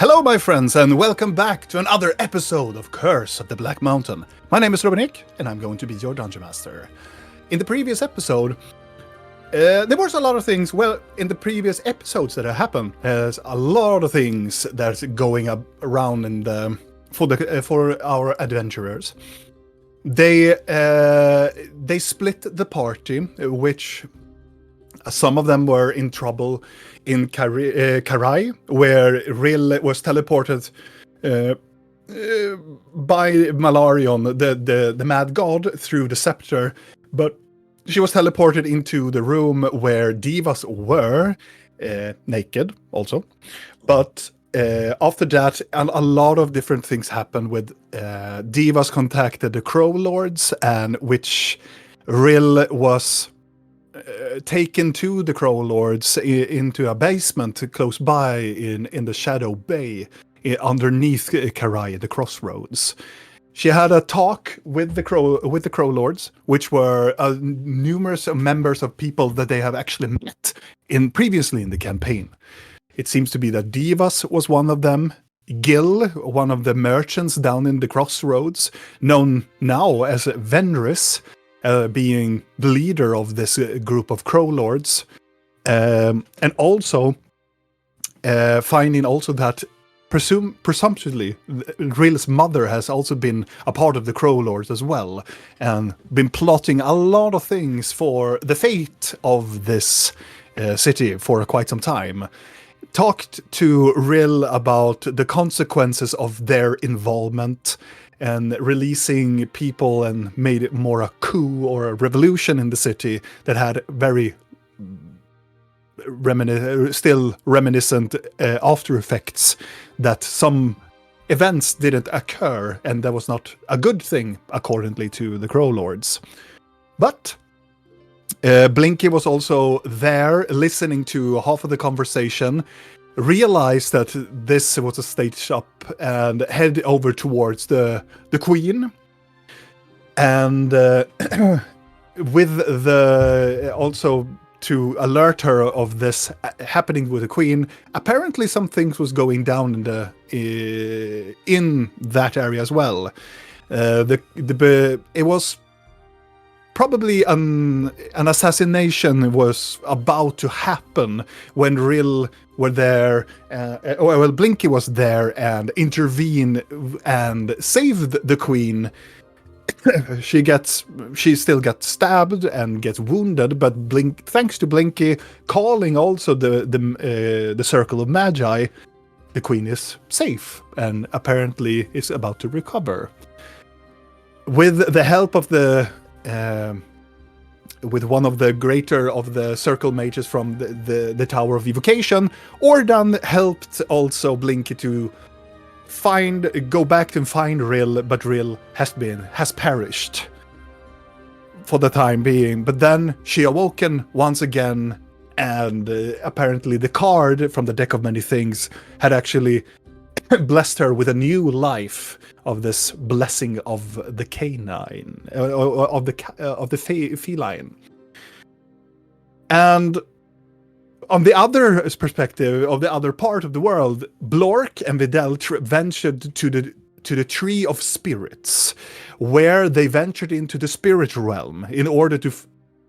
Hello, my friends, and welcome back to another episode of Curse of the Black Mountain. My name is Robinick, and I'm going to be your Dungeon Master. In the previous episode, there was a lot of things. Well, in the previous episodes that have happened, there's a lot of things that's going around and for our adventurers. They split the party, which some of them were in trouble in Karai, where Rill was teleported by Malarion, the mad god, through the scepter, but she was teleported into the room where divas were, naked also. But after that, a lot of different things happened with divas contacted the Crow Lords, and which Rill was taken to the Crow Lords into a basement close by in the Shadow Bay underneath Karai, the crossroads. She had a talk with the Crow Lords, which were numerous members of people that they have actually met previously in the campaign. It seems to be that Divas was one of them. Gil, one of the merchants down in the crossroads, known now as Venris, being the leader of this group of Crow Lords, and also finding also that presumptuously Rill's mother has also been a part of the Crow Lords as well, and been plotting a lot of things for the fate of this city for quite some time. Talked to Rill about the consequences of their involvement and releasing people, and made it more a coup or a revolution in the city that had very still reminiscent after effects, that some events didn't occur, and that was not a good thing accordingly to the Crow Lords. But Blinky was also there listening to half of the conversation, realized that this was a stage up, and head over towards the queen, and with the also to alert her of this happening with the queen. Apparently some things was going down in that area as well. It was probably an assassination was about to happen when Rill were there. Blinky was there and intervened and saved the queen. She still gets stabbed and gets wounded, but thanks to Blinky calling also the Circle of Magi, the queen is safe and apparently is about to recover. With the help of with one of the greater of the circle mages from the Tower of Evocation, Ordan helped also Blinky to go back and find Rill, but Rill has perished for the time being. But then she awoken once again, and apparently the card from the Deck of Many Things had actually blessed her with a new life of this blessing of the canine, of the feline. And on the other perspective, of the other part of the world, Blork and Videl ventured to the Tree of Spirits, where they ventured into the spirit realm in order to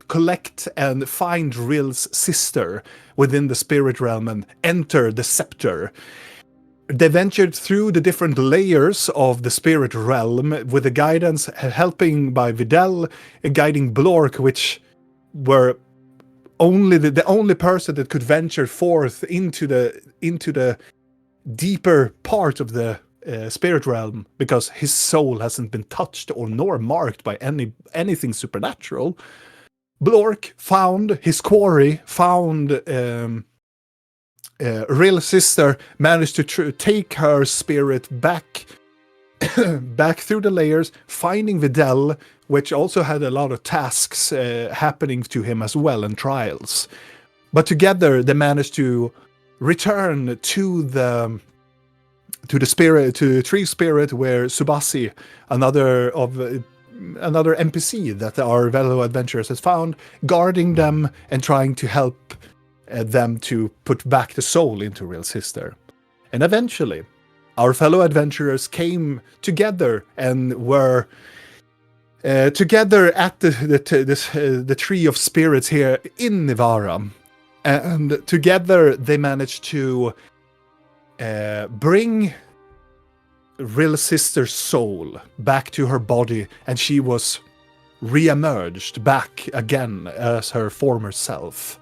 collect and find Rill's sister within the spirit realm and enter the scepter. They ventured through the different layers of the spirit realm with the guidance helping by Videl, guiding Blork, which were only the only person that could venture forth into the deeper part of the spirit realm, because his soul hasn't been touched or nor marked by anything supernatural. Blork found his quarry, found Rill's sister, managed to take her spirit back through the layers, finding Videl, which also had a lot of tasks happening to him as well, and trials. But together they managed to return to the tree spirit, where Subasi, another NPC that our fellow adventurers has found, guarding them and trying to help them to put back the soul into Rill's sister. And eventually, our fellow adventurers came together and were together at the Tree of Spirits here in Nivara. And together they managed to bring Real Sister's soul back to her body, and she was re-emerged back again as her former self.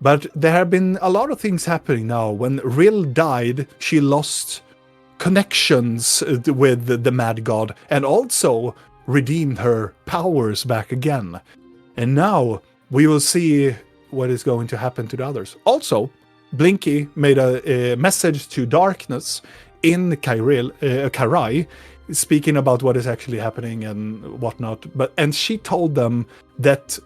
But there have been a lot of things happening now. When Rill died, she lost connections with the Mad God and also redeemed her powers back again. And now we will see what is going to happen to the others. Also, Blinky made a message to Darkness in Karai, speaking about what is actually happening and whatnot. And she told them that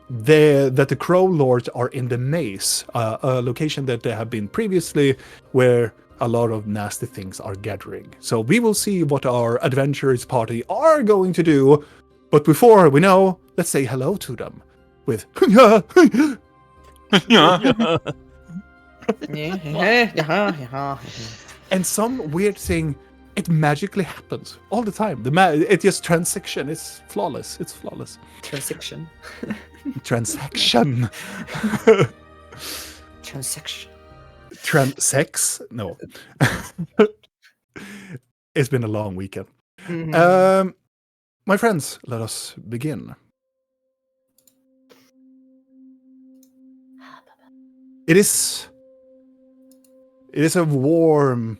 the Crow Lords are in the Maze, a location that they have been previously, where a lot of nasty things are gathering. So we will see what our adventurers party are going to do. But before we know, let's say hello to them with and some weird thing. It magically happens all the time. It just transaction. It's flawless. It's flawless. Transaction. Transaction. Transaction. Sex? No. It's been a long weekend. Mm-hmm. My friends, let us begin. It is a warm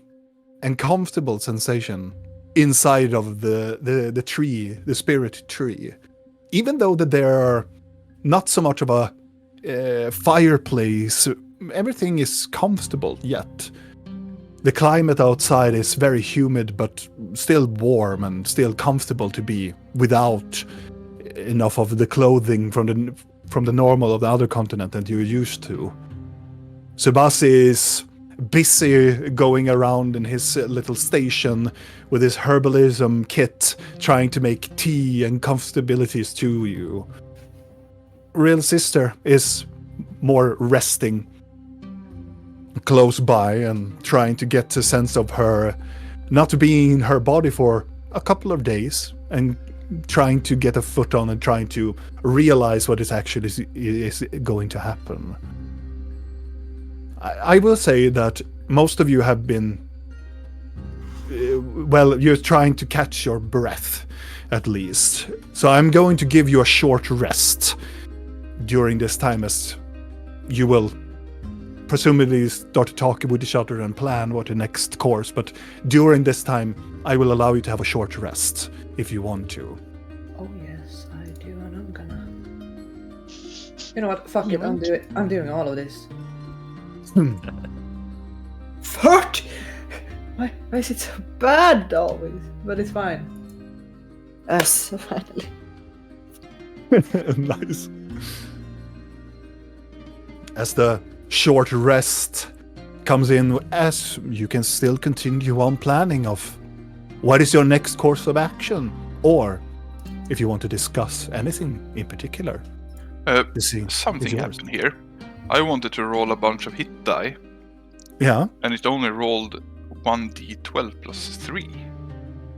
and comfortable sensation inside of the tree, the spirit tree. Even though that there are not so much of a fireplace, everything is comfortable yet. The climate outside is very humid, but still warm and still comfortable to be without enough of the clothing from the normal of the other continent that you're used to. Subasi is busy going around in his little station with his herbalism kit, trying to make tea and comfortabilities to you. Real Sister is more resting close by and trying to get a sense of her not being in her body for a couple of days and trying to get a foot on and trying to realize what is actually is going to happen. I will say that most of you have been, you're trying to catch your breath, at least. So I'm going to give you a short rest during this time, as you will presumably start to talk with each other and plan what the next course. But during this time, I will allow you to have a short rest, if you want to. Oh yes, I do, and I'm gonna... You know what, fuck it, I'm doing all of this. 30! Why is it so bad always? But it's fine. Yes, finally. Nice. As the short rest comes in, as you can still continue on planning of what is your next course of action, or if you want to discuss anything in particular. Something happened here. I wanted to roll a bunch of hit die. Yeah. And it only rolled 1d12 plus 3.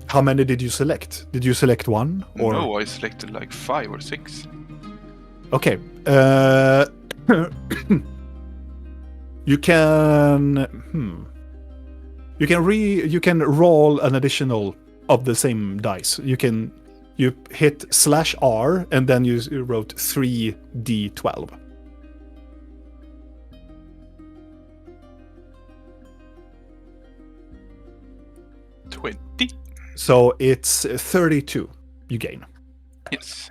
How many did you select? Did you select one? Or... No, I selected like 5 or 6. Okay. You can... You can roll an additional of the same dice. You hit /R and then you wrote 3d12. 20. So it's 32 you gain. Yes.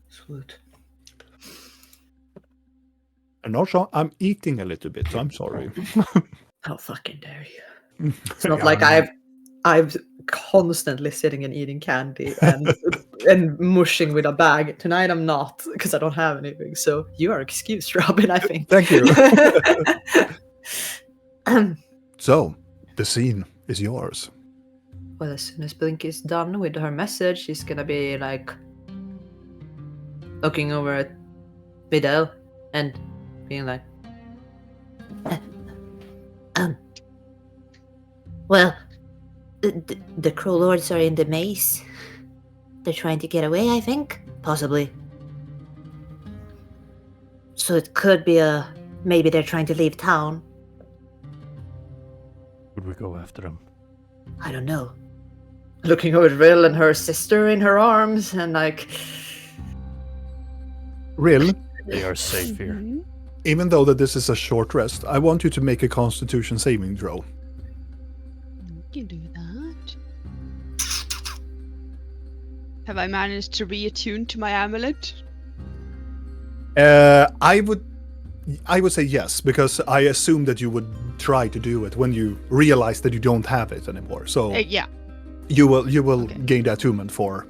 Sweet. And also, I'm eating a little bit, so I'm sorry. How fucking dare you? It's not like I'm constantly sitting and eating candy and mushing with a bag. Tonight I'm not, because I don't have anything. So you are excused, Robin, I think. Thank you. So, the scene is yours. Well, as soon as Blinky's done with her message, she's gonna be like looking over at Vidal and being like, Well, the Crow Lords are in the maze. They're trying to get away, I think. Possibly. So it could be maybe they're trying to leave town. Would we go after them? I don't know. Looking over at Rill and her sister in her arms, and like... Rill, They are safe here. even though that this is a short rest, I want you to make a Constitution saving throw. You can do that. Have I managed to reattune to my amulet? I would say yes, because I assume that you would try to do it when you realize that you don't have it anymore. So Yeah. you will Okay. gain the attunement for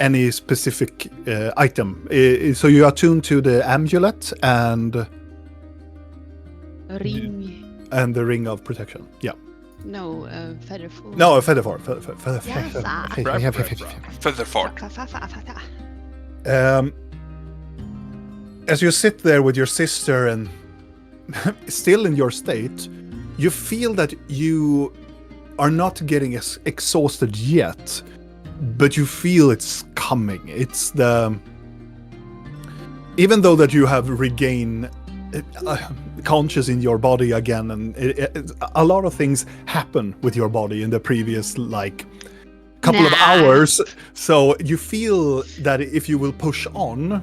any specific item. So you attune to the amulet and A ring. the ring of protection. Yeah. No, featherfall. No, a feather fort. Feather fart. As you sit there with your sister and still in your state, you feel that you are not getting as exhausted yet, but you feel it's coming. It's even though that you have regained conscious in your body again, and a lot of things happen with your body in the previous couple of hours, so you feel that if you will push on,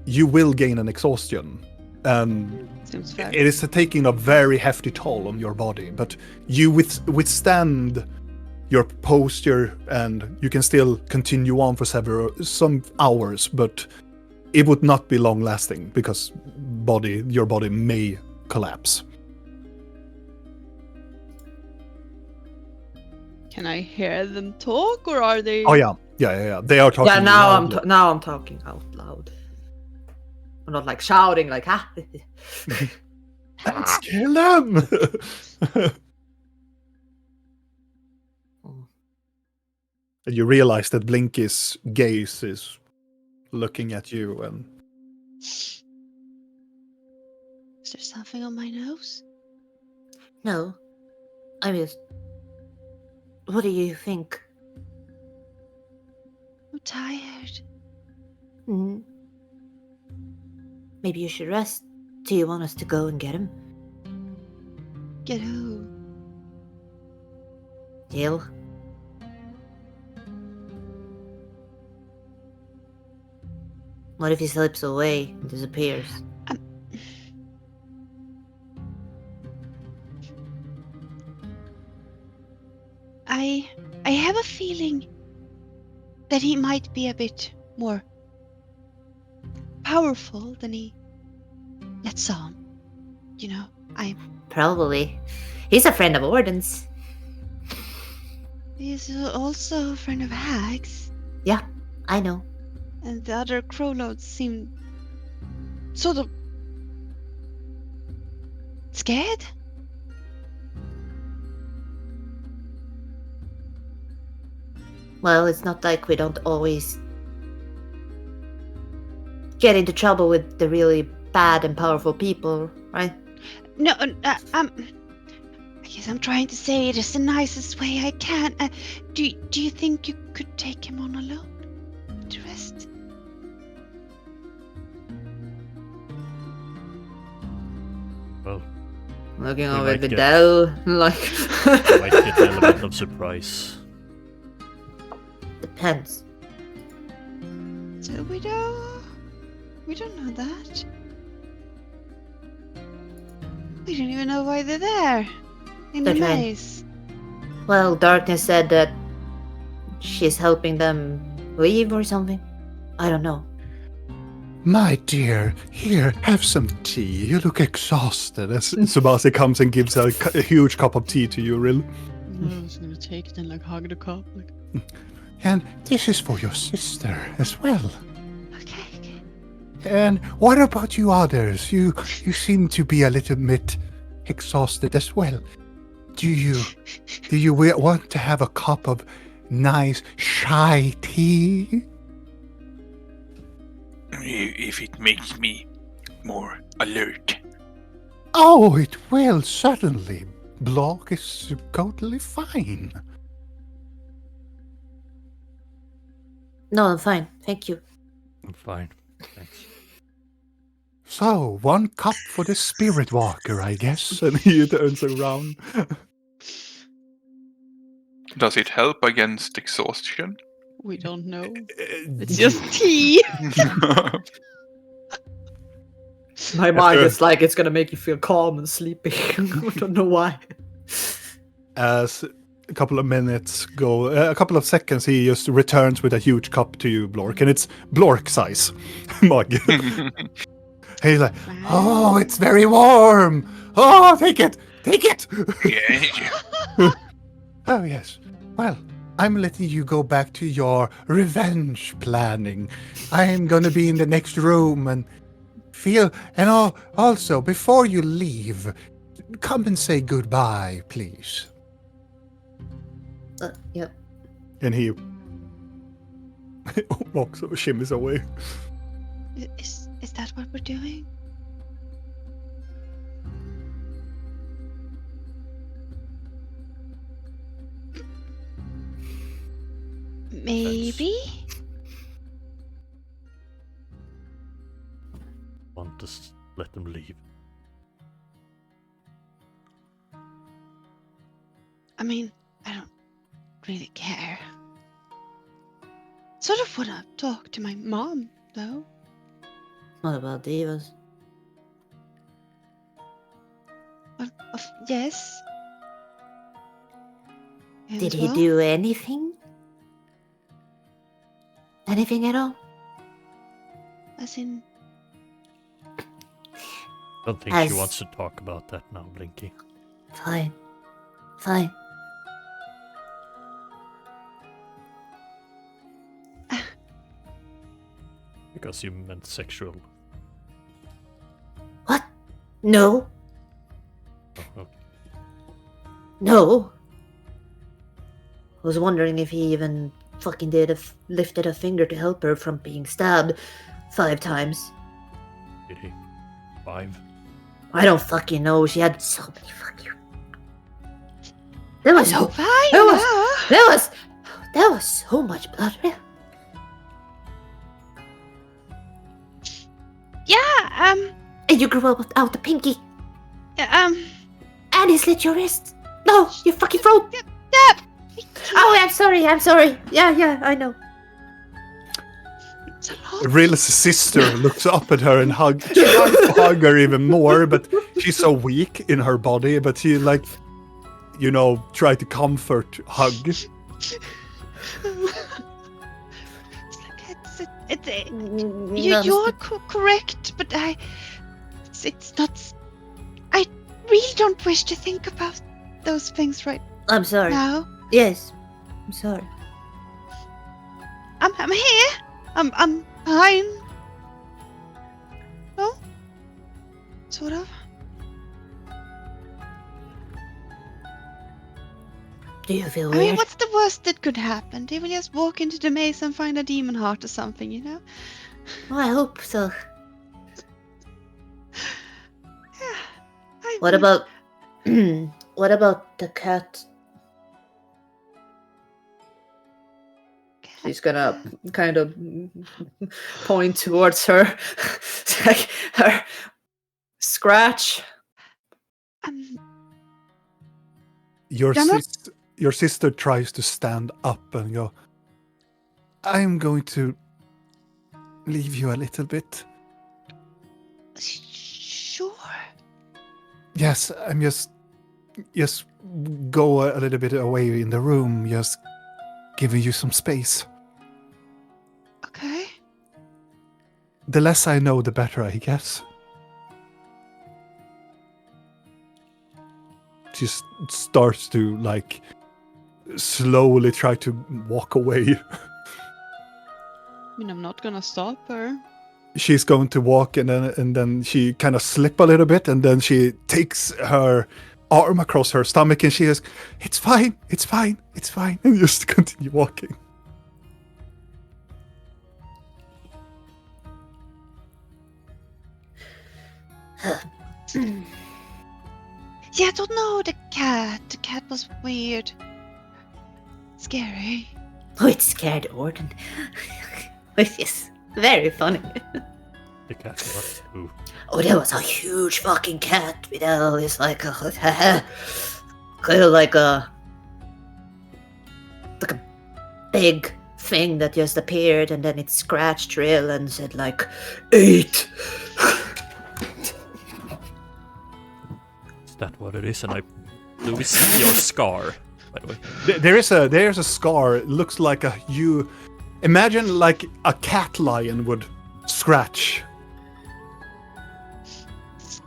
you will gain an exhaustion, and Seems fair. it is taking a very hefty toll on your body, but you withstand your posture, and you can still continue on for some hours, but it would not be long lasting because your body may collapse. Can I hear them talk, or are they? Oh yeah. They are talking. Yeah, now loudly. now I'm talking out loud. I'm not like shouting like Let's kill them. And you realize that Blinky's gaze is looking at you, and Is there something on my nose? No. I mean, what do you think? I'm tired. Hmm. Maybe you should rest. Do you want us to go and get him? Get who? Jill? What if he slips away and disappears? I have a feeling that he might be a bit more powerful than he lets on. You know, Probably. He's a friend of Orden's. he's also a friend of Hag's, Yeah, I know. and the other Crowlords seem sort of scared. Well, it's not like we don't always get into trouble with the really bad and powerful people, right? No, I guess I'm trying to say it is the nicest way I can. Do you think you could take him on alone to rest? Well, looking We over might at get- Vidal like might get an element of surprise. Depends. So we don't know that. We don't even know why they're there in the They're trying- maze. Well, Darkness said that she's helping them leave or something. I don't know. my dear, here, have some tea. You look exhausted. As Subasi comes and gives a huge cup of tea to you, Rill. I was gonna take it and like hug the cup. Like, And this is for your sister as well. okay. And what about you others? You seem to be a little bit exhausted as well. Do you want to have a cup of nice chai tea? If it makes me more alert. Oh, it will, certainly. Block is totally fine. No, I'm fine. Thank you. I'm fine. Thanks. So, 1 cup for the spirit walker, I guess. And he turns around. Does it help against exhaustion? We don't know. It's It's just tea. My mind is like it's gonna make you feel calm and sleepy. I don't know why. As a couple of minutes go, a couple of seconds, he just returns with a huge cup to you, Blork, and it's Blork size mug. He's like, oh, it's very warm. Oh, take it, take it. Yeah. Oh, yes. Well, I'm letting you go back to your revenge planning. I'm gonna be in the next room and feel, and also, before you leave, come and say goodbye, please. Yep. And he walks, shimmies away. Is that what we're doing? Maybe? Want to let them leave. I mean, I don't really care. Sort of want to talk to my mom, though. What about divas? Yes. Did As he well. do anything? Anything at all? As in, I don't think she wants to talk about that now, Blinky. Fine. Fine. Because you meant sexual. What? No. Oh, okay. No. I was wondering if he even fucking lifted a finger to help her from being stabbed 5 times. Did he? 5? I don't fucking know. She had so many fucking. There was so. fine. There was so much blood. Yeah. And you grew up without the pinky. Um. And he slit your wrist. No, your fucking throat. Yeah. Oh, I'm sorry. Yeah, I know. It's a lot. Ril's sister looks up at her and tries to hug her even more, but she's so weak in her body, but she try to comfort, hug. You're correct, but it's not. I really don't wish to think about those things right I'm sorry. now. Yes, I'm sorry. I'm here. I'm fine. Well, sort of. Do you feel I weird? mean, what's the worst that could happen? They will just walk into the maze and find a demon heart or something, you know? Well, I hope so. Yeah. What about what about the cat? She's gonna kind of point towards her, like her scratch. Your sister tries to stand up and go, I'm going to leave you a little bit. Sure. Yes, I'm just go a little bit away in the room, just giving you some space. Okay. The less I know, the better, I guess. She starts to, slowly try to walk away. I mean, I'm not gonna stop her. She's going to walk, and then she kind of slip a little bit, and then she takes her arm across her stomach, and she says, it's fine, and just continue walking. See, I don't know the cat. The cat was weird. Scary. Oh, it scared Orden. Which is very funny. The cat was. Ooh. Oh, there was a huge fucking cat with all this like kind of like a big thing that just appeared, and then it scratched Trill and said like 8. Is that what it is? And I lose your scar, by the way. There's a scar. It looks like you imagine like a cat lion would scratch.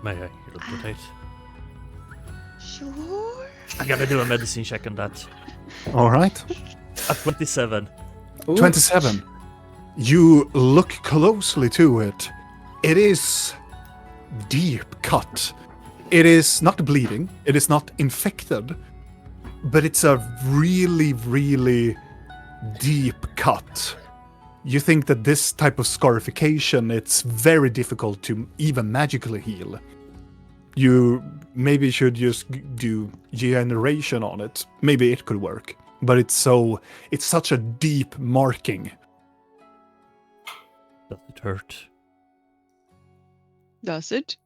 May I heal potato? Sure. I gotta do a medicine check on that. All right. At 27. 27. You look closely to it. It is deep cut. It is not bleeding. It is not infected. But it's a really, really deep cut. You think that this type of scarification, it's very difficult to even magically heal. You maybe should just do generation on it. Maybe it could work. But it's such a deep marking. Does it hurt? Does it?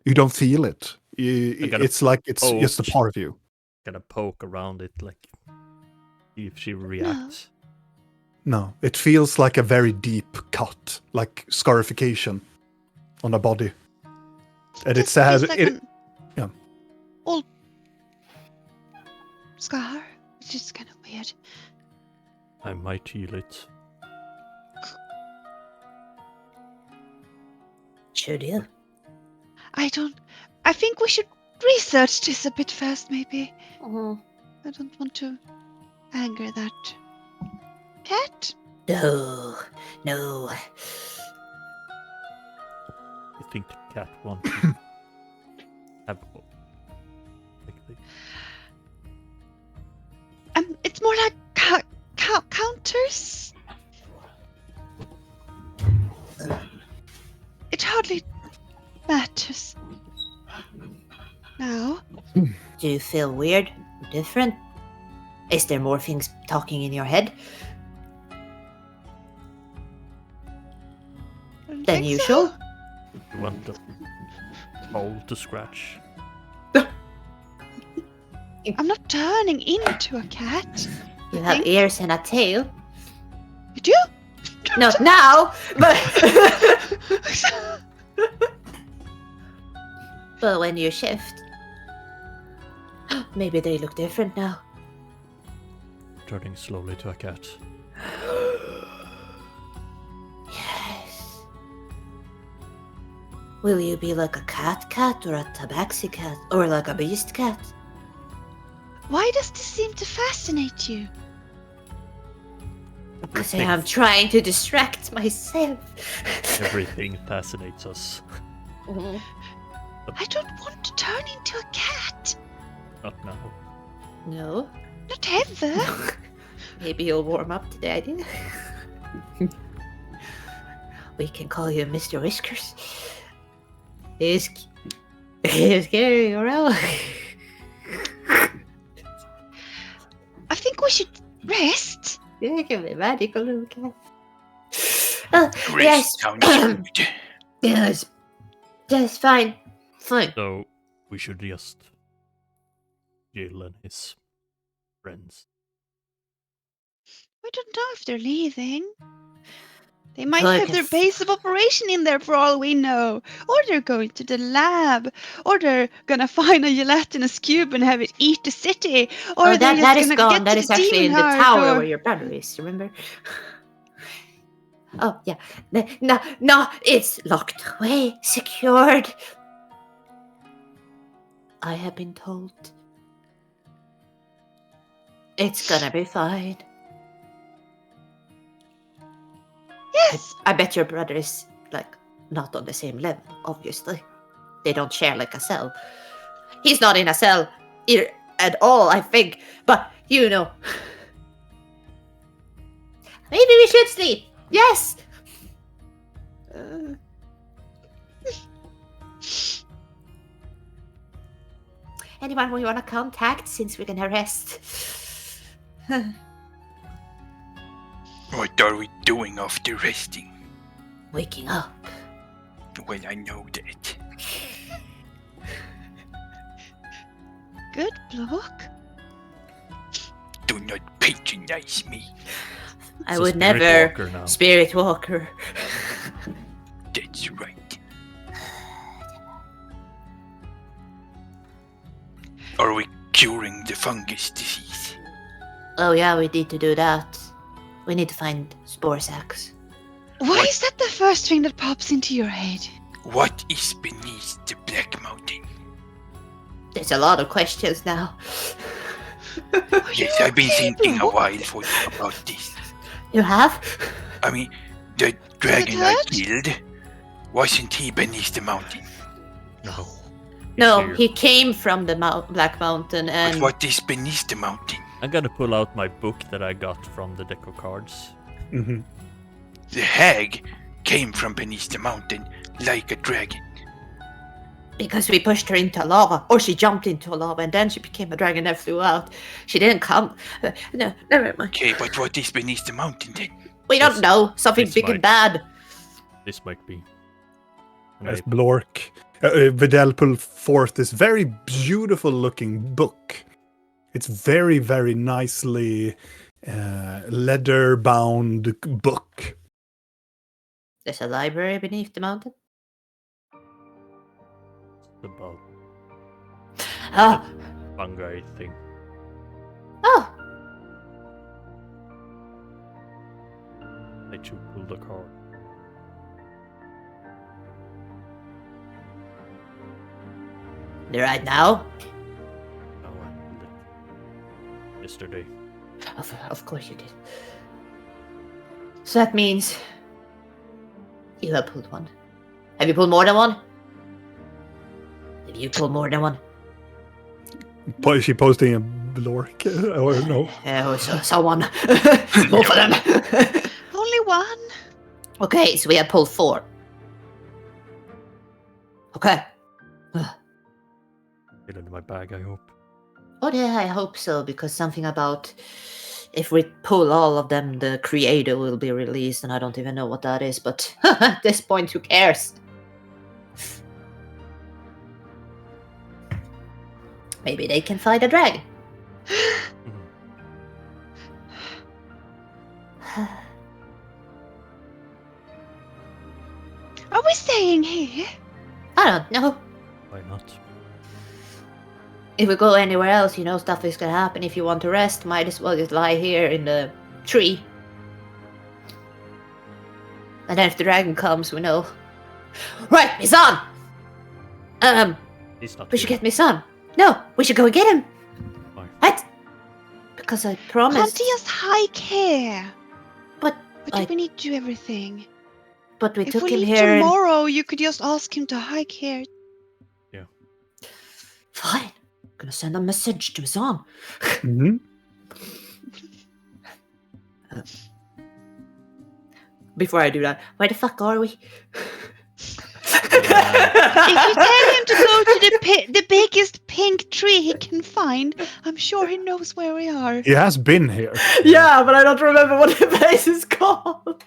You don't feel it. It's like it's just a part of you. Gonna poke around it, like, see if she reacts. No, it feels like a very deep cut, like scarification on a body. And it says like it. Yeah. Old scar, which is kind of weird. I might heal it. Should you? I think we should research this a bit first, maybe. Oh. I don't want to anger that cat. No. I think the cat wants to have. It's more like counters. It hardly matters now. Do you feel weird? Different? Is there more things talking in your head Don't than think usual? so. You want the hole to scratch? I'm not turning into a cat. You have think- ears and a tail. You do? Not now, but but when you shift, maybe they look different now. Turning slowly to a cat. Yes. Will you be like a cat or a tabaxi cat or like a beast cat? Why does this seem to fascinate you? Because I am trying to distract myself. Everything fascinates us. I don't want to turn into a cat. Not now. No. Not ever. Maybe you'll warm up to the idea. We can call you Mr. Whiskers. He's carrying around. I think we should rest. You can be magical little cat. Oh, Great yes. sounds good. Yes. Yes, fine. Fine. So we should just Jill and his friends. We don't know if they're leaving. They might Well, I have their guess- base of operation in there for all we know. Or they're going to the lab. Or they're gonna find a gelatinous cube and have it eat the city. Or Oh, they're that just is gonna gone. get That to is the actually in demon the heart, tower or- where your brother is, remember? Oh, yeah. No, it's locked away, secured. I have been told. It's gonna be fine. Yes. I bet your brother is, like, not on the same level, obviously. They don't share, like, a cell. He's not in a cell at all, I think. But, you know. Maybe we should sleep. Yes. anyone we want to contact since we can arrest? What are we doing after resting? Waking up. Well, I know that. Good block. Do not patronize me. I It's a would spirit never. walker now. Spirit walker. That's right. Are we curing the fungus disease? Oh yeah, we need to do that. We need to find spore sacs. Why What? is that the first thing that pops into your head? What is beneath the Black Mountain? There's a lot of questions now. Yes, I've been thinking a while about this. You have? I mean, the dragon I hurt? killed, wasn't he beneath the mountain? No. No, Here. he came from the Black Mountain But and what is beneath the mountain? I gotta pull out my book that I got from the deck of cards. Mhm. The hag came from beneath the mountain like a dragon. because we pushed her into lava, or she jumped into lava and then she became a dragon and flew out. She didn't come. No, never mind. Okay, but what is beneath the mountain then? We don't know. Something this big and might- bad. This might be. As Blork, Videl pull forth this very beautiful looking book. It's very, very nicely leather bound book. There's a library beneath the mountain. About Oh, fungi thing. oh. I should pull the card. Right now? No, I pulled it yesterday. Of course you did. So that means you have pulled one. Have you pulled more than one? Have you pulled more than one? Is she posting a Blork? Or no? Someone. Both of them. Only one. Okay, so we have pulled 4. Okay. Get it in my bag, I hope. Oh yeah, I hope so, because something about if we pull all of them, the creator will be released, and I don't even know what that is, but at this point, who cares? Maybe they can fight a dragon. Are we staying here? I don't know. Why not? If we go anywhere else, you know stuff is gonna happen. If you want to rest, might as well just lie here in the tree. And then if the dragon comes, we know. Right, Misan! He's not We should here. get Misan. No, we should go and get him. Fine. What? Because I Can't promised. he just hike here? But Why do I- we need to do everything? But we If took we him leave here. and- tomorrow, you could just ask him to hike here. Fine. I'm gonna send a message to Misan. Hmm. Before I do that, Where the fuck are we? If you tell him to go to the biggest pink tree he can find, I'm sure he knows where we are. He has been here. yeah, but I don't remember what the place is called.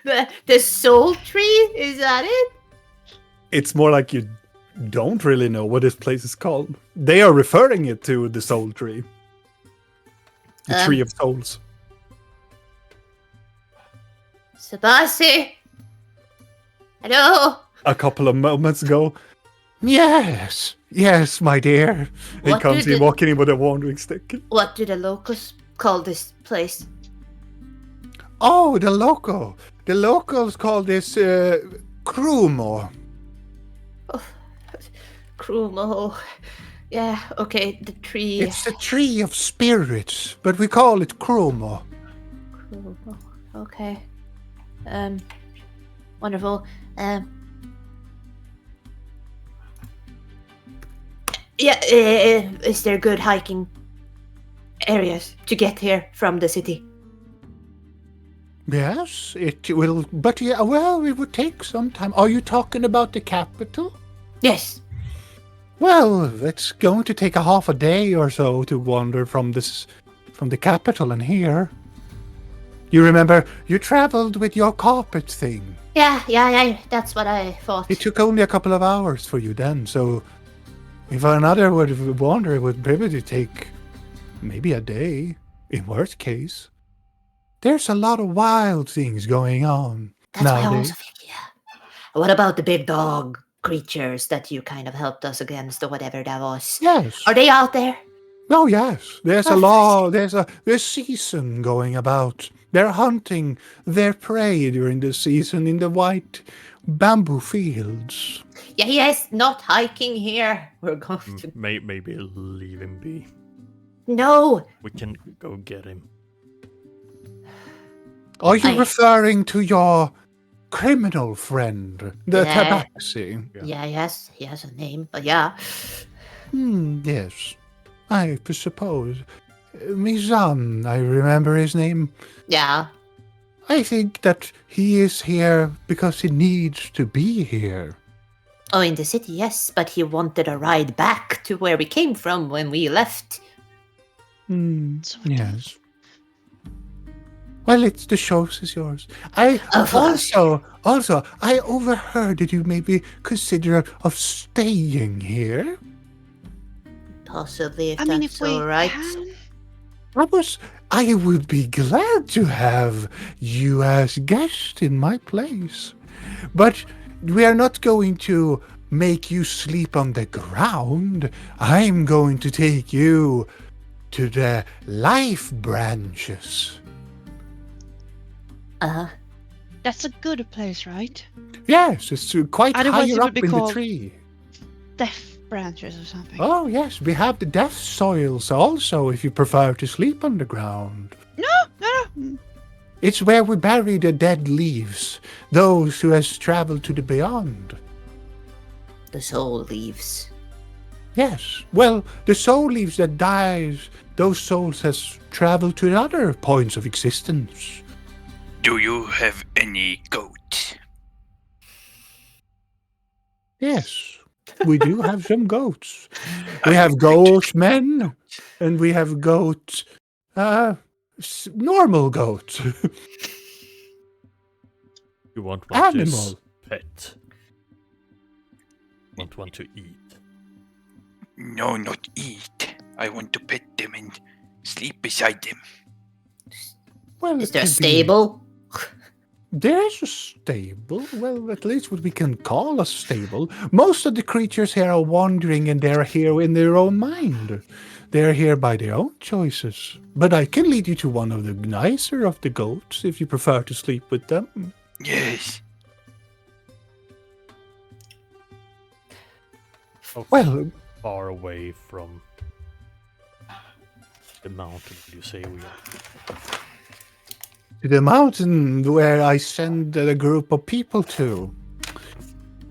The soul tree? Is that it? It's more like you don't really know what this place is called. They are referring it to the soul tree. The tree of souls. Sabasi? Hello? A couple of moments ago. Yes, yes, my dear. He What comes did in it- walking in with a wandering stick. What do the locals call this place? Oh, the local. The locals call this Krumo. Krumo. Yeah, okay, the tree. It's the tree of spirits, but we call it Krumo. Krumo. Okay. Wonderful. Yeah, is there good hiking areas to get here from the city? Yes, it will, but yeah, well, it would take some time. Are you talking about the capital? Yes. Well, it's going to take a half a day or so to wander from the capital and here. You remember, you traveled with your carpet thing. Yeah, that's what I thought. It took only a couple of hours for you then, so if another would wander, it would probably take maybe a day, in worst case. There's a lot of wild things going on That's what I also nowadays. think, yeah. What about the big dog creatures that you kind of helped us against or whatever that was? Yes. Are they out there? Oh yes, there's a Oh, law. There's a season going about. They're hunting their prey during the season in the white bamboo fields. Yeah, yes, not hiking here. We're going to... Maybe leave him be. No! We can go get him. Are you referring to your criminal friend, the Yeah. Tabaxi? Yeah, he has a name, but yeah. Yes, I suppose. Mizan, I remember his name. Yeah. I think that he is here because he needs to be here. Oh, in the city, yes, but he wanted a ride back to where we came from when we left. Yes. Well, it's the choice is yours. I Of course. also, I overheard that you maybe consider of staying here. Possibly, if I mean, that's if we all right. can. I would be glad to have you as guest in my place. But we are not going to make you sleep on the ground. I'm going to take you to the life branches. That's a good place, right? Yes, it's quite Otherwise it higher would up be in the called- tree. Death branches or something. Oh, yes, we have the death soils also if you prefer to sleep on the ground. No. It's where we bury the dead leaves, those who has traveled to the beyond. The soul leaves. Yes, well, the soul leaves that dies, those souls has traveled to other points of existence. Do you have any goat? Yes, we do have some goats. We have goat men, and we have goat, normal goats. You want one to Animal. pet. Want one to eat. No, not eat. I want to pet them and sleep beside them. Well, Is it there a could be- stable? There is a stable. Well, at least what we can call a stable. Most of the creatures here are wandering and they're here in their own mind. They're here by their own choices. But I can lead you to one of the nicer of the goats if you prefer to sleep with them. Yes. Well, Far away from the mountain, would you say we are? to the mountain where I send a group of people to.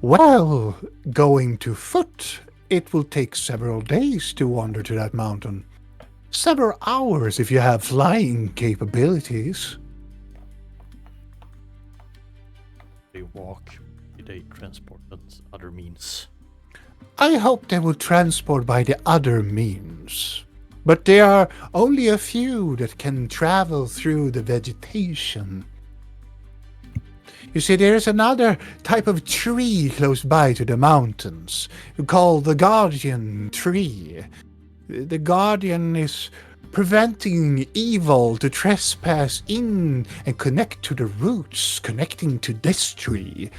Well, going to foot, it will take several days to wander to that mountain. Several hours if you have flying capabilities. They walk, they transport and other means. I hope they will transport by the other means. But there are only a few that can travel through the vegetation. You see, there is another type of tree close by to the mountains, called the Guardian Tree. The Guardian is preventing evil to trespass in and connect to the roots, connecting to this tree.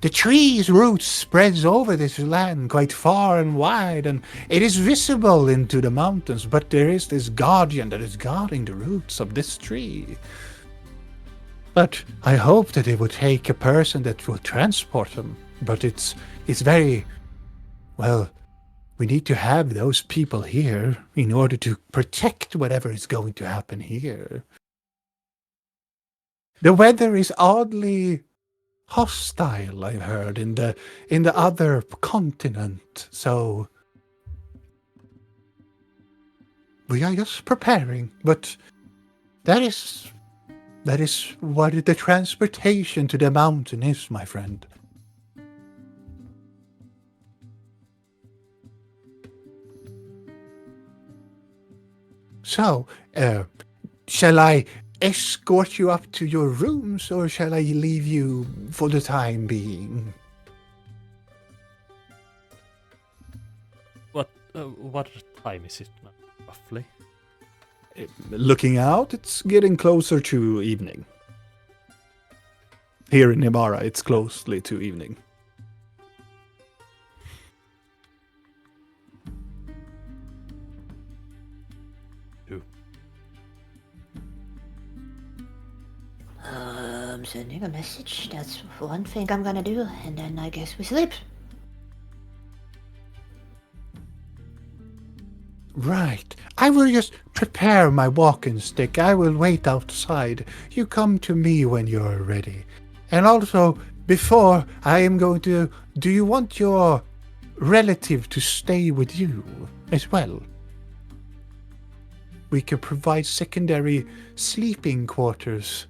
The tree's roots spreads over this land quite far and wide, and it is visible into the mountains, but there is this guardian that is guarding the roots of this tree. But I hope that it will take a person that will transport them. But it's very, well, we need to have those people here in order to protect whatever is going to happen here. The weather is oddly hostile, I've heard, in the other continent, so we are just preparing, but that is what the transportation to the mountain is, my friend. So, shall I escort you up to your rooms, or shall I leave you for the time being? What time is it now, roughly? Looking out, it's getting closer to evening. Here in Ibarra, it's closely to evening. I'm sending a message. That's one thing I'm gonna do, and then I guess we sleep. Right. I will just prepare my walking stick. I will wait outside. You come to me when you're ready. And also, before I am going to... Do you want your relative to stay with you as well? We can provide secondary sleeping quarters.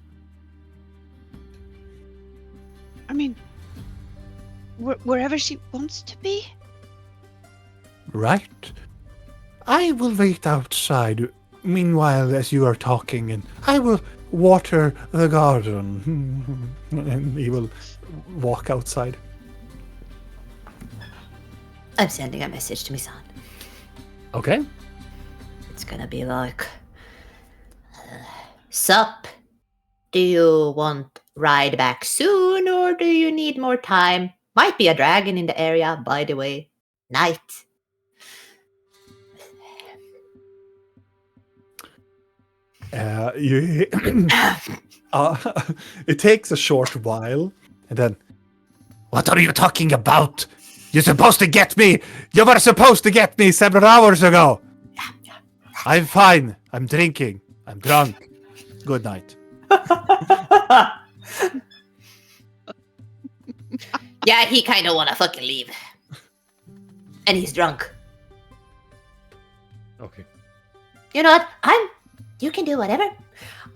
I mean, wherever she wants to be. Right. I will wait outside, meanwhile, as you are talking, and I will water the garden. And he will walk outside. I'm sending a message to Misan. Okay. It's gonna be like, sup? Do you want ride back soon, or do you need more time? Might be a dragon in the area, by the way. Night. It takes a short while, and then, what are you talking about? You're supposed to get me! You were supposed to get me several hours ago! I'm fine. I'm drinking. I'm drunk. Good night. Yeah, he kind of wanna fucking leave. And he's drunk. Okay. You know what? You can do whatever.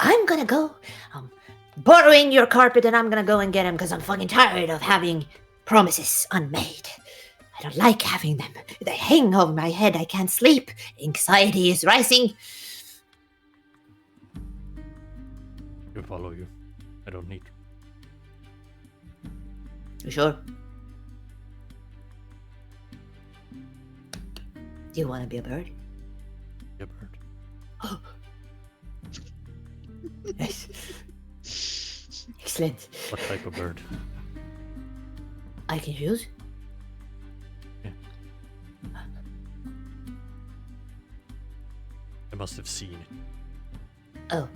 I'm gonna go borrowing your carpet, and I'm gonna go and get him because I'm fucking tired of having promises unmade. I don't like having them. They hang over my head. I can't sleep. Anxiety is rising. I follow you. I don't need. You sure? Do you want to be a bird? Be a bird. Nice. Excellent. What type of bird? I can choose. Yeah. I must have seen it.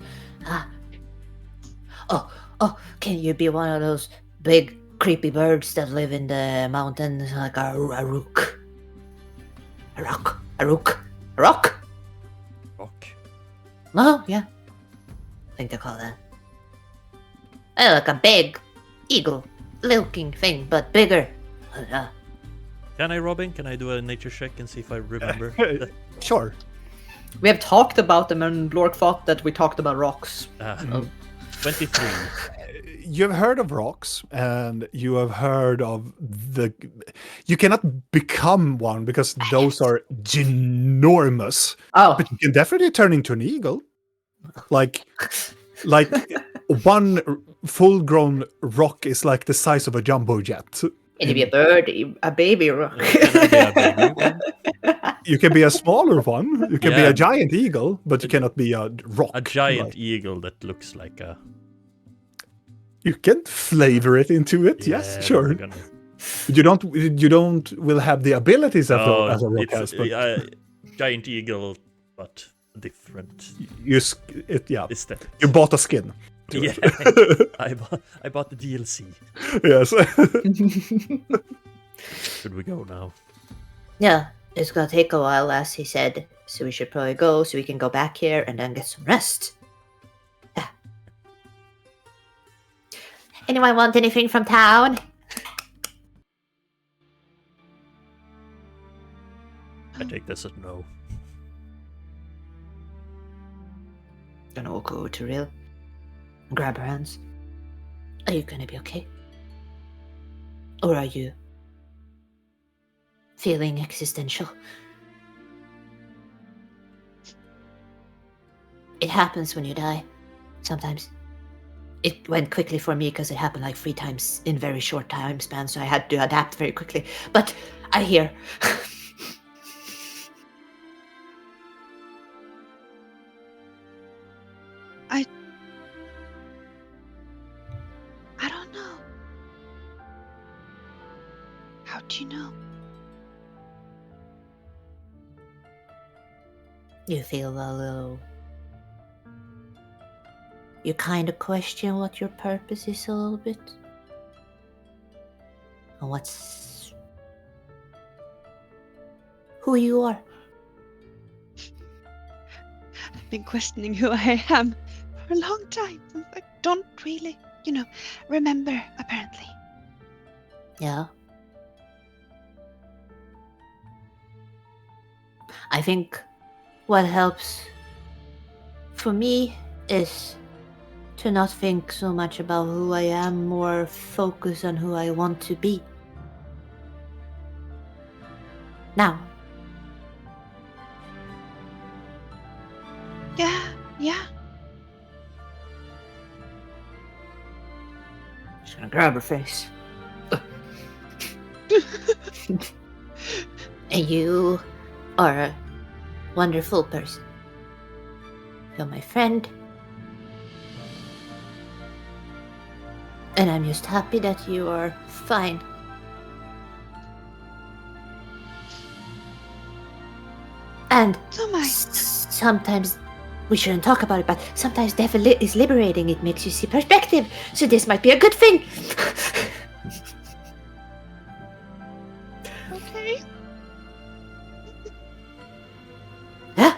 Oh, can you be one of those big creepy birds that live in the mountains, like a rook? A rock? Rock? Oh, yeah. I think they call that. Like a big eagle-looking thing, but bigger. Can I, Robin? Can I do a nature check and see if I remember? Sure. We have talked about them, and Lork thought that we talked about rocks. 23. You have heard of rocks, and you have heard of the... You cannot become one because those are ginormous. Oh, But you can definitely turn into an eagle. Like one full-grown rock is like the size of a jumbo jet. Can you be a bird? A baby rock? Can I be a baby one? You can be a smaller one. You can be Yeah. a giant eagle, but you cannot be a rock. A giant Like, eagle that looks like a... you can flavor it into it. Yes, Yeah, sure. we're gonna- You don't will have the abilities as a rock it's has, but a giant eagle, but different yeah. aesthetic. You bought a skin. to Yeah, it. I bought the DLC. Yes. Should we go now? Yeah, it's gonna take a while, as he said. So we should probably go so we can go back here and then get some rest. Yeah. Anyone want anything from town? I take this as no. Gonna walk over to Real and grab her hands. Are you gonna be okay? Or are you feeling existential? It happens when you die. Sometimes. It went quickly for me because it happened like 3 times in very short time span, so I had to adapt very quickly. But I hear. I don't know. How do you know? You feel a little. You kind of question what your purpose is a little bit. And what's. Who you are. I've been questioning who I am for a long time. I don't really, remember, apparently. Yeah. I think what helps for me is to not think so much about who I am, more focus on who I want to be. Now. Yeah. Just gonna grab her face. And you are a wonderful person. You're my friend. And I'm just happy that you are fine. And So am I. Sometimes we shouldn't talk about it, but sometimes death is liberating. It makes you see perspective. So this might be a good thing. Okay. Yeah.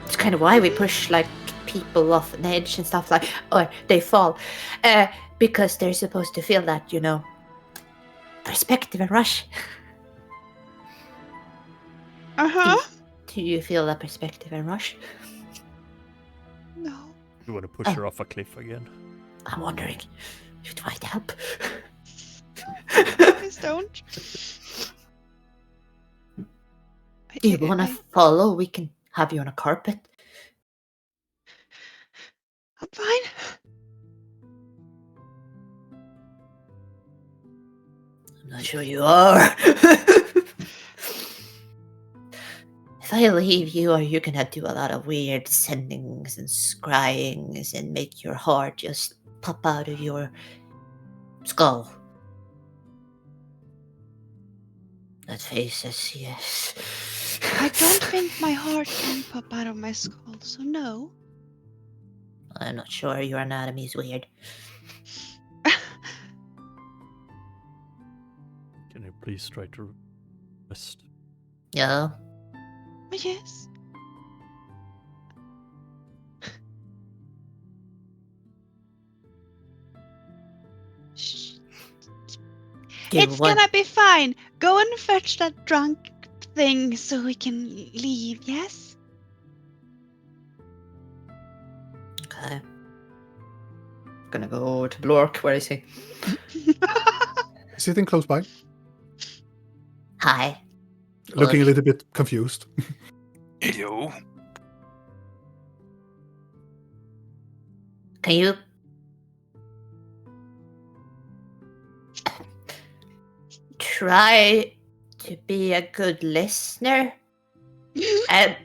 It's kind of why we push like people off an edge and stuff like, or they fall, because they're supposed to feel that, perspective and rush. Do you feel that perspective and rush? No. You want to push her off a cliff again? I'm wondering if it might help. Please don't. Do you want to follow? We can have you on a carpet. I'm fine. I'm not sure you are. If I leave you, are you gonna do a lot of weird sendings and scryings and make your heart just pop out of your skull? That face says yes. I don't think my heart can pop out of my skull, so no. I'm not sure. Your anatomy is weird. Can you please try to rest? Yeah. Yes. It's gonna be fine. Go and fetch that drunk thing so we can leave, yes? Okay. Gonna go over to Blork. Where is he? Sitting close by, Hi. looking a little bit confused. Hello. Can you try to be a good listener and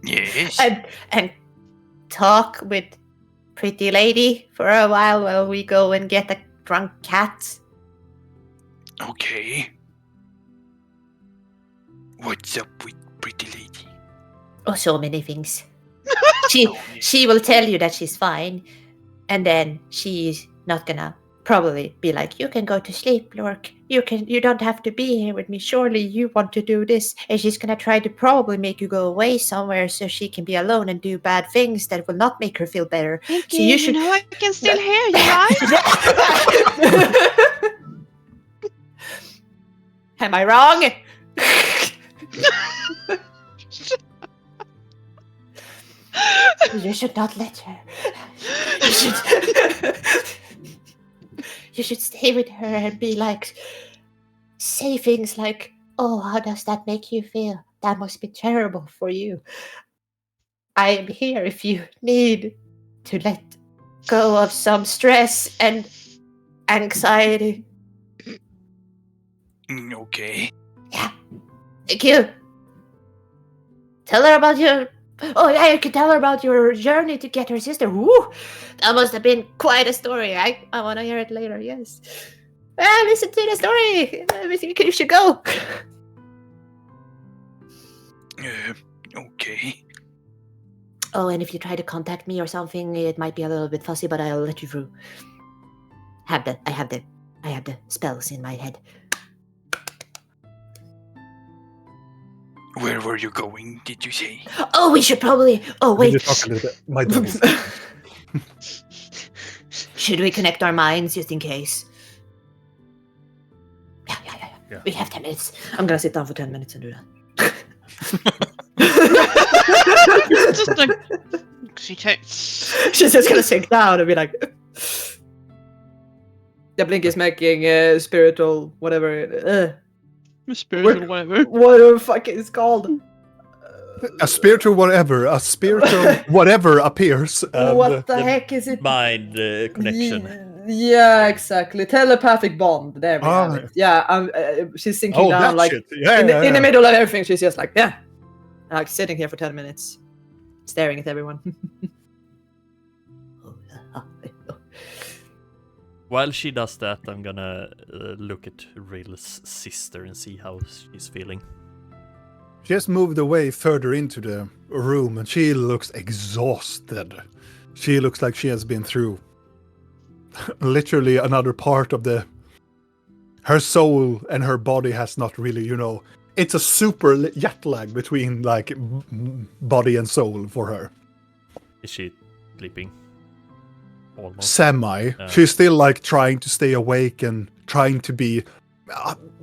Yes. and talk with pretty lady for a while we go and get a drunk cat? Okay. What's up with pretty lady? Oh, so many things. She will tell you that she's fine, and then she's not gonna probably be like, you can go to sleep, Lork. You don't have to be here with me. Surely you want to do this. And she's gonna try to probably make you go away somewhere so she can be alone and do bad things that will not make her feel better. Thank So you. you should. I can still hear you, right? Am I wrong? You should not let her. You should stay with her and be like, say things like, oh, how does that make you feel? That must be terrible for you. I am here if you need to let go of some stress and anxiety. Okay. Yeah. Thank you. Tell her about your... Oh, yeah, you can tell her about your journey to get her sister. Woo! That must have been quite a story. I want to hear it later, yes. Listen to the story. I think you should go. Okay. Oh, and if you try to contact me or something, it might be a little bit fussy, but I'll let you through. I have the spells in my head. Where were you going, did you say? Oh, we should probably... Oh, Can you wait. talk a little bit? My dog is... Should we connect our minds just in case? Yeah. We have 10 minutes. I'm gonna sit down for 10 minutes and do that. Just like She's just gonna sit down and be like. Yeah, Blink is making spiritual whatever. spiritual whatever. What the fuck is it called? A spiritual whatever appears. And, What the heck is it? Mind connection. Yeah, exactly. Telepathic bond. There we have it. Yeah, she's sinking down like shit. Yeah, in the middle of everything. She's just like, yeah, like sitting here for 10 minutes, staring at everyone. While she does that, I'm gonna look at Rill's sister and see how she's feeling. She has moved away further into the room and she looks exhausted. She looks like she has been through literally another part of her soul and her body has not really, it's a super jet lag between like body and soul for her. Is she sleeping? Almost. Semi. She's still like trying to stay awake and trying to be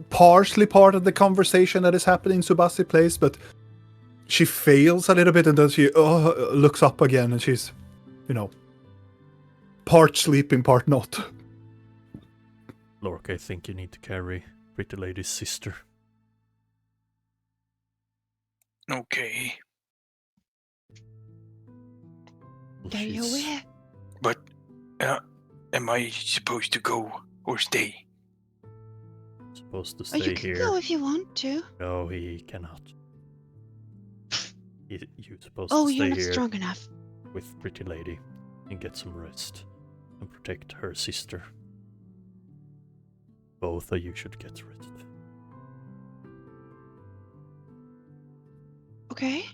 partially part of the conversation that is happening in Subasi Place, but she fails a little bit and then she looks up again and she's, part sleeping, part not. Lork, I think you need to carry Pretty Lady's sister. Okay. Are you aware? But, am I supposed to go or stay? Supposed to Or stay you can here. go if you want to. No, he cannot. You're supposed Oh, to you're stay not here strong enough. with Pretty Lady and get some rest and protect her sister. Both of you should get rest. Okay.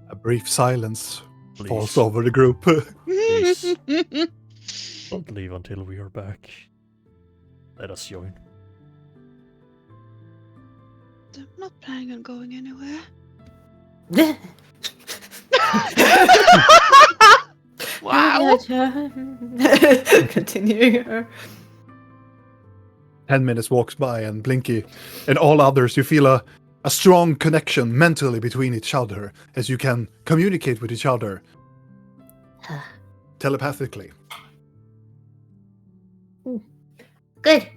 A brief silence Please. falls over the group. Please. Don't leave until we are back. Let us join. I'm not planning on going anywhere. Wow. Continuing her. 10 minutes walks by and Blinky and all others, you feel a strong connection mentally between each other as you can communicate with each other telepathically. Good.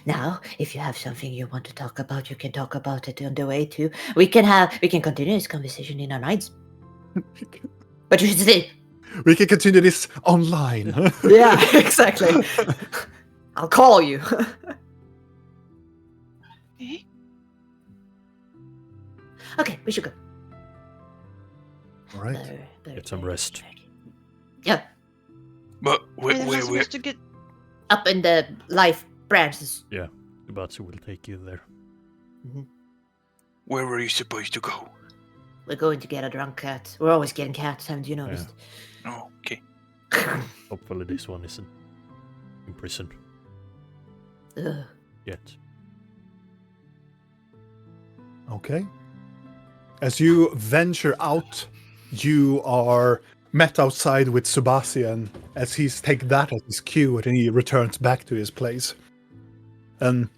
Now, if you have something you want to talk about, you can talk about it on the way too. We can continue this conversation in our minds. But you should stay. We can continue this online. Yeah, exactly. I'll call you. Okay. Okay, we should go. All right. Get some rest. Yeah, But Where where supposed to get? up in the life branches. Yeah, Ubatsu will take you there. where were you supposed to go? We're going to get a drunk cat. We're always getting cats, haven't you noticed? Oh, okay. Hopefully this one isn't in prison Ugh. yet. Okay. As you venture out, you are met outside with Sebastian as he's taken that as his cue and he returns back to his place. And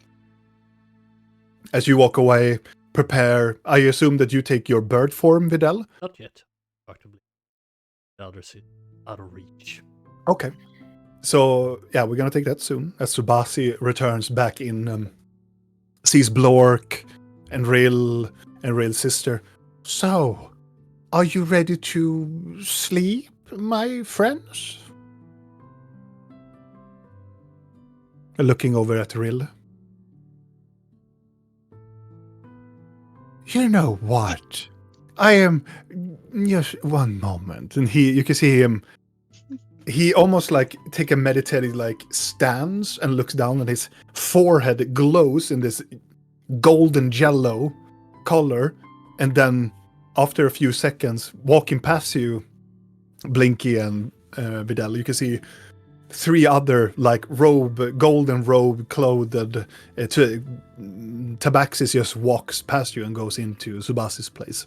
as you walk away, prepare, I assume that you take your bird form, Vidal? Not yet, practically. The others is out of reach. Okay. So yeah, we're gonna take that soon as Subasi returns back in, sees Blork and Rail's sister. So, are you ready to sleep, my friends? Looking over at Rill. You know what? I am just one moment, and you can see him. He almost like take a meditative like stance and looks down, and his forehead glows in this golden yellow color, and then after a few seconds, walking past you, Blinky and Vidal, you can see 3 other like golden robe clothed Tabaxis just walks past you and goes into Subasi's place.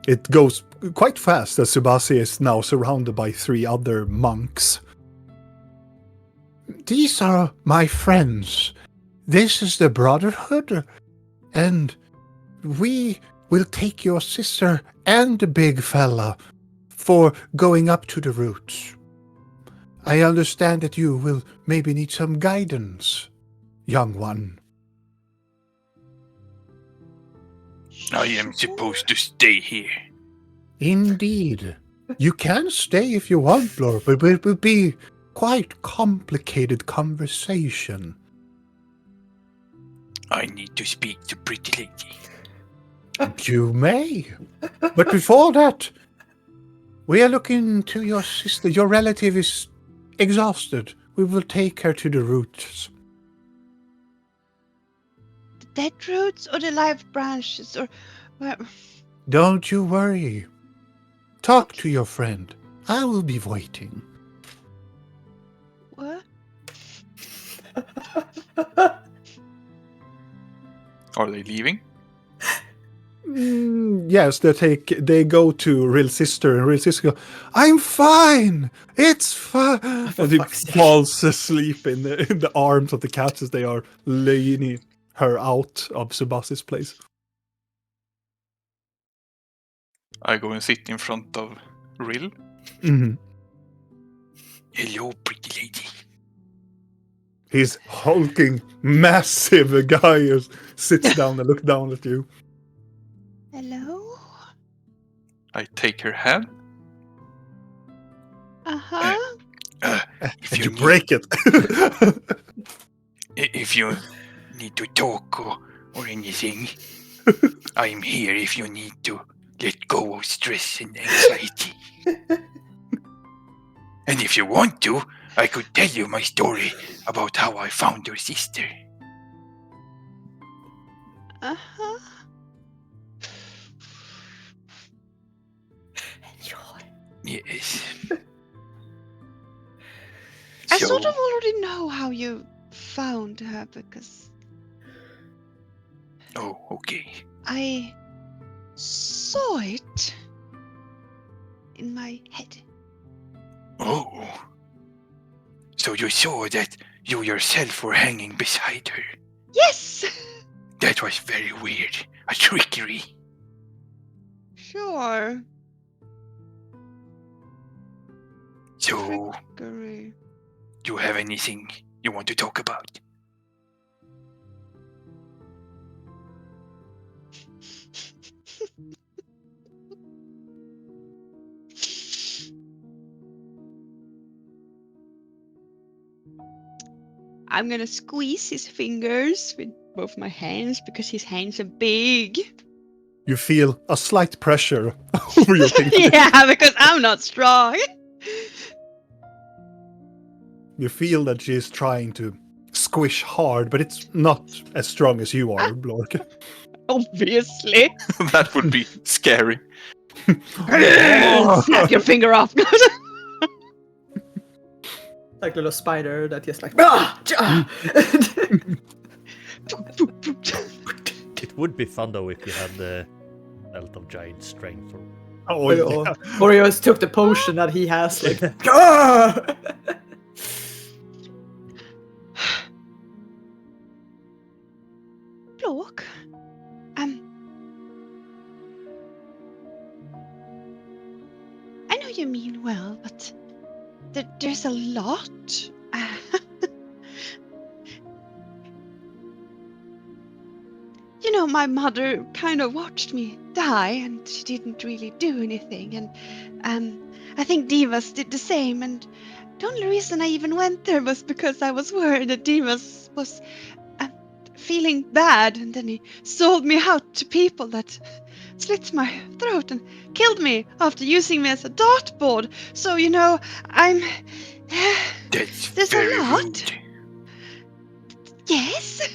It goes quite fast as Subasi is now surrounded by 3 other monks. These are my friends. This is the Brotherhood, and we will take your sister and the big fella for going up to the roots. I understand that you will maybe need some guidance, young one. I am supposed to stay here. Indeed. You can stay if you want, Blor, but it will be quite complicated conversation. I need to speak to pretty lady. You may. But before that, we are looking to your sister. Your relative is exhausted. We will take her to the roots. The dead roots or the live branches or where? Don't you worry. Talk to your friend. I will be waiting. What? Are they leaving? Yes, they go to Rill's sister, and Rill's sister go, I'm fine! It's fine! And he falls asleep in the arms of the cats as they are laying her out of Subasi's place. I go and sit in front of Rill. Mm-hmm. Hello, pretty lady. He's hulking, massive guy who sits down and looks down at you. Hello? I take her hand. Uh-huh. If And you you break it. If you need to talk or anything, I'm here if you need to let go of stress and anxiety. And if you want to, I could tell you my story about how I found your sister. Uh-huh. Yes. I sort of already know how you found her because Oh, okay. I saw it in my head. Oh. So you saw that you yourself were hanging beside her. Yes! That was very weird. A trickery. Sure. So, Trickery. do you have anything you want to talk about? I'm gonna squeeze his fingers with both my hands because his hands are big. You feel a slight pressure over your fingers. Yeah, because I'm not strong. You feel that she's trying to squish hard, but it's not as strong as you are, Blork. Obviously. That would be scary. Snap your finger off. Like a little spider that just like. It would be fun though if you had the belt of giant strength. Oh, yeah. Or he just took the potion that he has. Like, Blork. I know you mean well, but there's a lot. You know, my mother kind of watched me die, and she didn't really do anything. And I think Divas did the same. And the only reason I even went there was because I was worried that Divas was feeling bad, and then he sold me out to people that slit my throat and killed me after using me as a dartboard. So, you know, I'm. That's There's very a lot. rude. Yes.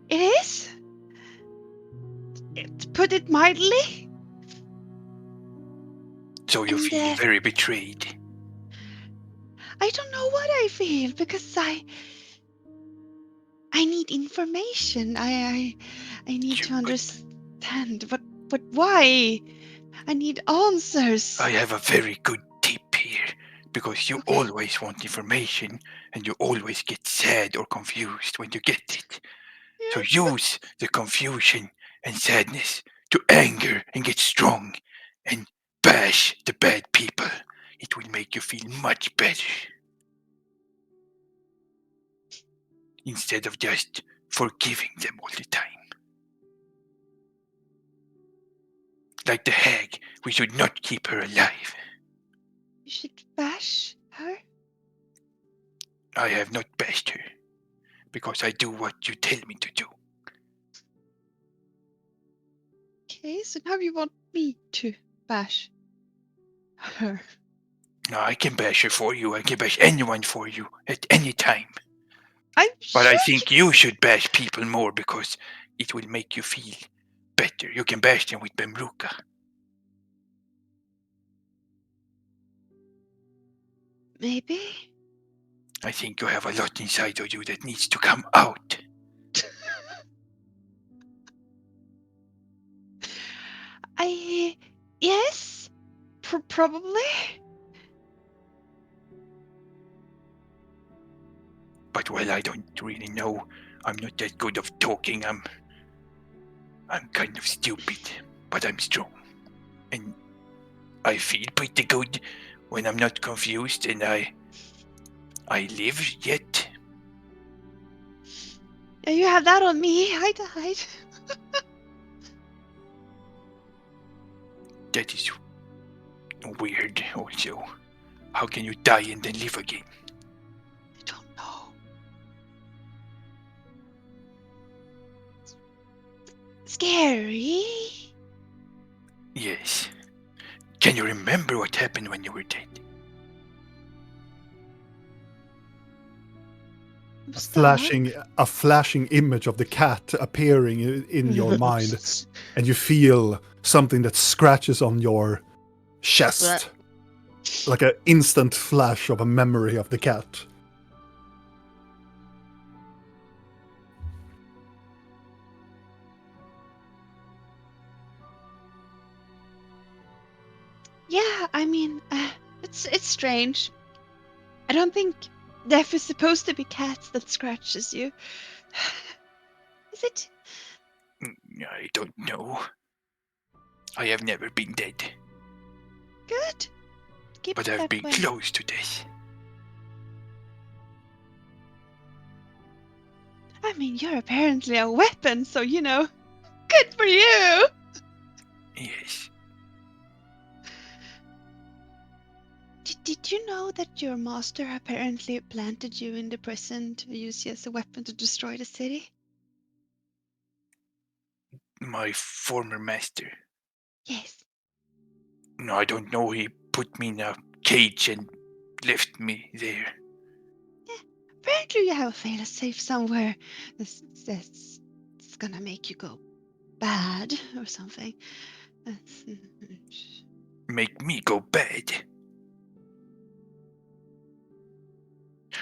It is. To put it mildly. So you And, feel very betrayed. I don't know what I feel because I need information. I need to understand but why? I need answers. I have a very good tip here, because you Okay. always want information and you always get sad or confused when you get it. So Yes. use the confusion and sadness to anger and get strong and bash the bad people. It will make you feel much better. Instead of just forgiving them all the time. Like the hag, we should not keep her alive. You should bash her. I have not bashed her, because I do what you tell me to do. Okay, so now you want me to bash her. No, I can bash her for you. I can bash anyone for you at any time. I'm But sure I think you should bash people more, because it will make you feel better. You can bash them with Bemruka. maybe. I think you have a lot inside of you that needs to come out. Yes, probably. But well, I don't really know. I'm not that good of talking. I'm kind of stupid, but I'm strong. And I feel pretty good when I'm not confused, and I live yet. Yeah, you have that on me. I died. That is weird also. How can you die and then live again? I don't know. Scary. Yes. Can you remember what happened when you were dead? A flashing image of the cat appearing in your mind, and you feel something that scratches on your chest, like an instant flash of a memory of the cat. Yeah, I mean, it's strange. I don't think death is supposed to be cats that scratches you. Is it? I don't know. I have never been dead, Good. Keep but it I've that been way. close to death. I mean, you're apparently a weapon, so you know. Good for you. Yes. Did you know that your master apparently planted you in the prison to use you as a weapon to destroy the city? My former master. Yes. No, I don't know. He put me in a cage and left me there. Apparently you have a fail-safe somewhere that's gonna make you go bad or something. Make me go bad.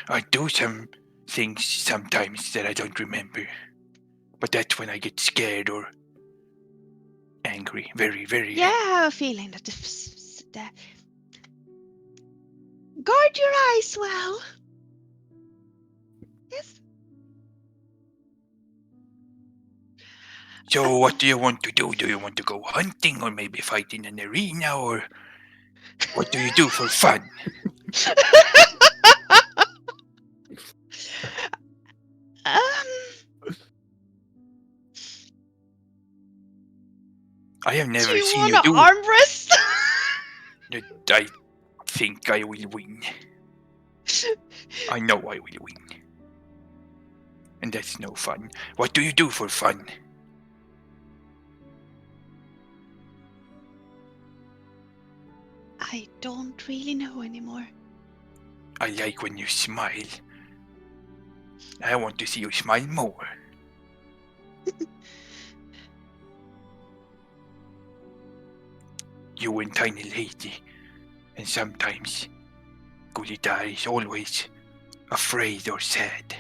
I do some things sometimes that I don't remember. But that's when I get scared or angry. Very, very Yeah, I have a feeling that guard your eyes well. Yes. So what do you want to do? Do you want to go hunting or maybe fight in an arena or What do you do for fun? I have Do never you seen want you to do arm wrestle? it. I think I will win. I know I will win. And that's no fun. What do you do for fun? I don't really know anymore. I like when you smile. I want to see you smile more. You and Tiny Lady. And sometimes Gulita is always afraid or sad.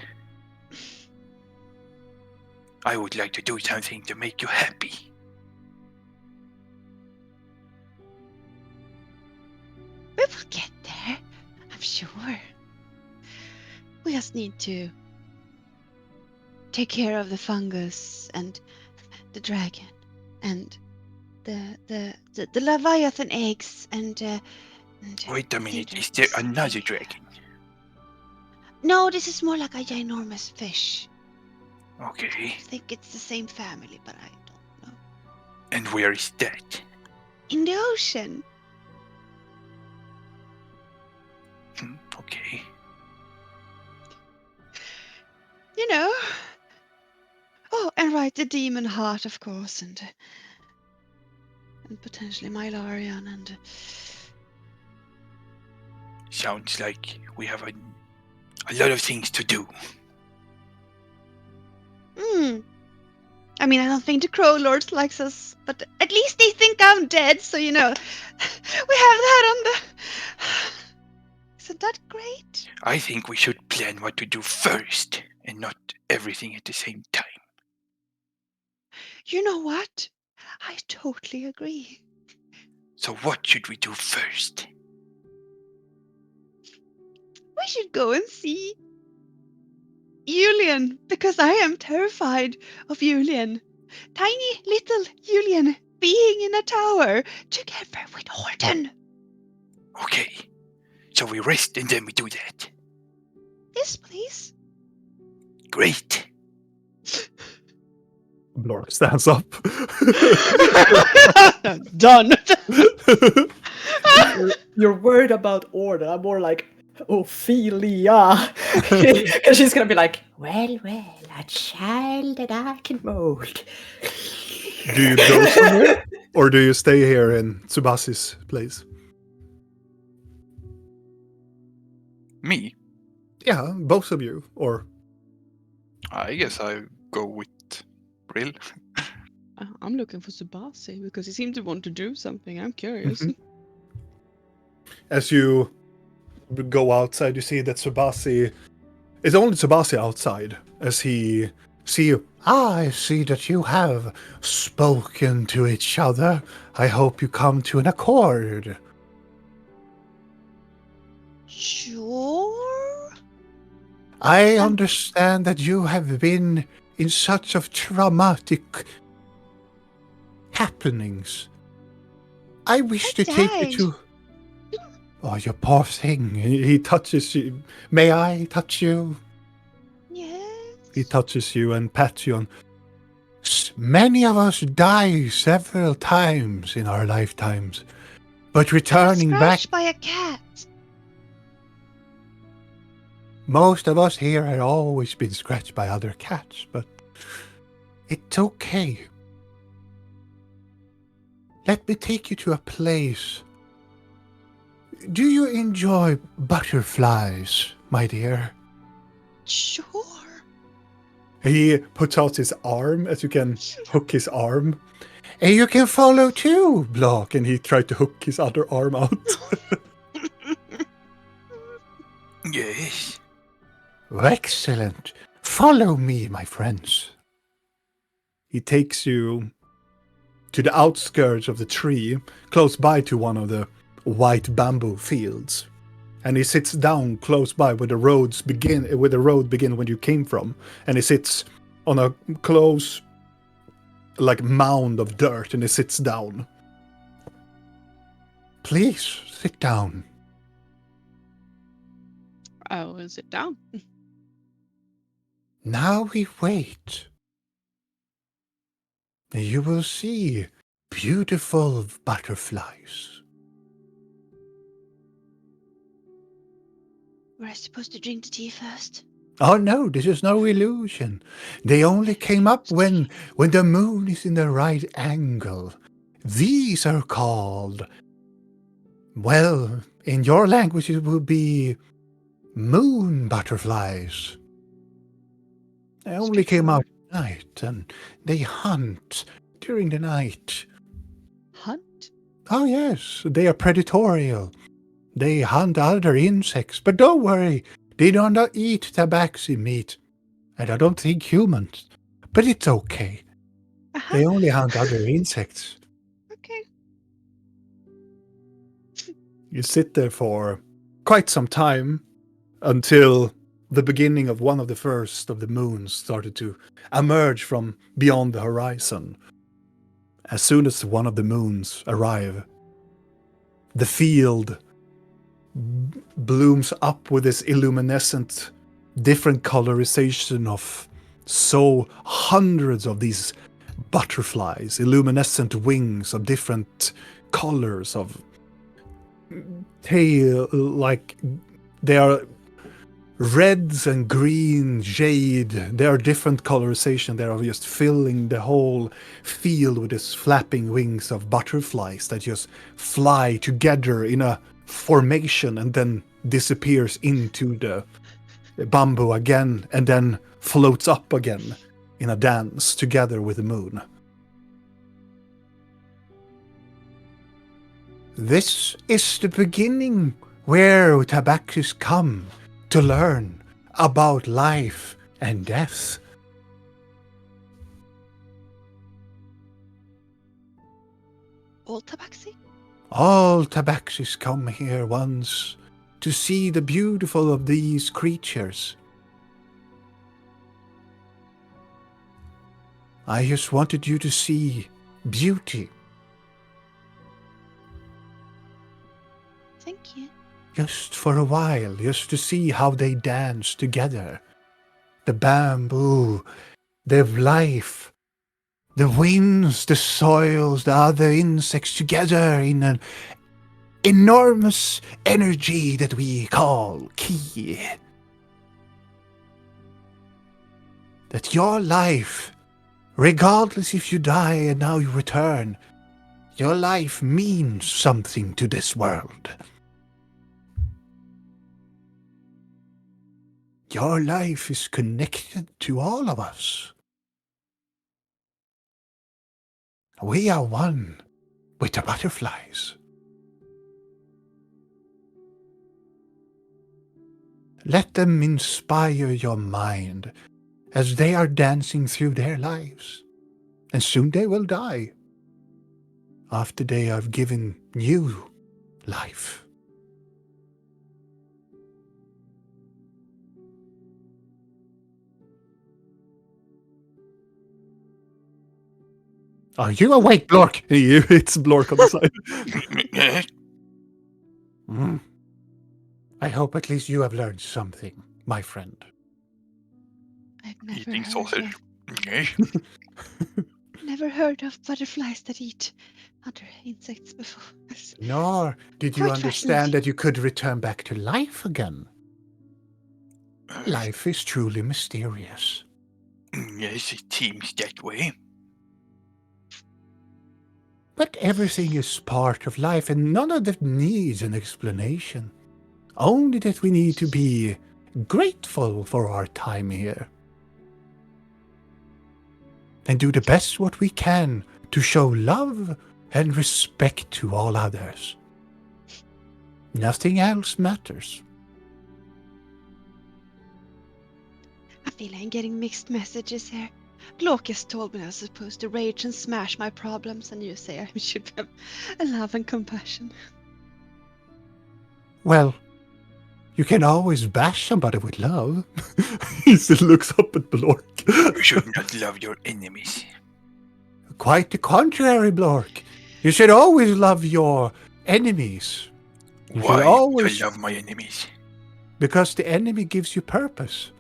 I would like to do something to make you happy. We will get there, I'm sure. We just need to take care of the fungus and the dragon and the Leviathan eggs and Wait a minute, is there another dragon? No, this is more like a ginormous fish. Okay, I think it's the same family, but I don't know. and where is that? In the ocean. Okay. You know. Oh, and right, the demon heart, of course, and potentially Mylarion, and Sounds like we have a lot of things to do. I mean, I don't think the Crow Lords likes us, but at least they think I'm dead, so you know, we have that on the. Isn't that great? I think we should plan what to do first, and not everything at the same time. You know what? I totally agree. So what should we do first? We should go and see Julian, because I am terrified of Julian. Tiny little Julian being in a tower together with Horton. Okay, so we rest and then we do that. Yes, please. Great. Blork stands up. Done. You're worried about order. I'm more like Ophelia. Because she's going to be like, Well, a child that I can mold. Do you go somewhere? Or do you stay here in Tsubasi's place? Me? Yeah, both of you. Or I guess I go with Brill. I'm looking for Tsubasi because he seemed to want to do something. I'm curious. as you go outside, you see that Tsubasi... It's only Tsubasi outside, as he see you. I see that you have spoken to each other. I hope you come to an accord. Sure. I understand that you have been in such of traumatic happenings. I wish to take you to... Oh, you poor thing. He touches you. May I touch you? Yes. He touches you and pats you on. Many of us die several times in our lifetimes, but returning back... Scratched by a cat. Most of us here have always been scratched by other cats, but it's okay. Let me take you to a place. Do you enjoy butterflies, my dear? Sure. He puts out his arm, as you can hook his arm. And you can follow too, Block. And he tried to hook his other arm out. Yes. Excellent. Follow me, my friends. He takes you to the outskirts of the tree, close by to one of the white bamboo fields. And he sits down close by where the road begin when you came from. And he sits on a close, like, mound of dirt, and he sits down. Please, sit down. I will sit down. Now we wait. You will see beautiful butterflies. Were I supposed to drink the tea first? Oh no, this is no illusion. They only came up when the moon is in the right angle. These are called, well, in your language it would be moon butterflies. They only came out at night, and they hunt during the night. Hunt? Oh yes, they are predatorial. They hunt other insects, but don't worry, they do not eat tabaxi meat. And I don't think humans. But it's okay. They only hunt other insects. Okay. You sit there for quite some time until the beginning of one of the first of the moons started to emerge from beyond the horizon. As soon as one of the moons arrive, the field blooms up with this illuminescent, different colorization of so hundreds of these butterflies, illuminescent wings of different colors of tail, like they are reds and green, jade. There are different colorization. They are just filling the whole field with these flapping wings of butterflies that just fly together in a formation and then disappears into the bamboo again and then floats up again in a dance together with the moon. This is the beginning where tabaxis come to learn about life and death. All tabaxi? All tabaxis come here once to see the beautiful of these creatures. I just wanted you to see beauty. Thank you. Just for a while, just to see how they dance together. The bamboo, the life, the winds, the soils, the other insects together in an enormous energy that we call ki. That your life, regardless if you die and now you return, your life means something to this world. Your life is connected to all of us. We are one with the butterflies. Let them inspire your mind as they are dancing through their lives. And soon they will die after they have given you life. Are you awake, Blork? It's Blork on the side. I hope at least you have learned something, my friend. I've never Eating heard sausage. never heard of butterflies that eat other insects before. Nor did you Quite understand fascinating. that you could return back to life again. Life is truly mysterious. Yes, it seems that way. But everything is part of life, and none of it needs an explanation. Only that we need to be grateful for our time here. And do the best what we can to show love and respect to all others. Nothing else matters. I feel I'm getting mixed messages here. Glaucus told me I was supposed to rage and smash my problems, and you say I should have love and compassion. Well, you can always bash somebody with love. He still looks up at Blork. You should not love your enemies. Quite the contrary, Blork. You should always love your enemies. You should Why? always, I love my enemies. because the enemy gives you purpose.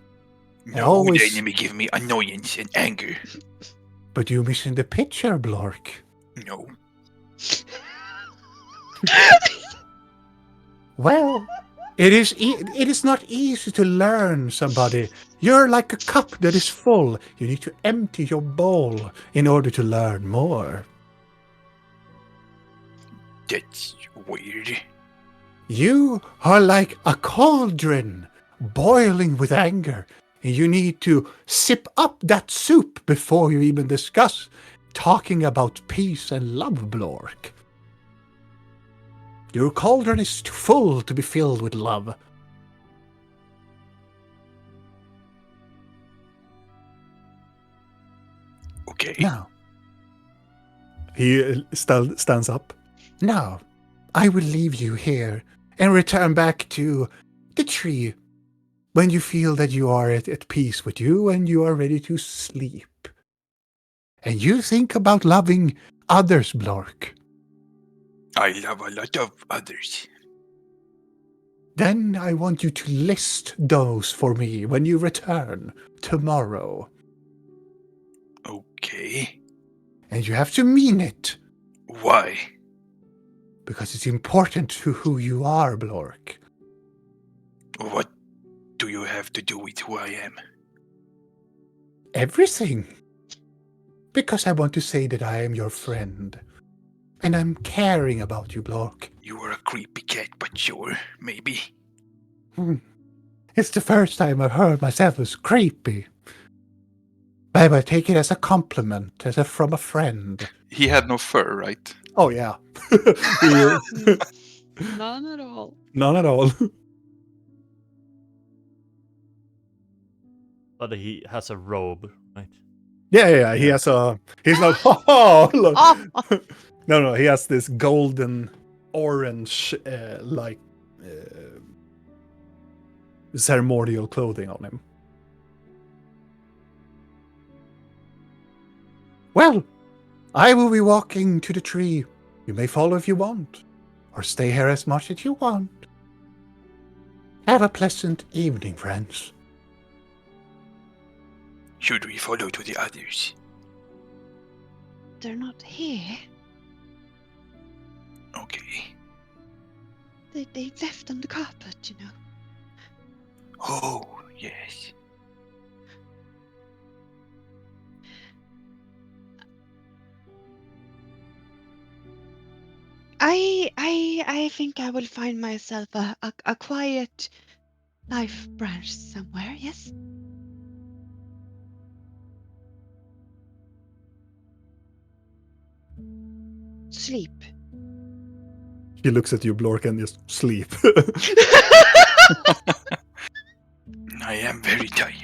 No, always- the enemy give me annoyance and anger. But you're missing the picture, Blork. No. Well, it is not easy to learn somebody. You're like a cup that is full. You need to empty your bowl in order to learn more. That's weird. You are like a cauldron boiling with anger, and you need to sip up that soup before you even discuss talking about peace and love, Blork. Your cauldron is too full to be filled with love. Okay. Now, he stands up. Now, I will leave you here and return back to the tree when you feel that you are at peace with you and you are ready to sleep. And you think about loving others, Blork. I love a lot of others. Then I want you to list those for me when you return tomorrow. Okay. And you have to mean it, Why? because it's important to who you are, Blork. What do you have to do with who I am? Everything. Because I want to say that I am your friend. And I'm caring about you, Blork. You are a creepy cat, but sure, maybe. It's the first time I've heard myself as creepy. But I take it as a compliment, from a friend. He had no fur, right? Oh, yeah. None at all. None at all. But he has a robe, right? Yeah. He has a... He's not... Oh, look. Oh, No. He has this golden orange, ceremonial clothing on him. Well, I will be walking to the tree. You may follow if you want, or stay here as much as you want. Have a pleasant evening, friends. Should we follow to the others? They're not here. Okay. They left on the carpet, you know. Oh, yes. I think I will find myself a quiet life branch somewhere, yes? Sleep. He looks at you, Blork, and just sleep. I am very tired.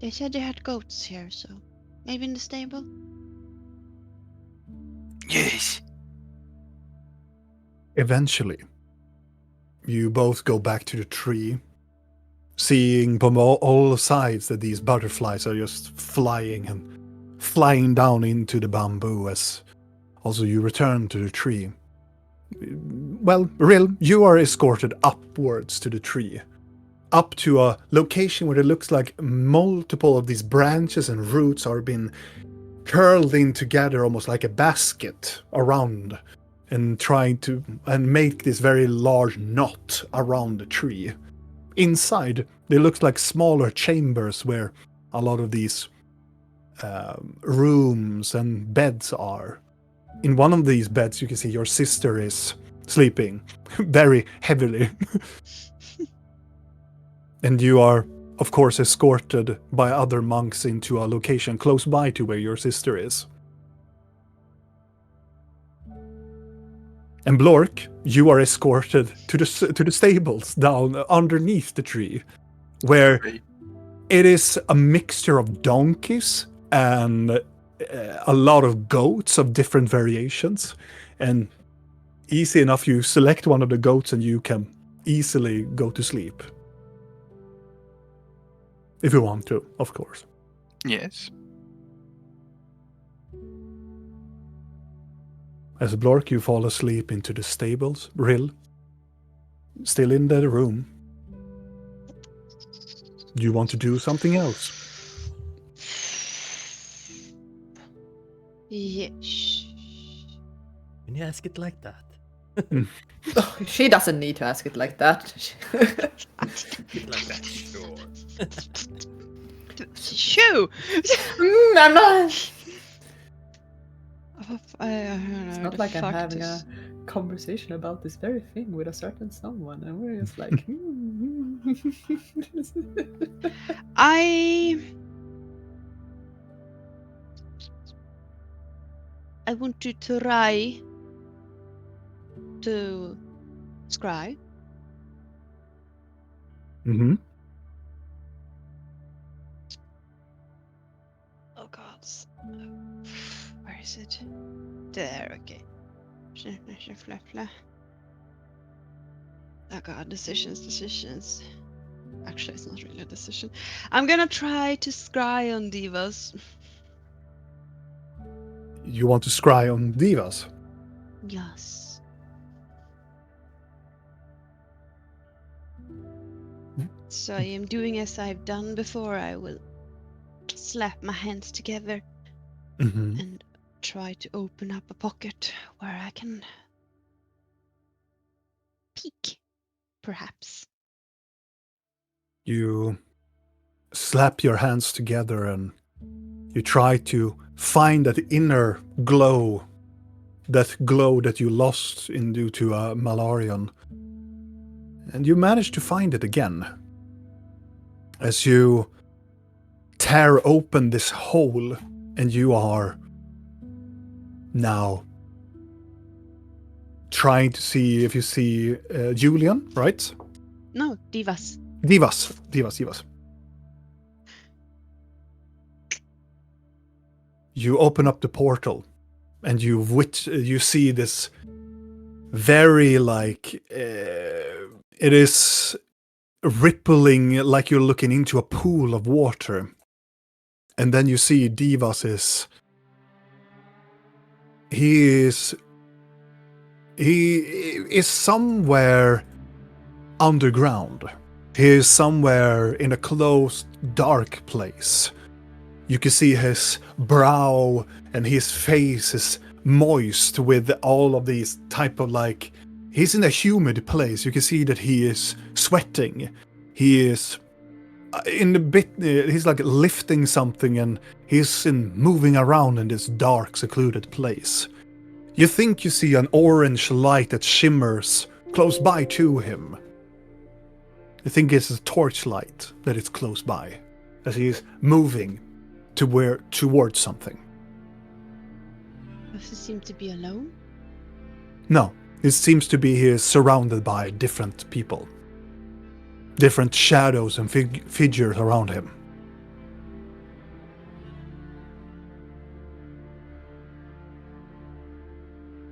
They said they had goats here, so maybe in the stable? Yes. Eventually, you both go back to the tree, seeing from all sides that these butterflies are just flying down into the bamboo as also you return to the tree. Well, Rill, you are escorted upwards to the tree, up to a location where it looks like multiple of these branches and roots are being curled in together almost like a basket around and trying to make this very large knot around the tree. Inside, there looks like smaller chambers where a lot of these rooms and beds are. In one of these beds, you can see your sister is sleeping very heavily. And you are, of course, escorted by other monks into a location close by to where your sister is. And Blork, you are escorted to the stables down underneath the tree, where it is a mixture of donkeys and a lot of goats of different variations. And easy enough, you select one of the goats and you can easily go to sleep. If you want to, of course. Yes. As Blork, you fall asleep into the stables. Rill, still in the room. Do you want to do something else? Yes. Can you ask it like that? Oh, she doesn't need to ask it like that. Like that, sure. Shoo! I'm not. It's It's not like I'm having a conversation about this very thing with a certain someone, and we're just like. I want to try to scry. Mm-hmm. Oh god. Where is it? There, okay. Oh god, decisions. Actually, it's not really a decision. I'm gonna try to scry on divas. You want to scry on divas? Yes. So I am doing as I've done before. I will slap my hands together Mm-hmm. and try to open up a pocket where I can peek, perhaps. You slap your hands together and you try to find that inner glow, that you lost in due to Malarion. And you manage to find it again. As you tear open this hole, and you are now trying to see if you see Julian, right? No, divas. Divas. You open up the portal, and you see this very it is rippling like you're looking into a pool of water. And then you see Divas he is somewhere underground. He is somewhere in a closed, dark place. You can see his brow and his face is moist with all of these type of he's in a humid place. You can see that he is sweating. He is in a bit, he's like lifting something and he's moving around in this dark, secluded place. You think you see an orange light that shimmers close by to him. You think it's a torchlight that is close by as he's moving towards something. Does he seem to be alone? No, it seems to be he is surrounded by different people. Different shadows and figures around him.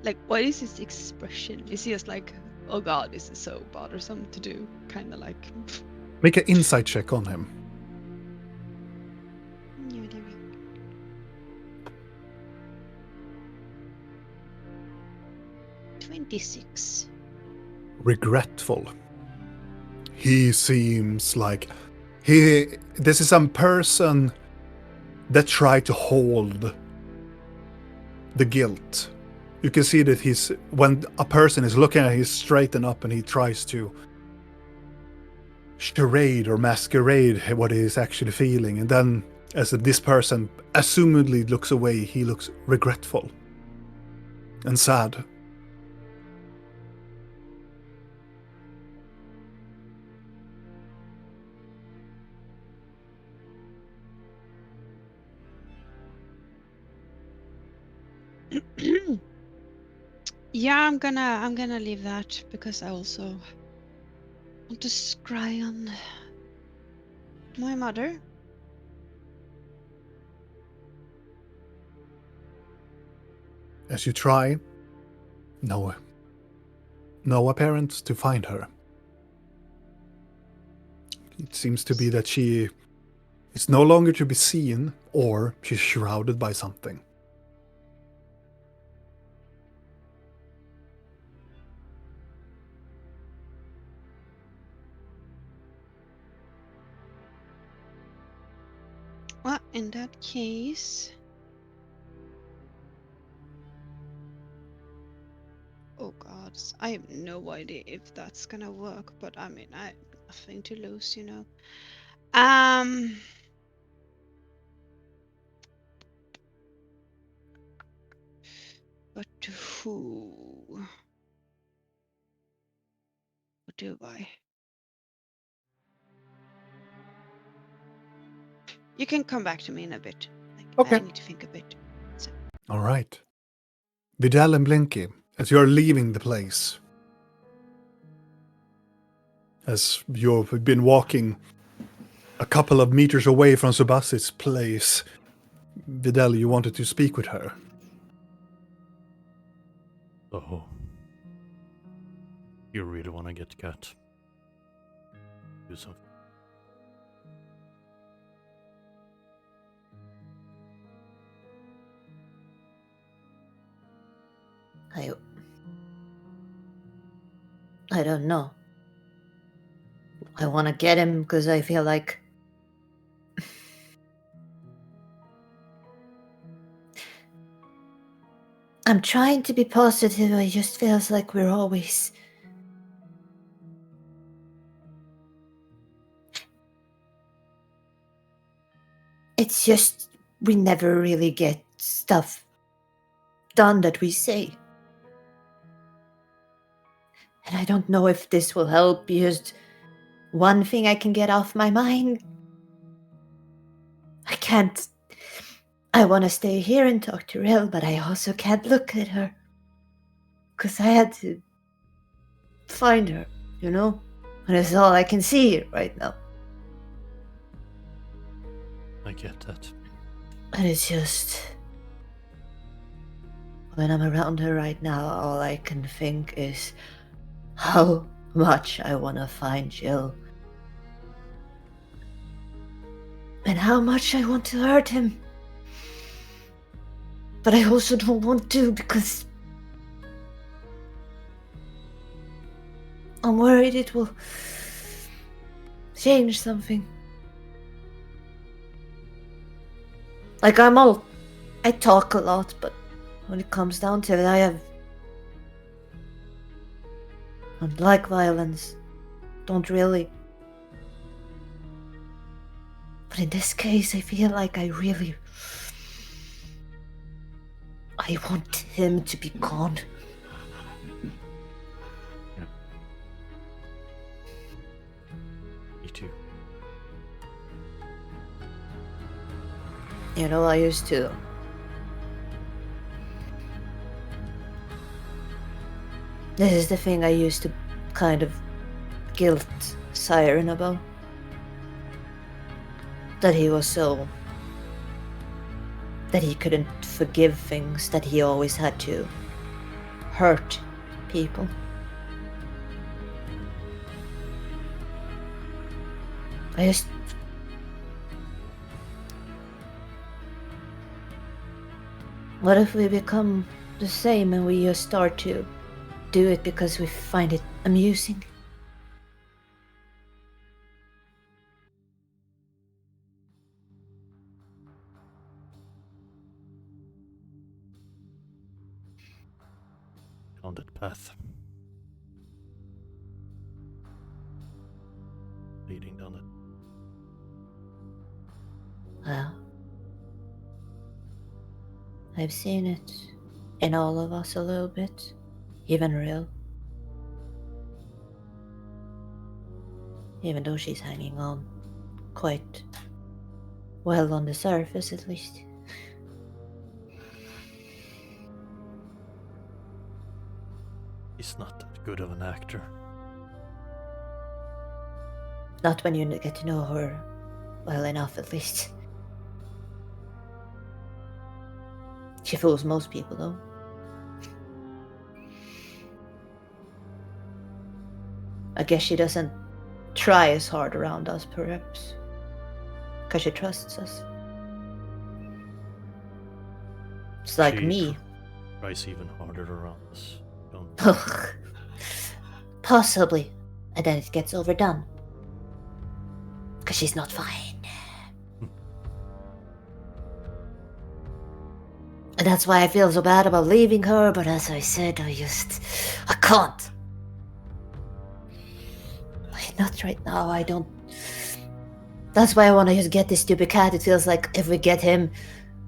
Like, what is his expression? Is he just like, oh god, this is so bothersome to do? Kind of like... Make an insight check on him. 26. Regretful. He seems like this is some person that tried to hold the guilt. You can see that when a person is looking at him, he's straightened up and he tries to charade or masquerade what he is actually feeling. And then as this person assumedly looks away, he looks regretful and sad. Yeah, I'm gonna leave that because I also want to scry on my mother. As you try, no apparent to find her. It seems to be that she is no longer to be seen, or she's shrouded by something. Well, in that case... Oh god, I have no idea if that's gonna work, but I mean, I have nothing to lose, you know. But to who? What do I? You can come back to me in a bit. Like, Okay. I need to think a bit. So. All right. Vidal and Blinky, as you're leaving the place, as you've been walking a couple of meters away from Subasi's place, Vidal, you wanted to speak with her. Oh. You really want to get Cat? Do something. I don't know. I want to get him because I feel like I'm trying to be positive. It just feels like we're always it's just we never really get stuff done that we say. And I don't know if this will help. Just one thing I can get off my mind. I can't. I want to stay here and talk to Rill, but I also can't look at her. Because I had to find her, you know? And it's all I can see right now. I get that. And it's just... When I'm around her right now, all I can think is how much I want to find Jill. And how much I want to hurt him. But I also don't want to because I'm worried it will change something. Like I talk a lot, but when it comes down to it, I like violence. Don't really. But in this case, I feel like I want him to be gone. Yeah. Me too. You know, I used to. This is the thing I used to kind of guilt Siren about. That he was so... that he couldn't forgive things, that he always had to hurt people. I just... What if we become the same and we just start to do it because we find it amusing? On that path. Leading down it. Well, I've seen it in all of us a little bit, even Real. Even though she's hanging on quite well on the surface, at least. He's not that good of an actor. Not when you get to know her well enough, at least. She fools most people, though. I guess she doesn't try as hard around us, perhaps. Because she trusts us. It's like She me. Tries even harder around us. Don't. Possibly. And then it gets overdone. Because she's not fine. That's why I feel so bad about leaving her, but as I said, I can't. Not right now, I don't. That's why I want to just get this stupid cat. It feels like if we get him,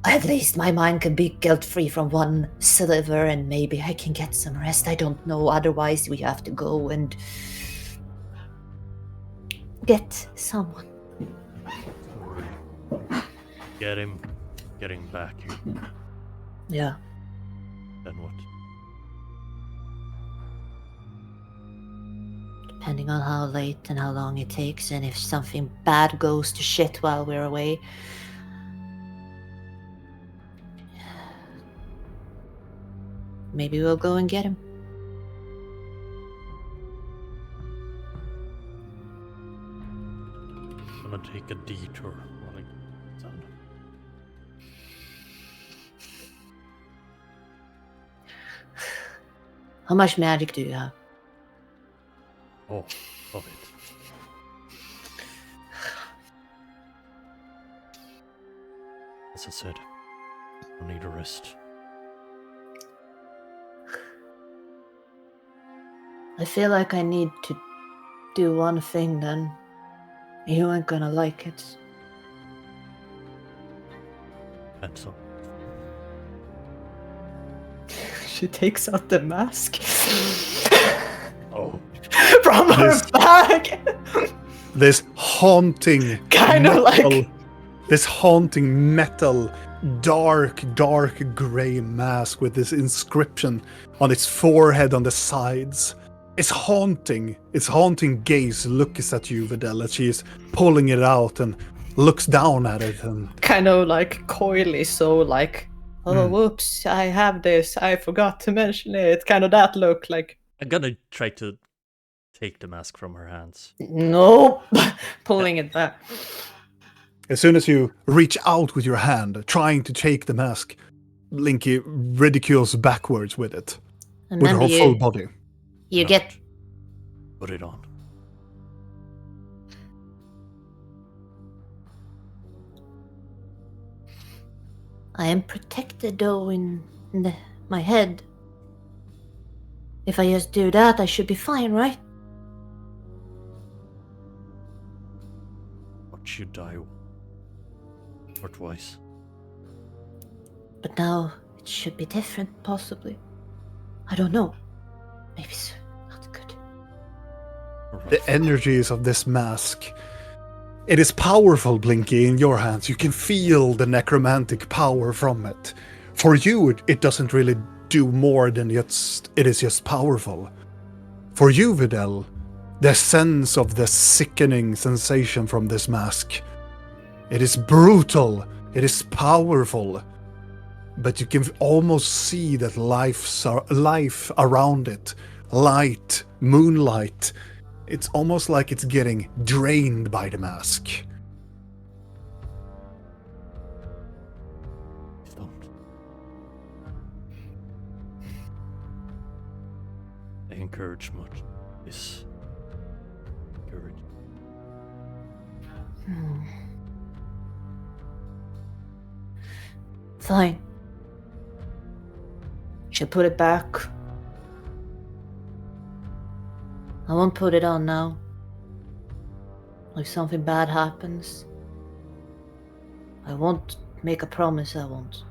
at least my mind can be guilt-free from one sliver and maybe I can get some rest. I don't know. Otherwise, we have to go and get someone. Get him back. Yeah. Then what? Depending on how late and how long it takes, and if something bad goes to shit while we're away. Maybe we'll go and get him. I'm gonna take a detour while I get done. How much magic do you have? Oh, of it. As I said, I need a rest. I feel like I need to do one thing then. You ain't gonna like it. And so. She takes out the mask Oh. from her bag. This haunting Kind of metal, like- this haunting metal, dark gray mask with this inscription on its forehead on the sides. It's haunting gaze looks at you, Videl, as she is pulling it out and looks down at it and Kind of like coyly, so like, oh, whoops, I have this, I forgot to mention it. Kind of that look, like, I'm gonna try to take the mask from her hands. nope, pulling it back. as soon as you reach out with your hand, trying to take the mask, Blinky ridicules backwards with it, And with her then full body. you No. get Put it on. I am protected though in my head. If I just do that, I should be fine, right? Watch you die. Or twice. But now it should be different, possibly. I don't know. Maybe it's not good. Alright. The energies of this mask. It is powerful, Blinky, in your hands. You can feel the necromantic power from it. For you, it doesn't really do more than it is just powerful. For you, Videl, the sense of the sickening sensation from this mask. It is brutal. It is powerful. But you can almost see that life around it. Light, moonlight. It's almost like it's getting drained by the mask. Please don't. I encourage much. This. Encourage. Fine. She'll put it back. I won't put it on now. If something bad happens, I won't make a promise, I won't.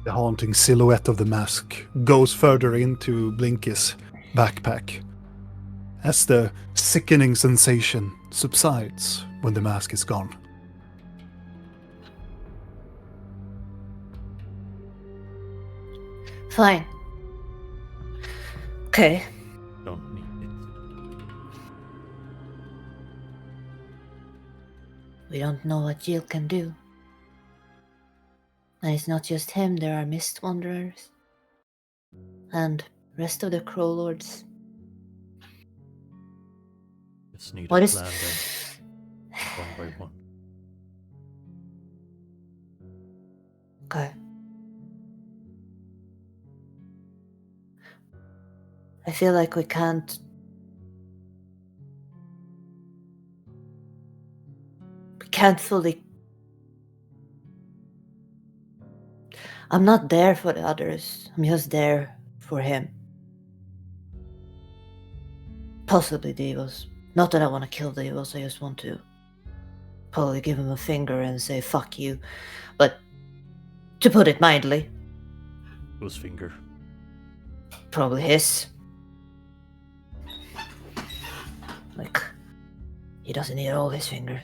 The haunting silhouette of the mask goes further into Blinky's backpack as the sickening sensation subsides when the mask is gone. Fine. Okay. Don't need it. We don't know what Jill can do. And it's not just him, there are Mist Wanderers. And rest of the Crow Lords. Just need What a is... plan then, one by one. Okay. I feel like we can't fully I'm not there for the others. I'm just there for him. Possibly Devos. Not that I want to kill Devos, I just want to probably give him a finger and say fuck you. But to put it mildly, Whose finger? probably his. Like, he doesn't need all his fingers.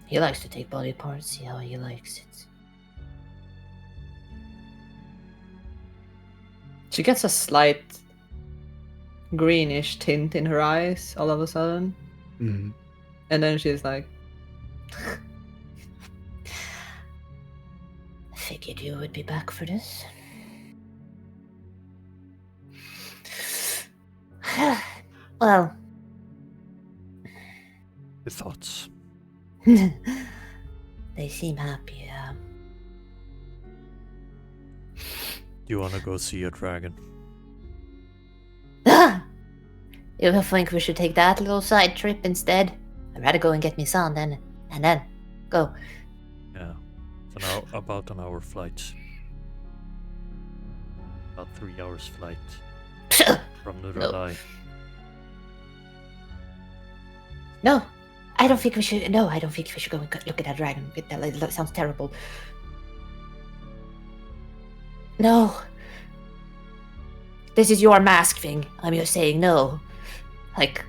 He likes to take body parts, see how he likes it. She gets a slight greenish tint in her eyes all of a sudden. Mm. And then she's like, I figured you would be back for this. Well, The thoughts. they seem happy. You wanna go see a dragon? You think we should take that little side trip instead? I'd rather go and get me some then, and then go. Yeah. It's about an hour flight. About 3 hours flight from Nuradai. No, I don't think we should. No, I don't think we should go and look at that dragon. That sounds terrible. No. This is your mask thing. I'm just saying no. Like,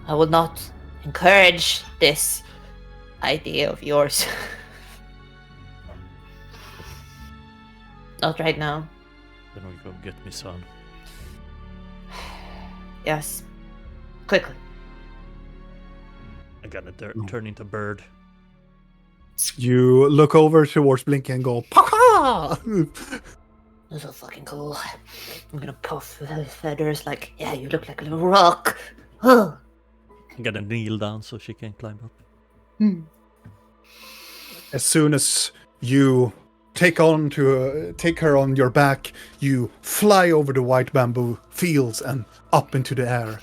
I will not encourage this idea of yours. Not right now. Then we go get me some. Yes. Quickly. I'm gonna turn into bird. You look over towards Blinky and go, "Paka!" That's so fucking cool. I'm gonna puff his feathers like, yeah, you look like a little rock. Oh. I'm gonna kneel down so she can climb up. As soon as you take her on your back, you fly over the white bamboo fields and up into the air.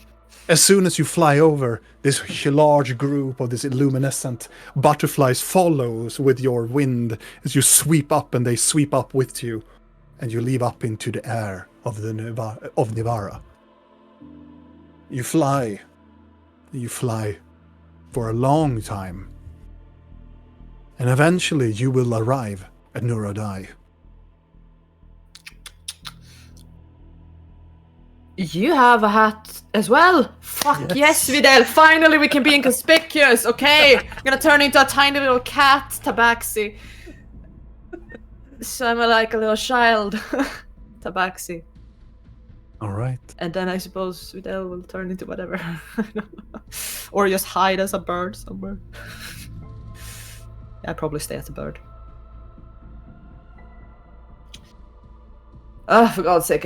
As soon as you fly over, this large group of this luminescent butterflies follows with your wind as you sweep up, and they sweep up with you, and you leave up into the air of Nivara. You fly for a long time, and eventually you will arrive at Nuradai. you have a hat as well. Fuck yes, Videl. Finally, we can be inconspicuous. Okay, I'm gonna turn into a tiny little cat, Tabaxi. So I'm like a little child, Tabaxi. All right. And then I suppose Videl will turn into whatever. Or just hide as a bird somewhere. Yeah, I'd probably stay as a bird. For God's sake,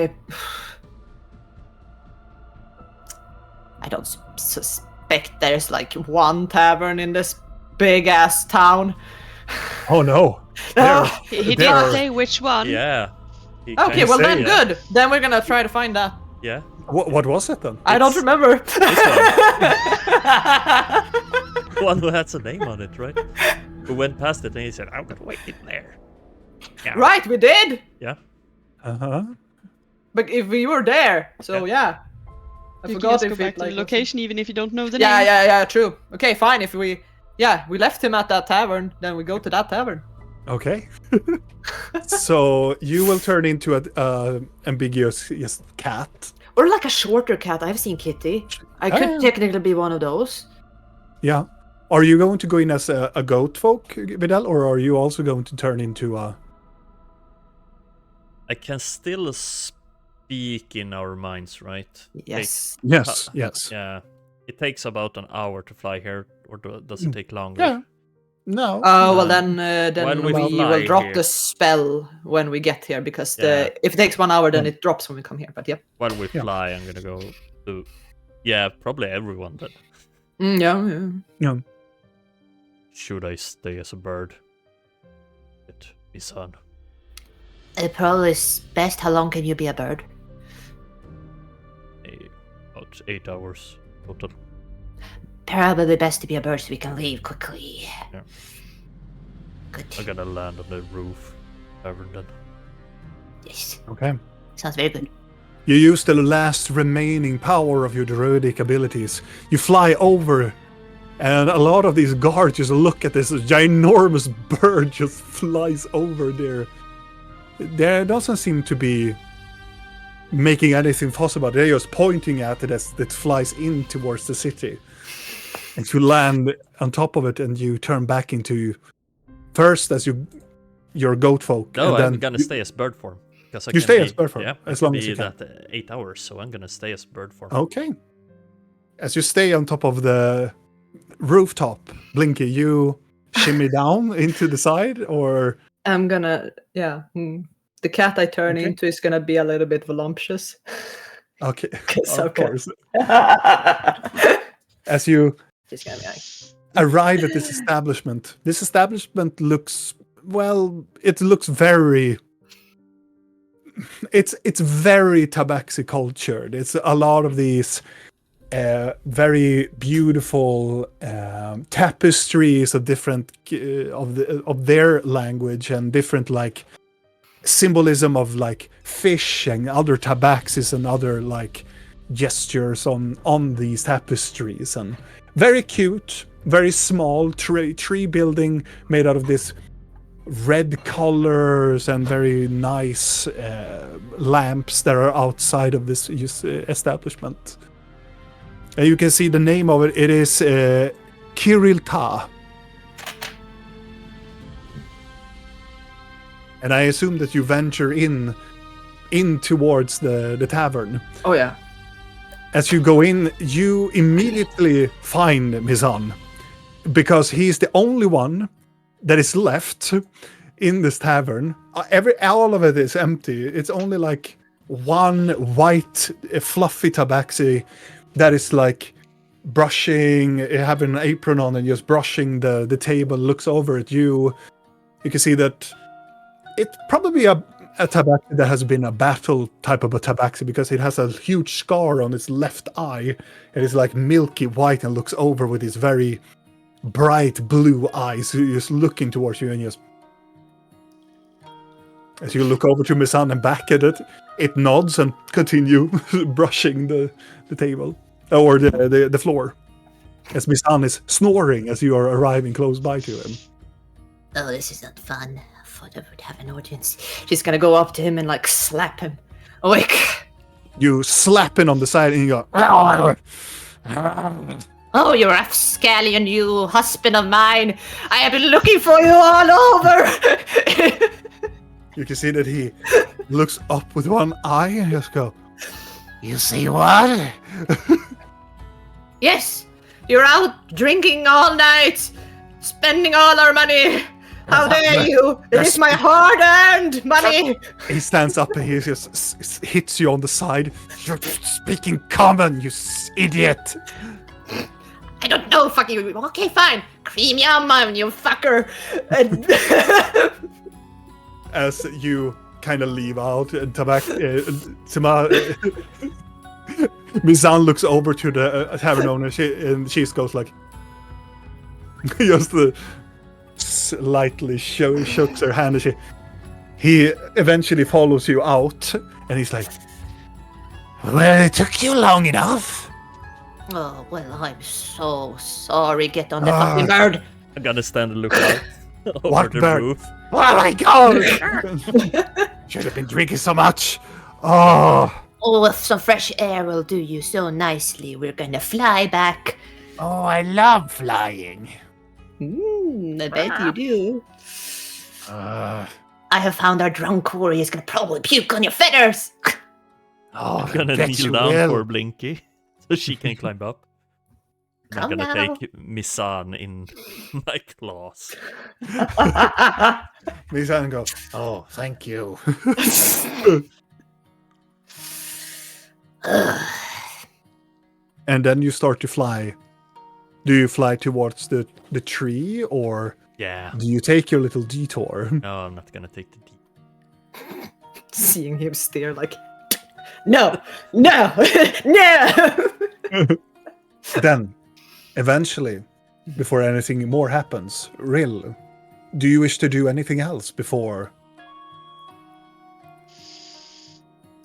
I don't suspect there's like one tavern in this big ass town. Oh no. He didn't say which one. Yeah. Okay, well then good. Then we're gonna try to find that. Yeah. What was it then? I don't remember. The one who has a name on it, right? Who went past it and he said, I'm gonna wait in there. Yeah. Right, we did. Yeah. Uh-huh. But if we were there, so yeah. I You can forgot just if go back it to the like location even if you don't know the Yeah, name. yeah, true. Okay, fine. If we left him at that tavern, then we go to that tavern. Okay. So you will turn into a ambiguous cat. Or like a shorter cat. I've seen Kitty. I could technically be one of those. Yeah. Are you going to go in as a goat folk, Vidal, or are you also going to turn into a... I can still speak in our minds, right? Yes. Yes. Yeah. It takes about an hour to fly here, or does it take longer? Yeah. No. Oh, well then While we we fly will drop here. the spell when we get here, because Yeah. if it takes 1 hour, then it drops when we come here. But yeah. While we fly, I'm gonna go to... Yeah, probably everyone then. Yeah. Should I stay as a bird? Get me son. Probably best. How long can you be a bird? About 8 hours total. Probably best to be a bird so we can leave quickly. Yeah. Good. I'm gonna land on the roof. Tavern then. Yes. Okay. Sounds very good. You use the last remaining power of your druidic abilities. You fly over, and a lot of these guards just look at this ginormous bird just flies over there. There doesn't seem to be making anything fuss about it. They're just pointing at it as it flies in towards the city. And you land on top of it, and you turn back into first as your goat folk. No, and I'm then gonna stay as bird form. Because You stay as bird form, Yeah, as I long can as you be can. that 8 hours, so I'm gonna stay as bird form. Okay. As you stay on top of the rooftop, Blinky, you shimmy down into the side, or I'm gonna, the cat I turn into is gonna be a little bit voluptuous. okay, 'Cause of okay. course. As you Just gonna be like, arrive at this establishment looks, well, it looks very. It's very Tabaxi cultured. It's a lot of these very beautiful tapestries of different of their language, and different like symbolism of like fish and other tabaxis and other like gestures on these tapestries, and very cute, very small tree building made out of this red colors and very nice lamps that are outside of this establishment. And you can see the name of it. It is Kirilta. And I assume that you venture in towards the tavern. oh yeah. As you go in, you immediately find Mizan, because he's the only one that is left in this tavern. All of it is empty. It's only like one white, fluffy tabaxi that is like brushing, having an apron on and just brushing the table, looks over at you. You can see that it's probably a tabaxi that has been a battle type of a tabaxi, because it has a huge scar on its left eye. It is like milky white and looks over with its very bright blue eyes, just looking towards you, and just as you look over to Misan and back at it, it nods and continue brushing the table or the floor, as Misan is snoring as you are arriving close by to him. Oh, this is not fun. I thought I would have an audience. She's gonna go up to him and like slap him. Awake. You slap him on the side and you go, Oh, you rapscallion, you husband of mine! I have been looking for you all over! you can see that he looks up with one eye and just go, You see what? Yes! You're out drinking all night! Spending all our money! How dare you! It is my hard-earned money! he stands up and he just hits you on the side. You're speaking common, you idiot! I don't know, fucking. Okay, fine. Cream your mum, you fucker. As you kind of leave out, and Mizan looks over to the tavern owner, and she goes like, just slightly shooks her hand, and he eventually follows you out, and he's like, Well, it took you long enough. Oh, well, I'm so sorry. Get on the fucking bird. I'm gonna stand and look out over What the bird? roof. Oh my god! should have been drinking so much. Oh, Oh, some fresh air will do you so nicely. We're gonna fly back. Oh, I love flying. I bet you do. I have found our drunk warrior is gonna probably puke on your feathers. Oh, I'm gonna I bet kneel you down will. for Blinky so she can climb up. I'm Come gonna now. take Misan in my claws. Mizan goes, Oh, thank you. and then you start to fly. Do you fly towards the tree, or Yeah. do you take your little detour? No, I'm not gonna take the deep. Seeing him stare like, no, no, no. Then, eventually, before anything more happens, Rill, Do you wish to do anything else before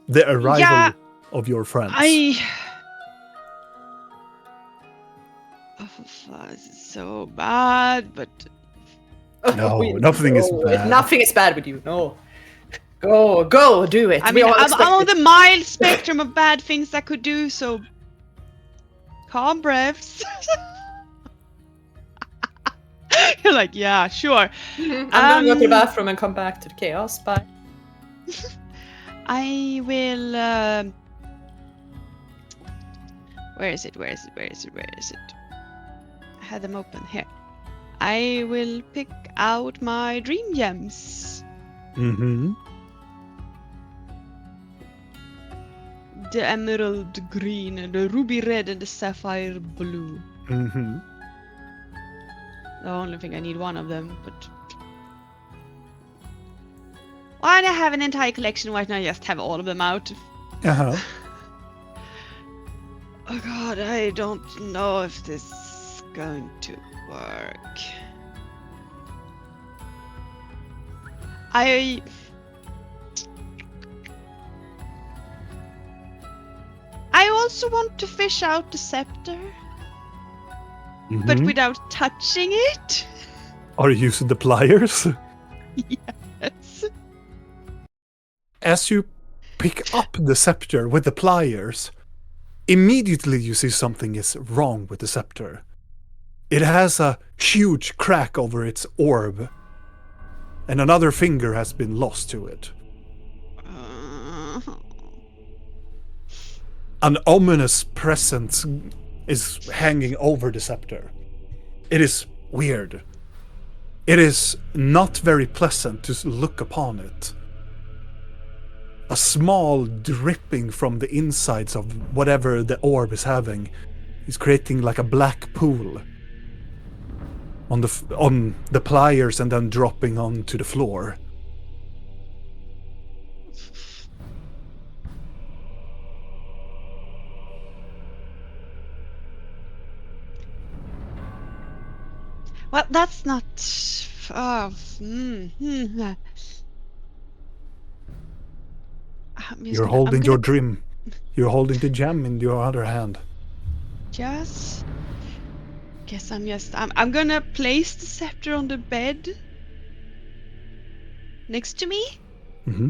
the arrival of your friends? This is so bad, but No, nothing is bad. Nothing is bad with you. No. Go, do it. I mean, I'm on the mild spectrum of bad things I could do, so calm breaths. You're like, yeah, sure. I'm gonna go to the bathroom and come back to the chaos. Bye. I will. Where is it? I had them open here. I will pick out my dream gems. Mm-hmm. The emerald green, and the ruby red, and the sapphire blue. Mm-hmm. The only thing I need one of them, but why do I have an entire collection? Why don't I just have all of them out? Uh-huh. Oh god, I don't know if this is going to work. I also want to fish out the scepter, but Mhm. without touching it. Are you using the pliers? Yes. As you pick up the scepter with the pliers, immediately you see something is wrong with the scepter. It has a huge crack over its orb, and another finger has been lost to it. An ominous presence is hanging over the scepter. It is weird. It is not very pleasant to look upon it. A small dripping from the insides of whatever the orb is having is creating like a black pool on the pliers and then dropping onto the floor. Well, that's not. You're holding your dream. You're holding the gem in your other hand. Guess I'm gonna place the scepter on the bed next to me. Mm-hmm.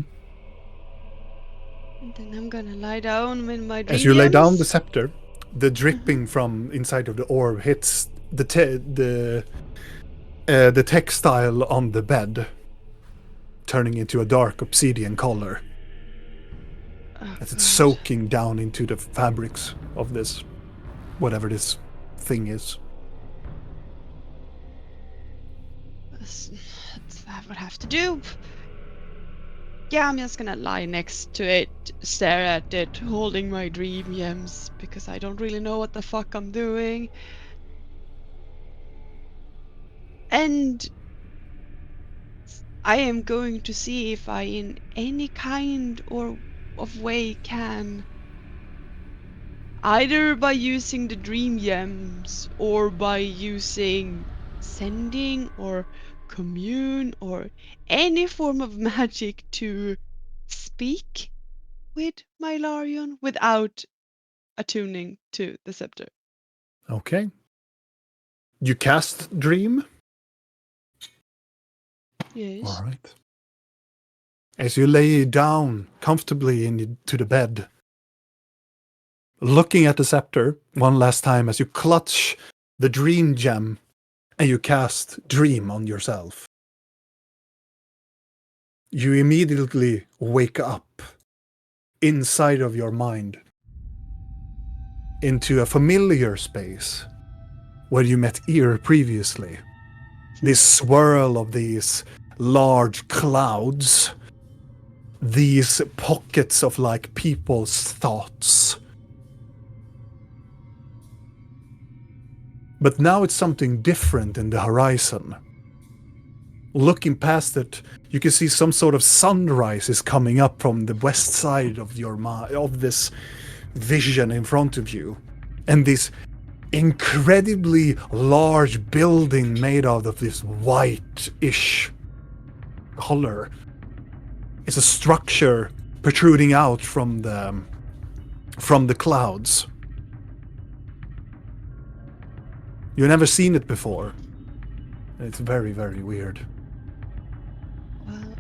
And then I'm gonna lie down with my dream As you lay down gems. the scepter, the dripping from inside of the orb hits the textile on the bed, turning into a dark obsidian color. As it's soaking down into the fabrics of this, whatever this thing is. That would have to do. Yeah, I'm just gonna lie next to it, stare at it, holding my dream gems, because I don't really know what the fuck I'm doing. And I am going to see if I, in any kind or of way, can, either by using the dream gems or by using sending or commune or any form of magic, to speak with my Larion without attuning to the scepter. Okay. You cast Dream. Yes. All right. As you lay down comfortably into the bed, looking at the scepter one last time as you clutch the dream gem and you cast Dream on yourself. You immediately wake up inside of your mind into a familiar space where you met Ear previously. This swirl of these large clouds, these pockets of like people's thoughts. But now it's something different in the horizon. Looking past it, you can see some sort of sunrise is coming up from the west side of your of this vision in front of you. And these incredibly large building made out of this white-ish color. It's a structure protruding out from the clouds. You've never seen it before. It's very, very weird. Well,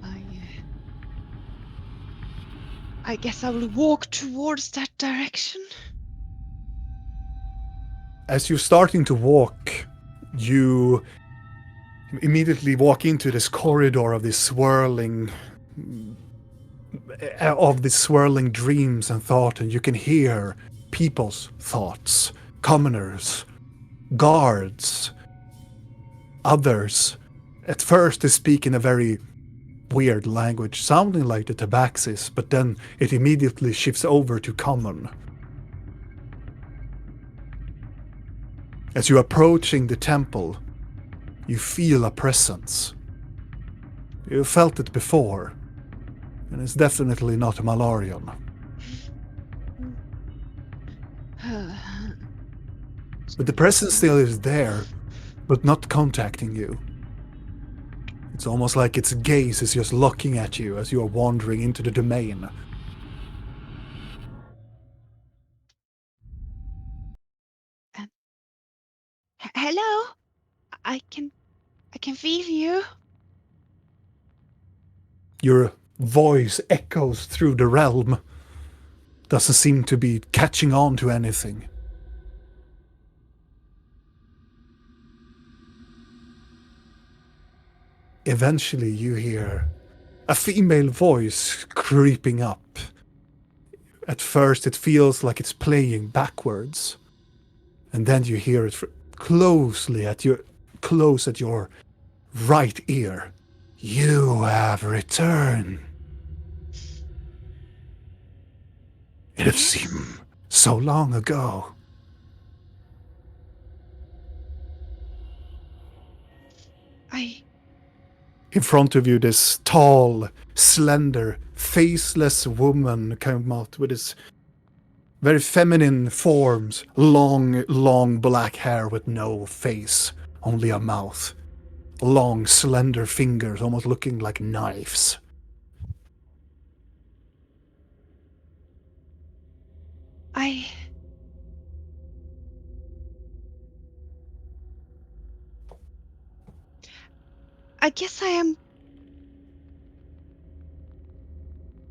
I guess I will walk towards that direction. As you're starting to walk, you immediately walk into this corridor of this swirling dreams and thought, and you can hear people's thoughts, commoners, guards, others. At first they speak in a very weird language, sounding like the Tabaxis, but then it immediately shifts over to common. As you're approaching the temple, you feel a presence. You felt it before, and it's definitely not a Malarian. But the presence still is there, but not contacting you. It's almost like its gaze is just looking at you as you are wandering into the domain. Hello? I can feel you. Your voice echoes through the realm. Doesn't seem to be catching on to anything. Eventually you hear a female voice creeping up. At first it feels like it's playing backwards. And then you hear it close at your right ear. You have returned. It seemed so long ago. In front of you, this tall, slender, faceless woman came out with this very feminine forms, long black hair with no face, only a mouth. Long, slender fingers, almost looking like knives. I guess I am...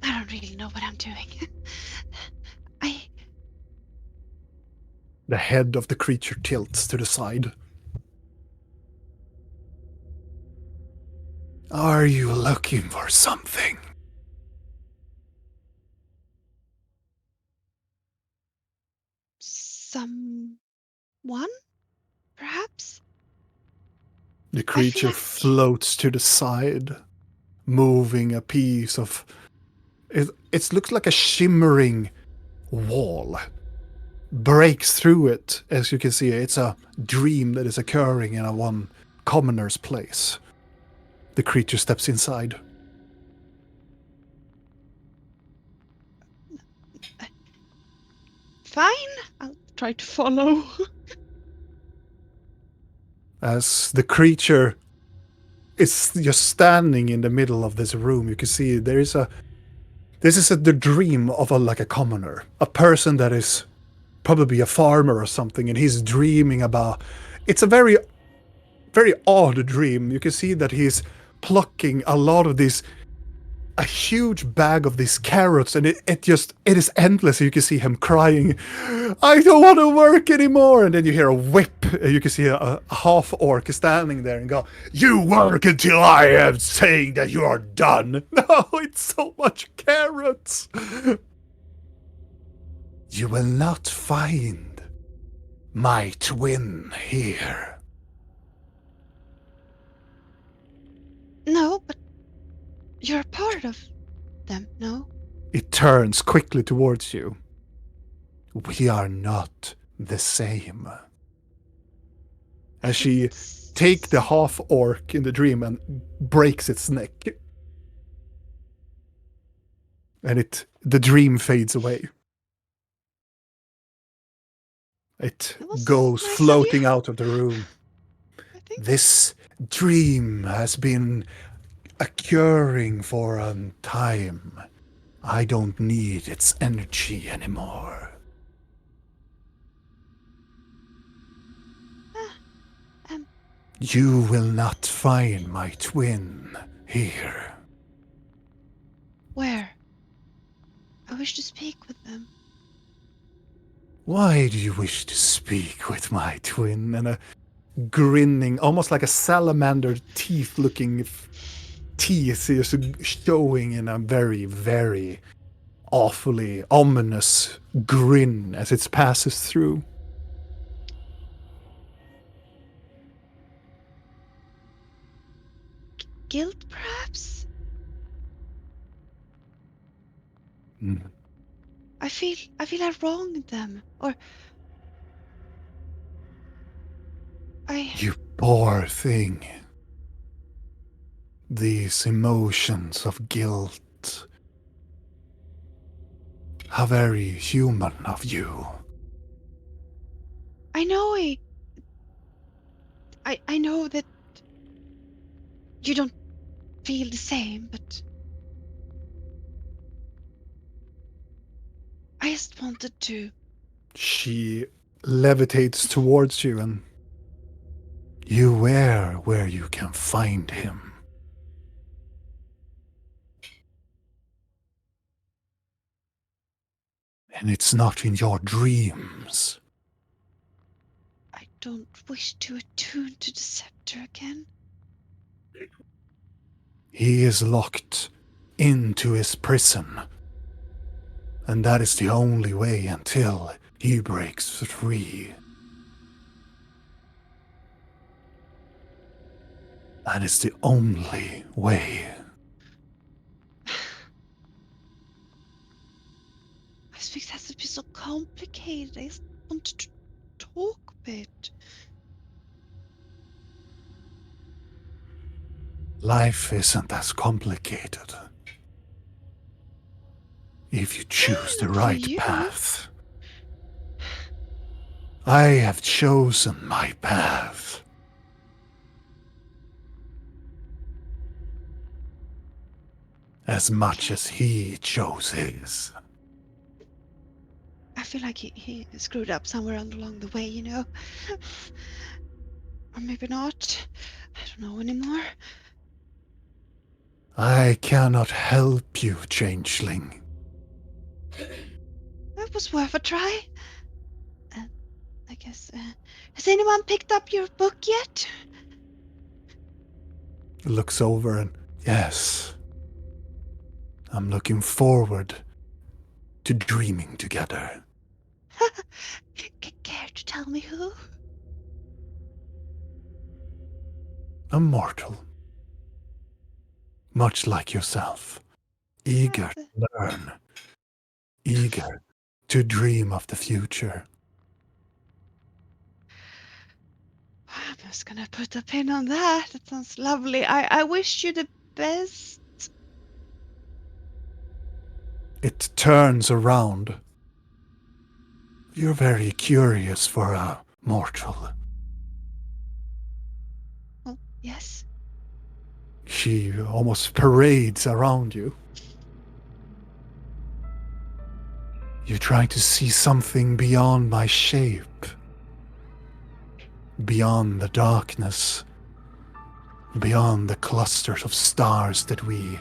I don't really know what I'm doing. The head of the creature tilts to the side. Are you looking for something? Someone? Perhaps? The creature floats to the side, moving a piece of... It looks like a shimmering wall. Breaks through it, as you can see. It's a dream that is occurring in one commoner's place. The creature steps inside. Fine, I'll try to follow. As the creature is just standing in the middle of this room, you can see this is the dream of a commoner, a person that is probably a farmer or something, and he's dreaming about... It's a very, very odd dream. You can see that he's plucking a lot of these... a huge bag of these carrots, and it is endless. You can see him crying, I don't want to work anymore. And then you hear a whip. You can see a half orc standing there and go, you work until I am saying that you are done. No, it's so much carrots. You will not find my twin here. No, but you're a part of them, no? It turns quickly towards you. We are not the same. As she takes the half orc in the dream and breaks its neck. And the dream fades away. It That was goes nice of floating you. out of the room. I think. This dream has been occurring for a time. I don't need its energy anymore. Um, You will not find my twin here. where? I wish to speak with them. Why do you wish to speak with my twin? And a grinning, almost like a salamander teeth-looking teeth is showing in a very, very awfully ominous grin as it passes through. Guilt, perhaps? Mm. I feel I wronged them. Or You poor thing. These emotions of guilt. How very human of you. I know I know that you don't feel the same, but I just wanted to. She levitates towards you and you wear where you can find him. And it's not in your dreams. I don't wish to attune to the scepter again. He is locked into his prison. And that is the only way until he breaks free. That is the only way. I think that's a bit so complicated. I just wanted to talk a bit. Life isn't as complicated. If you choose the Not for right you. path. I have chosen my path. As much as he chose his. I feel like he screwed up somewhere along the way, you know? Or maybe not. I don't know anymore. I cannot help you, changeling. That was worth a try. I guess. Has anyone picked up your book yet? Looks over and, yes. I'm looking forward to dreaming together. Care to tell me who? A mortal. Much like yourself. Eager to learn. Eager to dream of the future. I'm just gonna put a pin on that. That sounds lovely. I wish you the best. It turns around. You're very curious for a mortal. Oh, yes. She almost parades around you. You're trying to see something beyond my shape. Beyond the darkness. Beyond the clusters of stars that we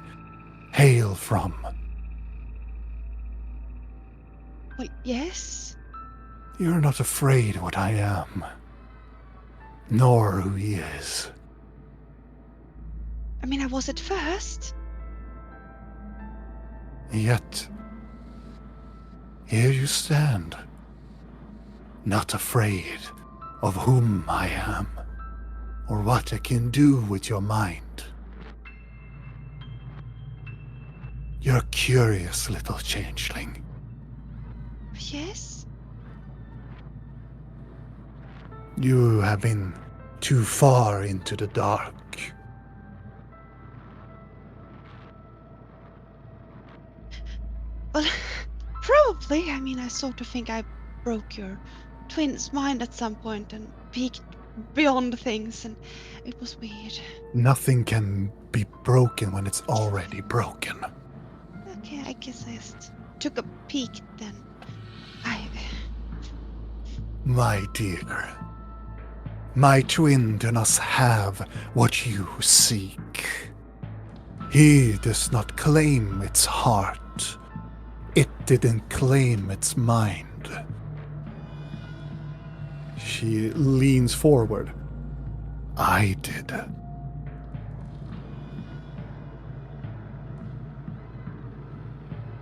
hail from. Well, yes. You're not afraid what I am. Nor who he is. I mean, I was at first. Yet, here you stand. Not afraid of whom I am. Or what I can do with your mind. You're a curious little changeling. Yes. You have been too far into the dark. Well, probably. I mean, I sort of think I broke your twin's mind at some point and peeked beyond things, and it was weird. Nothing can be broken when it's already broken. Okay, I guess I just took a peek then. My dear, my twin does not have what you seek. He does not claim its heart. It didn't claim its mind. She leans forward. I did.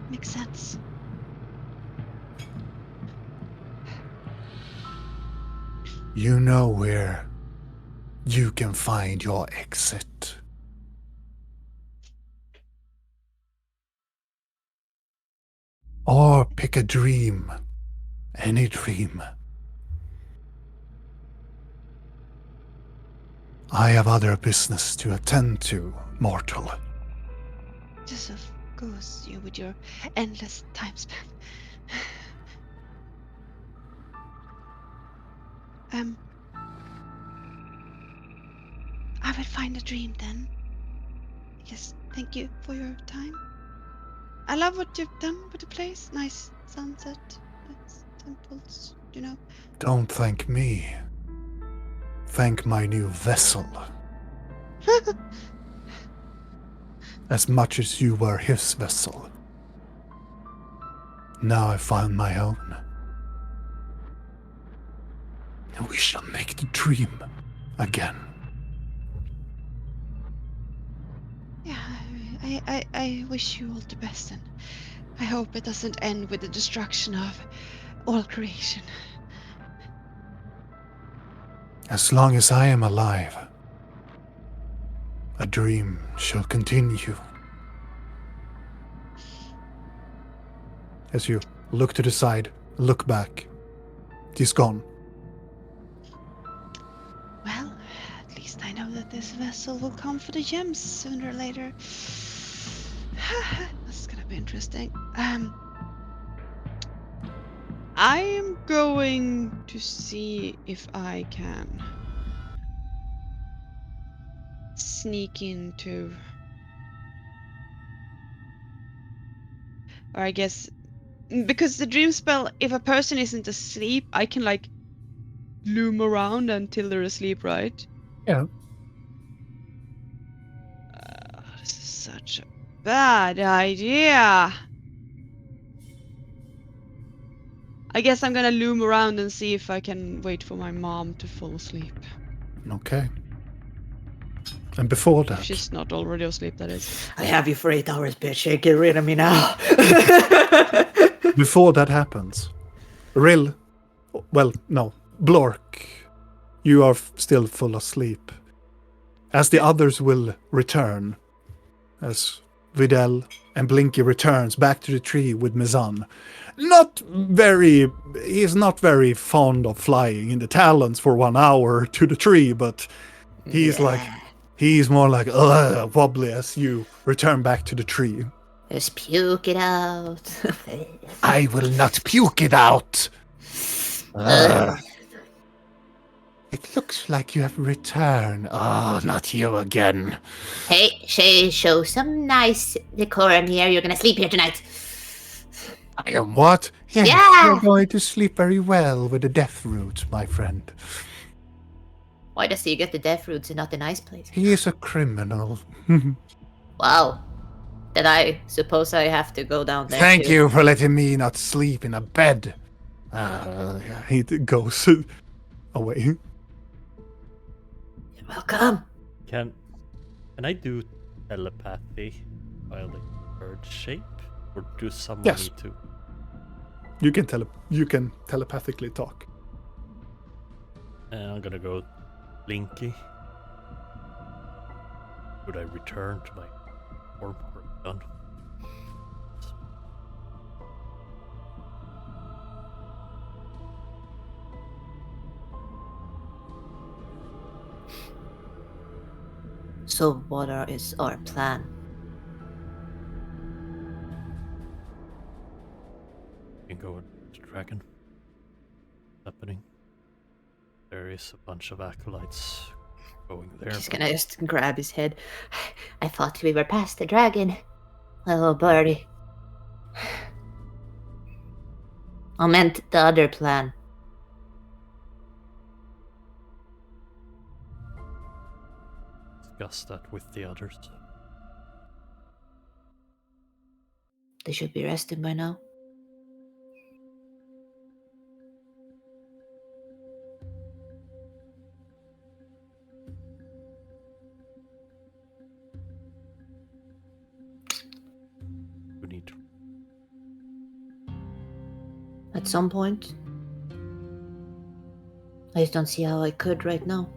Makes sense. You know where you can find your exit. Or pick a dream. Any dream. I have other business to attend to, mortal. Just of course, you with your endless time span. I will find a dream then. Yes, thank you for your time. I love what you've done with the place. Nice sunset, nice temples, you know. Don't thank me. Thank my new vessel. As much as you were his vessel. Now I found my own. And we shall make the dream again. Yeah, I wish you all the best, and I hope it doesn't end with the destruction of all creation. As long as I am alive, a dream shall continue. As you look to the side, look back, he's gone. Well, at least I know that this vessel will come for the gems sooner or later. That's gonna be interesting. I am going to see if I can sneak into, or I guess, because the dream spell, if a person isn't asleep, I can like loom around until they're asleep, right? Yeah. This is such a bad idea. I guess I'm gonna loom around and see if I can wait for my mom to fall asleep. Okay. And before If that, she's not already asleep, that is. I have you for 8 hours, bitch. Get rid of me now. before that happens, Rill, well, no, Blork, you are still full asleep. As the others will return, as Videl and Blinky returns back to the tree with Mizan. He's not very fond of flying in the talons for 1 hour to the tree, but he's more like wobbly as you return back to the tree. Just puke it out. I will not puke it out. It looks like you have returned. Oh, not you again. Hey, show some nice decorum here. You're gonna sleep here tonight. I am what? Yes, Yeah. you're going to sleep very well with the death roots, my friend. Why does he get the death roots and not the nice place? He is a criminal. Wow. Then I suppose I have to go down there. Thank too. you for letting me not sleep in a bed. He goes away. You're welcome. Can I do telepathy while in bird shape? Or do someone Yes. need to? You can telepathically talk. And I'm gonna go Blinky. Would I return to my form or done? So what is our plan? Can go with the dragon. happening. There is a bunch of acolytes going there. She's gonna just grab his head. I thought we were past the dragon. Oh, birdie. I meant the other plan. Discuss that with the others. They should be resting by now. We need to. At some point. I just don't see how I could right now.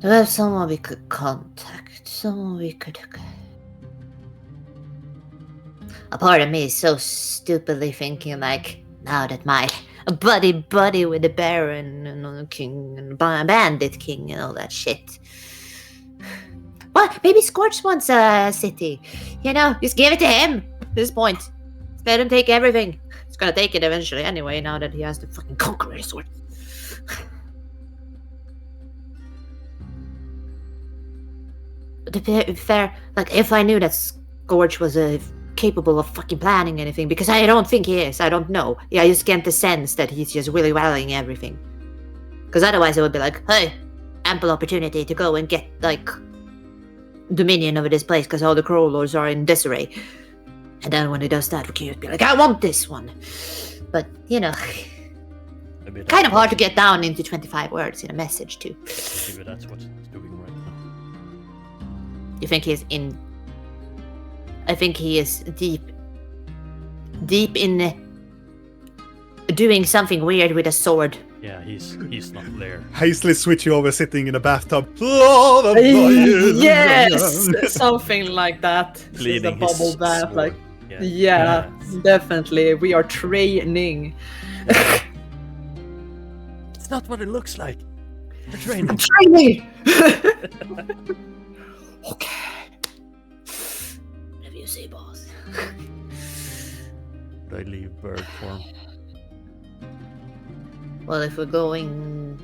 Do we have someone we could contact? Someone we could... A part of me is so stupidly thinking like, now that my buddy with the Baron and the King and Bandit King and all that shit. Well, maybe Scorch wants a city. You know, just give it to him at this point. Let him take everything. He's gonna take it eventually anyway, now that he has the fucking Conqueror sword. But to be fair, like, if I knew that Scorch was capable of fucking planning anything, because I don't think he is, I don't know. Yeah, I just get the sense that he's just really welling everything. Because otherwise it would be like, hey, ample opportunity to go and get, like, dominion over this place because all the Crow Lords are in disarray. And then when he does that, we can just be like, I want this one. But, you know, kind of hard to get down into 25 words in a message, too. Maybe that's what he's doing right now. You think he is in... I think he is deep in doing something weird with a sword. Yeah, he's not there. Hastily switching over, sitting in a bathtub. Lord of Lions. Yes, something like that. Leading a bubble his bath, sword. like Yeah. yeah, Yes. definitely. We are training. It's not what it looks like. We're training. I'm training. Okay. Whatever you say, boss. Would I leave bird form? Well, if we're going...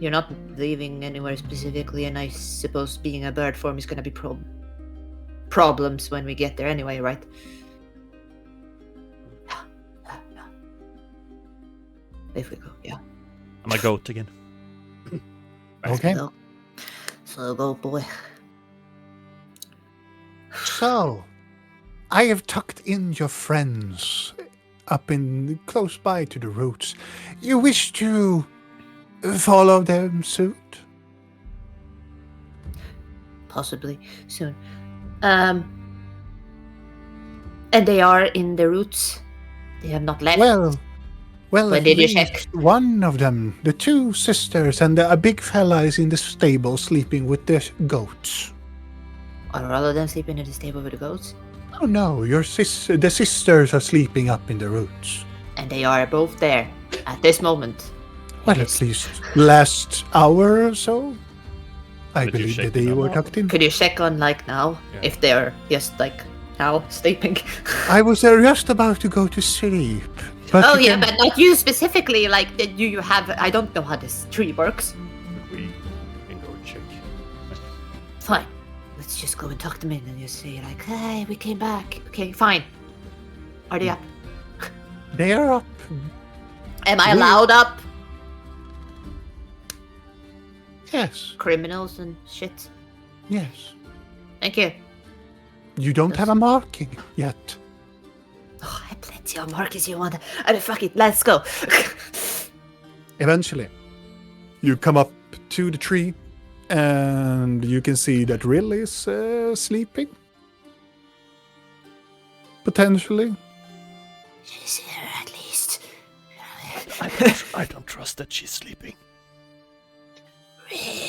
You're not leaving anywhere specifically, and I suppose being a bird form is gonna be problems when we get there anyway, right? If we go, yeah. I'm a goat again. Okay. So go, boy. So, I have tucked in your friends up in close by to the roots. You wish to follow them suit? Possibly soon. And they are in the roots. They have not left. Well, When at did you least check? one of them, the two sisters, and a big fella is in the stable sleeping with the goats. Are all of them sleeping in the stable with the goats? Oh no, the sisters are sleeping up in the roots. And they are both there at this moment. Well, at least last hour or so. I Did you believe shake that they them were up? tucked in. Could you check on, like, now? Yeah. If they're just, like, now sleeping? I was just about to go to sleep. But Oh, you yeah, can- but not you specifically. Like, do you have... I don't know how this tree works. But we can go check. Fine. Let's just go and tuck them in and just say, like, hey, we came back. Okay, fine. Are they up? They are up. Am I We- allowed up? Yes, Criminals and shit. yes. Thank you. You don't have a marking yet. Oh, I have plenty of markers you want. I mean, fuck it, let's go. Eventually, you come up to the tree, and you can see that Rill is sleeping. Potentially. She's here at least. I don't trust that she's sleeping.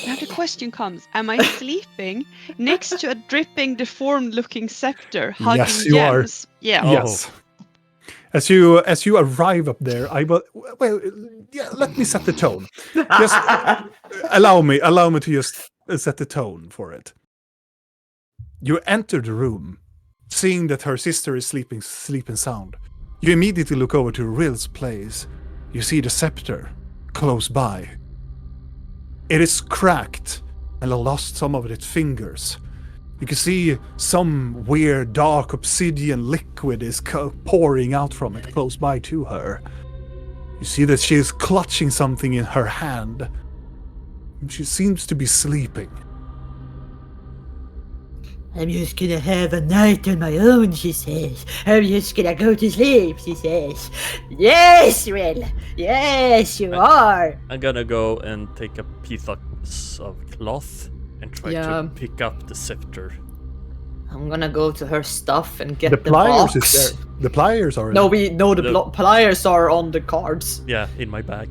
Now the question comes: am I sleeping next to a dripping, deformed-looking scepter, hugging Yes, you are. gems? Yeah. Oh. Yes. As you arrive up there, let me set the tone. Just allow me to just set the tone for it. You enter the room, seeing that her sister is sleeping sound. You immediately look over to Rill's place. You see the scepter close by. It is cracked and lost some of its fingers. You can see some weird dark obsidian liquid is pouring out from it close by to her. You see that she is clutching something in her hand. She seems to be sleeping. I'm just gonna have a night on my own, she says. I'm just gonna go to sleep, she says. Yes, Rill! Yes, you are! I'm gonna go and take a piece of cloth and try to pick up the scepter. I'm gonna go to her stuff and get The the pliers box. is there. The pliers are No, there. pliers are on the cards. Yeah, in my bag.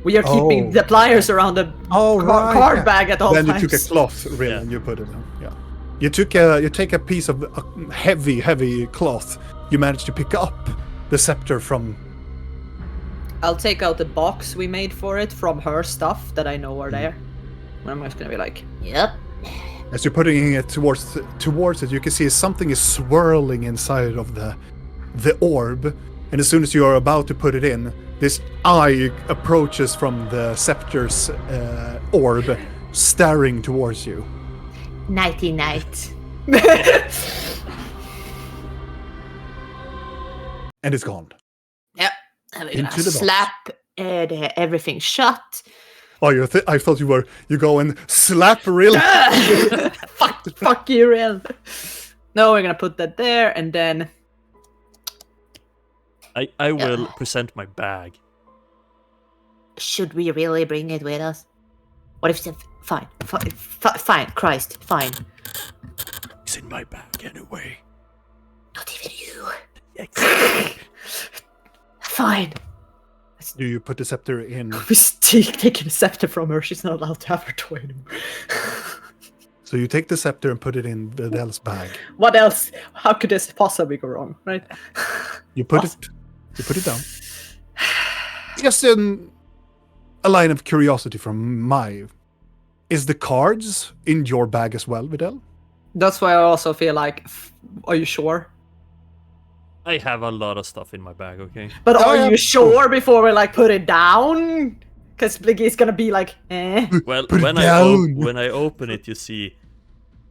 We are keeping the pliers around the card bag at all times. Then you took a cloth, really, and you put it in. Yeah. You take a piece of heavy cloth. You managed to pick up the scepter from. I'll take out the box we made for it from her stuff that I know are there. And I'm just gonna be like, Yep. As you're putting it towards it, you can see something is swirling inside of the orb, and as soon as you are about to put it in, this eye approaches from the scepter's orb, staring towards you. Nighty night. And it's gone. Yep. I'm gonna Into the box. slap everything shut. Oh, I thought you go and slap Rill. fuck you, Rill. No, we're gonna put that there, and then I will present my bag. Should we really bring it with us? What if it's fine, Christ, fine. It's in my bag anyway. Not even you. Exactly. Fine. Do you put the scepter in? we're taking the scepter from her. She's not allowed to have her toy anymore. So you take the scepter and put it in Vidal's bag. What else? How could this possibly go wrong, right? You put it down. Just a line of curiosity from my. Is the cards in your bag as well, Vidal? That's why I also feel like, are you sure? I have a lot of stuff in my bag, okay? But are you sure before we like put it down? Because Bliggy's gonna be like, eh. Well, Put it when down. I open it, you see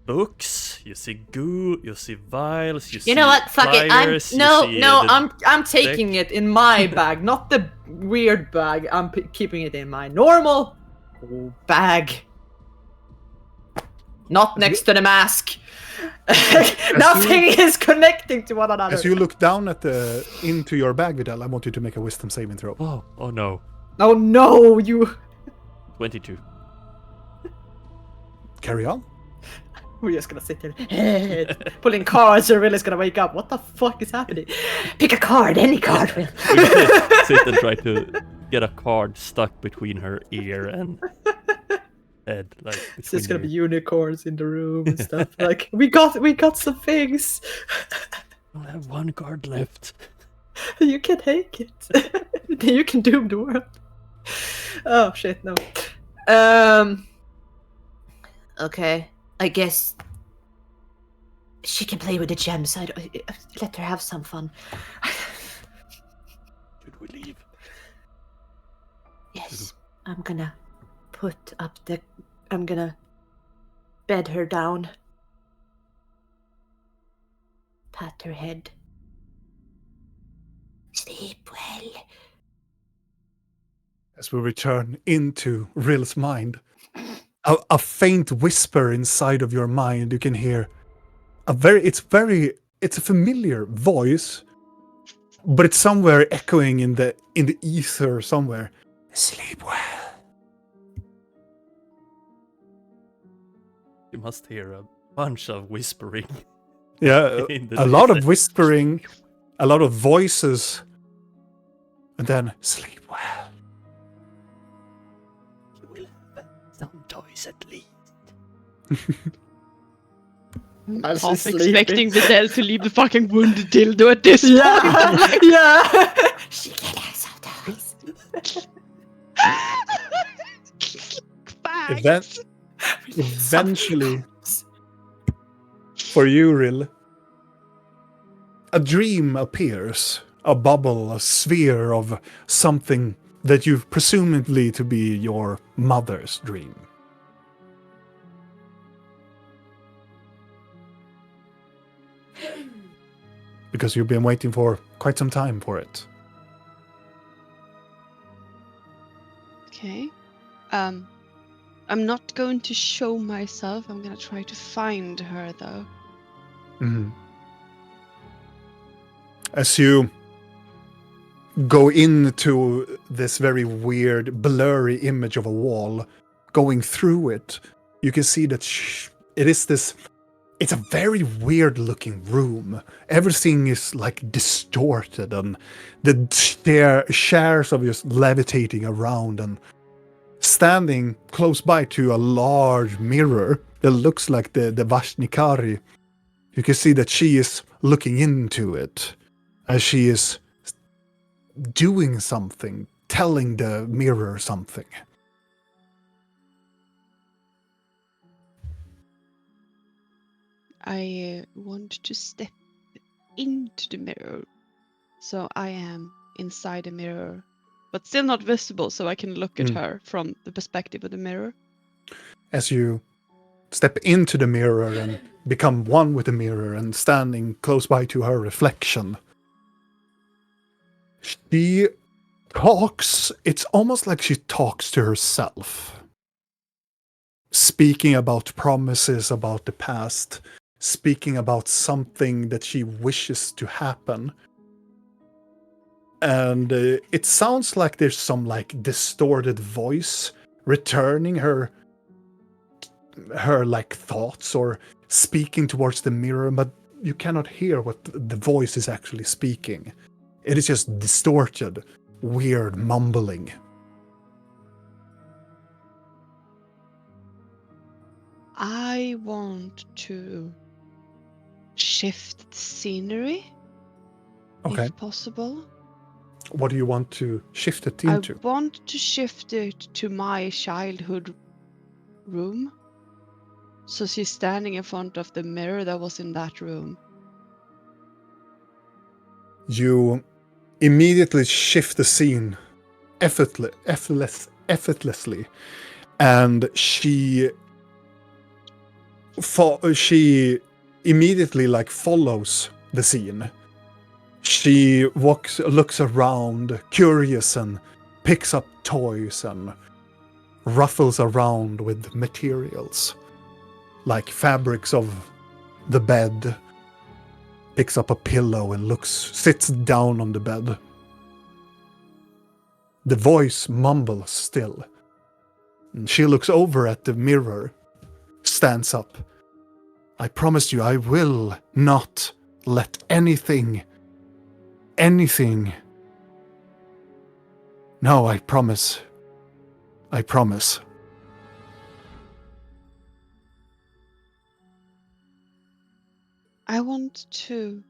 books, you see goo, you see vials, you see. You know what? Fuck it. I'm taking it in my bag, not the weird bag. I'm keeping it in my normal bag. Not next to the mask. Nothing is connecting to one another. As you look down into your bag, Vidal, I want you to make a wisdom saving throw. Oh no. Oh no, you. 22. Carry on. We're just gonna sit there, pulling cards, and Rilla's gonna wake up. What the fuck is happening? Pick a card, any card, Will. We sit and try to get a card stuck between her ear and head. Like It's just gonna be unicorns in the room and stuff. Like we got some things. I have one card left. You can take it. Then you can doom the world. Oh shit, no. Okay, I guess she can play with the gems. Let her have some fun. Should we leave? Yes, I'm gonna I'm gonna bed her down. Pat her head. Sleep well. As we return into Rill's mind, a faint whisper inside of your mind, you can hear it's a familiar voice, but it's somewhere echoing in the ether somewhere. Sleep well. You must hear a bunch of whispering. Yeah, a lot of whispering, a lot of voices, and then sleep well. You will have some toys at least. As Half she's sleeping. expecting Vidal to leave the fucking wounded dildo at this point. Yeah. She can have some toys. Facts. Eventually, For you, Rill, a dream appears. A bubble, a sphere of something that you presumably to be your mother's dream. Because you've been waiting for quite some time for it. Okay. I'm not going to show myself. I'm gonna try to find her though. Mhm. As you go into this very weird, blurry image of a wall, going through it, you can see that it's a very weird looking room. Everything is like distorted, and the chairs are just levitating around, and standing close by to a large mirror that looks like the Vashnikari, you can see that she is looking into it as she is doing something, telling the mirror something. I want to step into the mirror. So I am inside the mirror, but still not visible, so I can look at her from the perspective of the mirror. As you step into the mirror and become one with the mirror and standing close by to her reflection, she talks. It's almost like she talks to herself, speaking about promises about the past, speaking about something that she wishes to happen. And it sounds like there's some like distorted voice returning her like thoughts or speaking towards the mirror, but you cannot hear what the voice is actually speaking. It is just distorted, weird mumbling. I want to shift the scenery, Okay. if possible. What do you want to shift it into? I want to shift it to my childhood room. So she's standing in front of the mirror that was in that room. You immediately shift the scene effortlessly, and she immediately like follows the scene. She looks around, curious, and picks up toys and ruffles around with materials, like fabrics of the bed. Picks up a pillow and sits down on the bed. The voice mumbles still. And she looks over at the mirror, stands up. I promise you, I will not let anything. No, I promise. I promise. I want to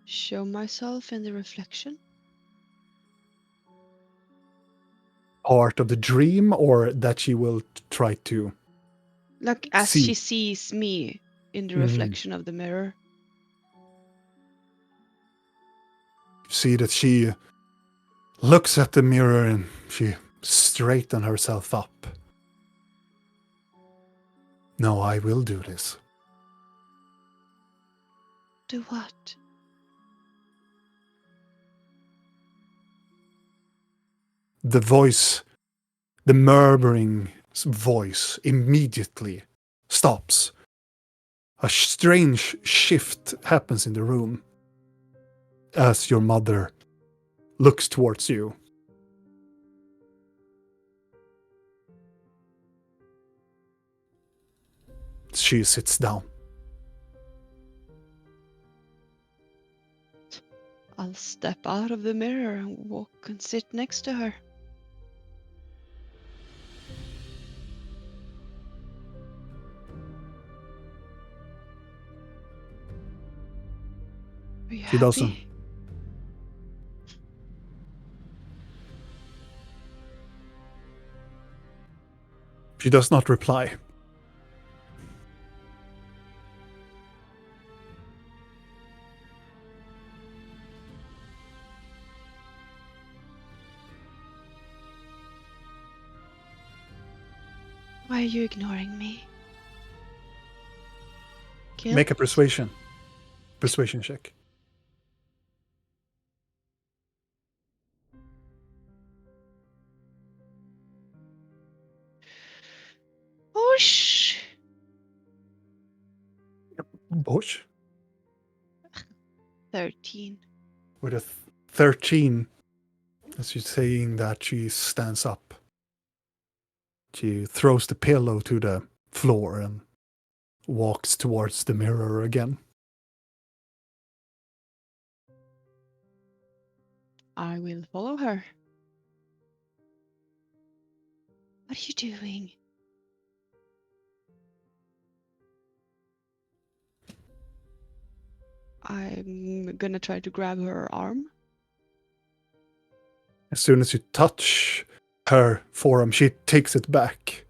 show myself in the reflection. Part of the dream, or that she will try to Like as see. she sees me in the reflection of the mirror. See that she looks at the mirror and she straightens herself up. No, I will do this. Do what? The voice, the murmuring voice, immediately stops. A strange shift happens in the room as your mother looks towards you. She sits down. I'll step out of the mirror and walk and sit next to her. Are you She happy? doesn't. She does not reply. Why are you ignoring me? Guilt? Make a persuasion check. Whoosh! Bush 13. with a 13. As you're saying that, she stands up. She throws the pillow to the floor and walks towards the mirror again. I will follow her. What are you doing? I'm gonna try to grab her arm. As soon as you touch her forearm, she takes it back.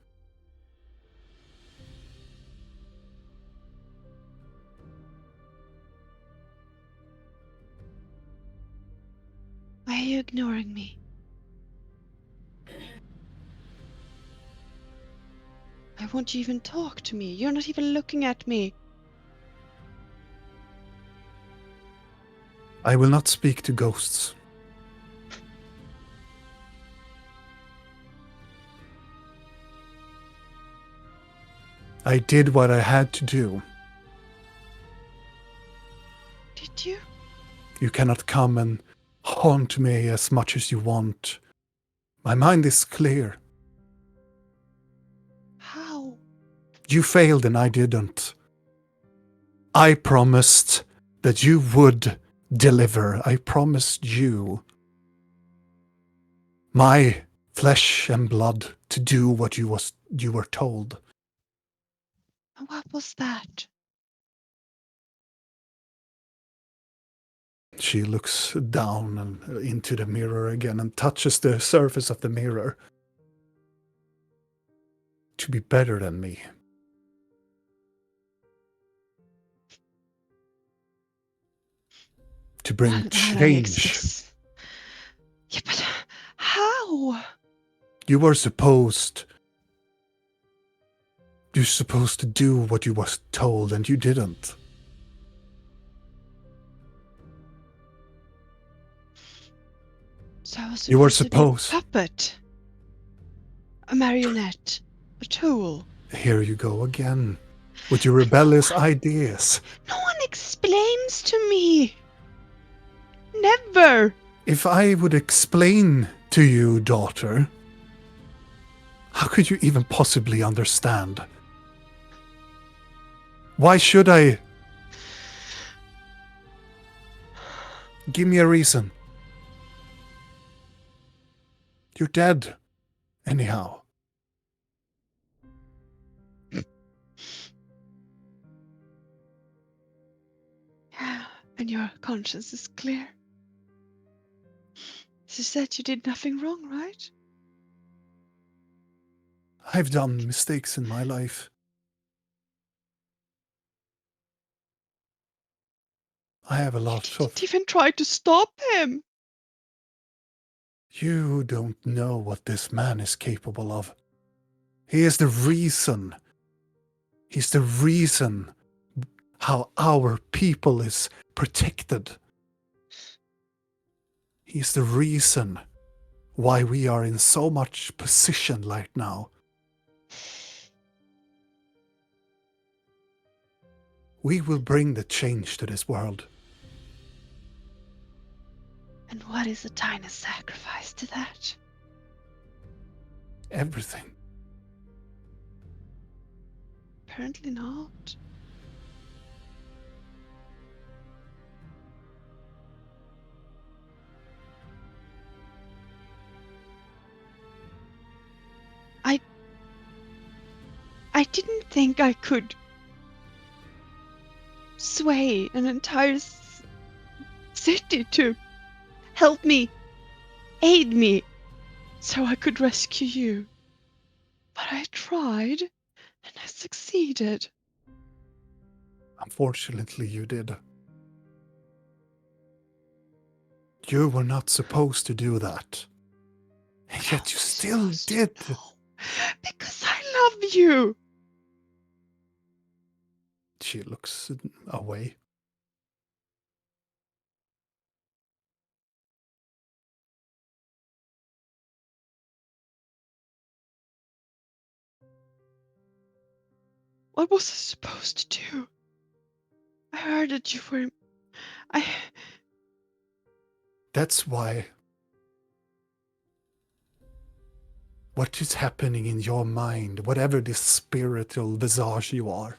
Why are you ignoring me? Why won't you even talk to me? You're not even looking at me. I will not speak to ghosts. I did what I had to do. Did you? You cannot come and haunt me as much as you want. My mind is clear. How? You failed and I didn't. I promised that you would deliver. I promised you my flesh and blood to do what you were told. And what was that? She looks down and into the mirror again and touches the surface of the mirror. To be better than me. To bring change. Yeah, but how? You're supposed to do what you was told and you didn't. So I was You were supposed to be supposed. a puppet. A marionette. A tool. Here you go again. With your rebellious ideas. No one explains to me. Never. If I would explain to you, daughter, how could you even possibly understand? Why should I? Give me a reason. You're dead, anyhow. And your conscience is clear. You said you did nothing wrong, right? I've done mistakes in my life. I have a lot You of... didn't even try to stop him. You don't know what this man is capable of. He is the reason. He's the reason how our people is protected. He's the reason why we are in so much position right now. We will bring the change to this world. And what is a tiny sacrifice to that? Everything. Apparently not. I didn't think I could sway an entire city to help me, aid me, so I could rescue you. But I tried, and I succeeded. Unfortunately, you did. You were not supposed to do that. And yet you still did. No, because I love you. She looks away. What was I supposed to do? I heard that you were. That's why. What is happening in your mind, whatever this spiritual visage you are?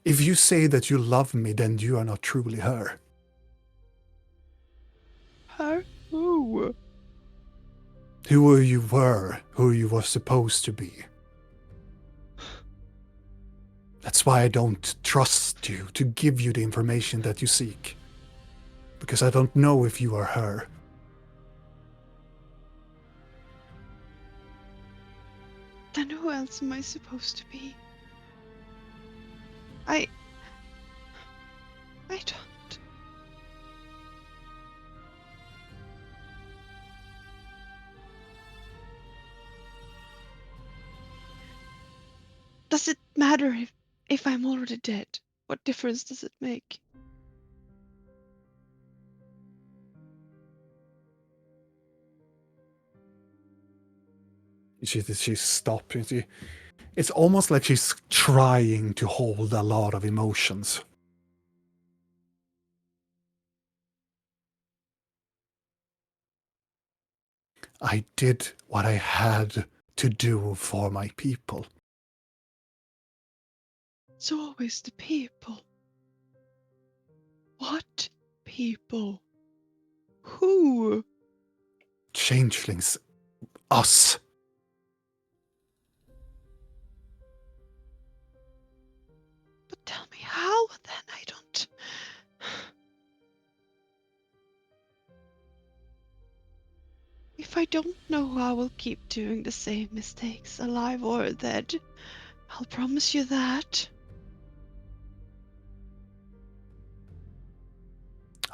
If you say that you love me, then you are not truly her. Her? Who? Who you were, who you were supposed to be. That's why I don't trust you to give you the information that you seek. Because I don't know if you are her. Then who else am I supposed to be? I don't. Does it matter if I'm already dead? What difference does it make? She's stopped. It's almost like she's trying to hold a lot of emotions. I did what I had to do for my people. It's always the people. What people? Who? Changelings. Us. But tell me how then, I don't. If I don't know, I will keep doing the same mistakes, alive or dead. I'll promise you that.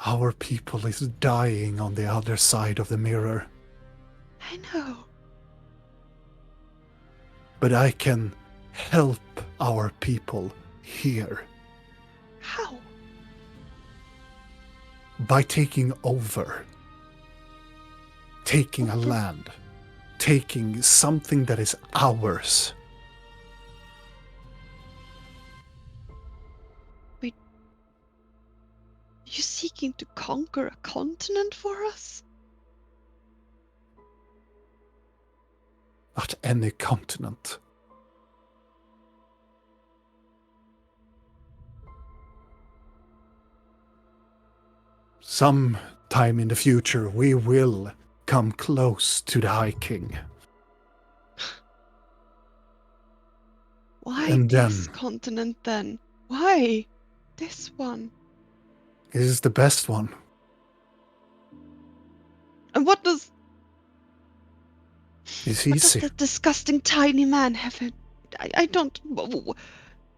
Our people is dying on the other side of the mirror. I know. But I can help our people here. How? By taking over. Taking a land. Taking something that is ours. Wait. You seeking to conquer a continent for us? Not any continent. Sometime in the future, we will come close to the High King. Why And this then, continent then? Why this one? it is the best one. And what does It's what does easy. that disgusting tiny man have? I don't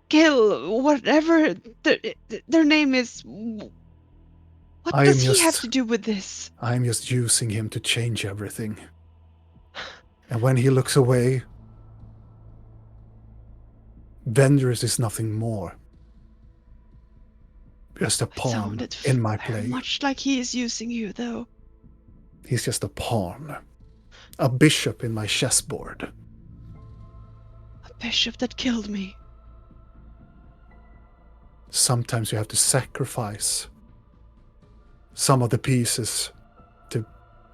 kill whatever their name is. What does he have to do with this? I'm just using him to change everything. And when he looks away, Vendors is nothing more. Just a It pawn sounded in my very play. much like he is using you, though. He's just a pawn. A bishop in my chessboard. A bishop that killed me. Sometimes you have to sacrifice some of the pieces to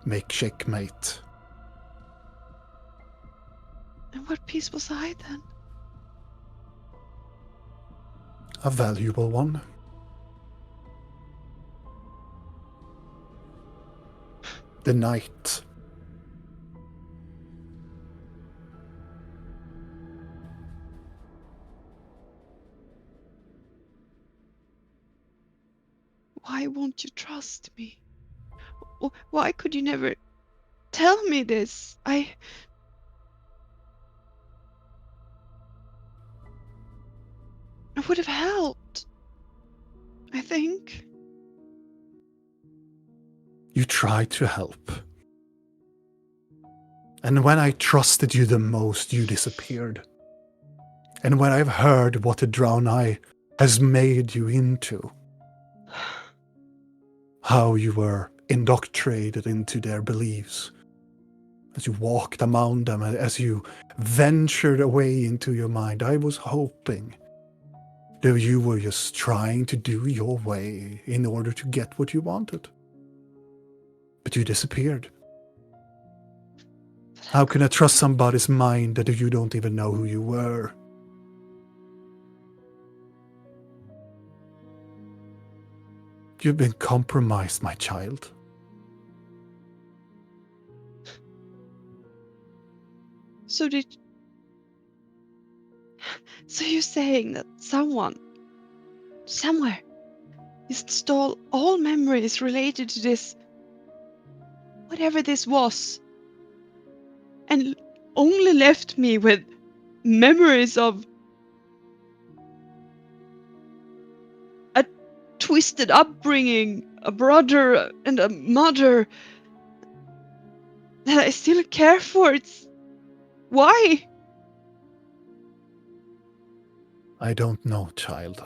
make checkmate. And what piece was I then? A valuable one. The knight. Why won't you trust me? Why could you never tell me this? I would have helped. I think. You tried to help. And when I trusted you the most, you disappeared. And when I've heard what the Drown Eye has made you into, how you were indoctrinated into their beliefs, as you walked among them, as you ventured away into your mind, I was hoping that you were just trying to do your way in order to get what you wanted. But you disappeared. How can I trust somebody's mind that you don't even know who you were? You've been compromised, my child. So you're saying that someone, somewhere, stole all memories related to this, whatever this was, and only left me with memories of a twisted upbringing, a brother and a mother that I still care for. Why? I don't know, child.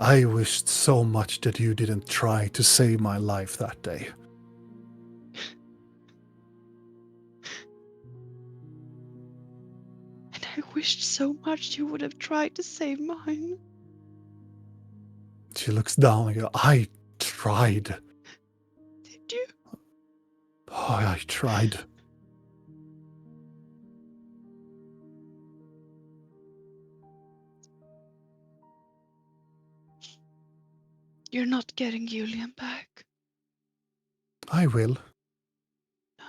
I wished so much that you didn't try to save my life that day. And I wished so much you would have tried to save mine. She looks down and goes, I tried. Did you? Oh, I tried. You're not getting Julian back. I will. No.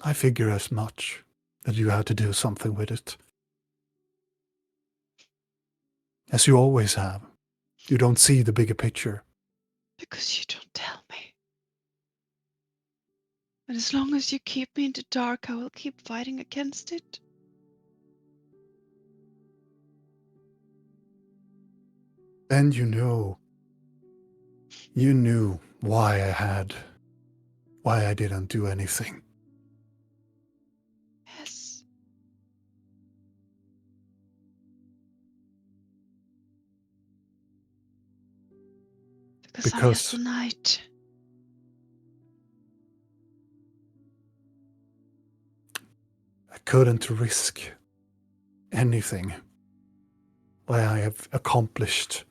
I figure as much, that you had to do something with it. As you always have. You don't see the bigger picture. Because you don't tell me. And as long as you keep me in the dark, I will keep fighting against it. And you knew why I didn't do anything. Yes. Because I'm just a knight. I couldn't risk anything. What I have accomplished,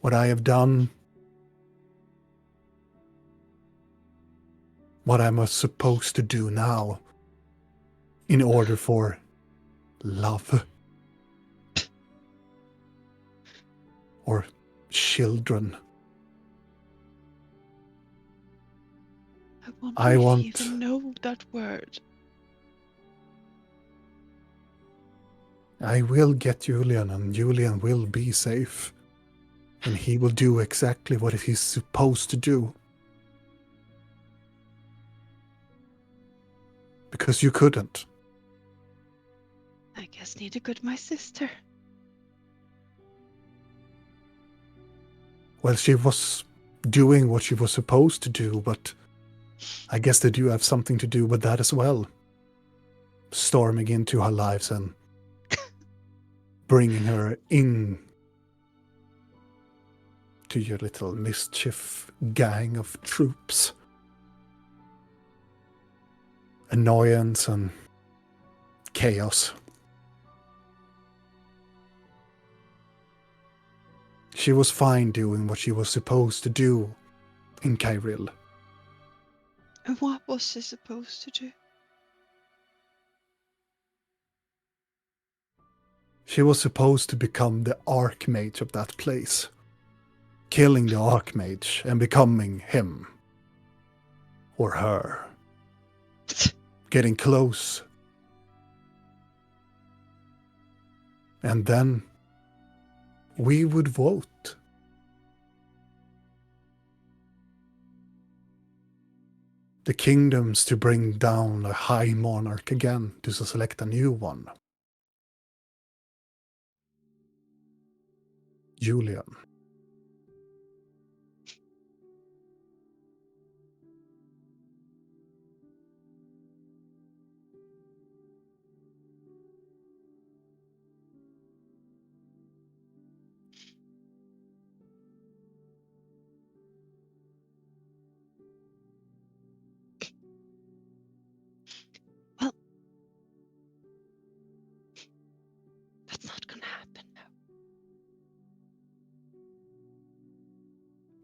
what I have done, what I'm supposed to do now in order for love or children. I wonder if you even know that word. I will get Julian, and Julian will be safe. And he will do exactly what he's supposed to do. Because you couldn't. I guess neither could my sister. Well, she was doing what she was supposed to do, but I guess they do have something to do with that as well. Storming into her lives and bringing her in to your little mischief gang of troops. Annoyance and chaos. She was fine doing what she was supposed to do in Kyril. And what was she supposed to do? She was supposed to become the Archmage of that place. Killing the Archmage and becoming him. Or her. Getting close. And then we would vote. The kingdoms to bring down a high monarch again, to select a new one. Julian.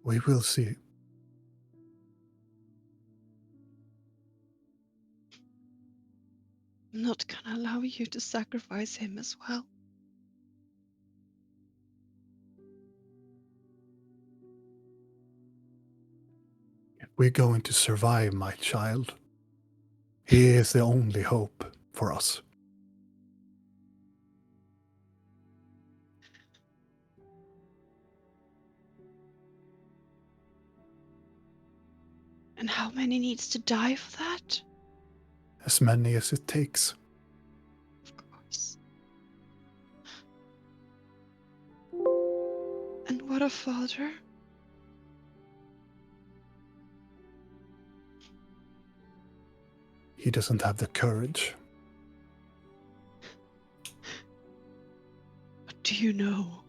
We will see. I'm not gonna allow you to sacrifice him as well. We're going to survive, my child. He is the only hope for us. And how many needs to die for that? As many as it takes. Of course. And what a father. He doesn't have the courage. What do you know?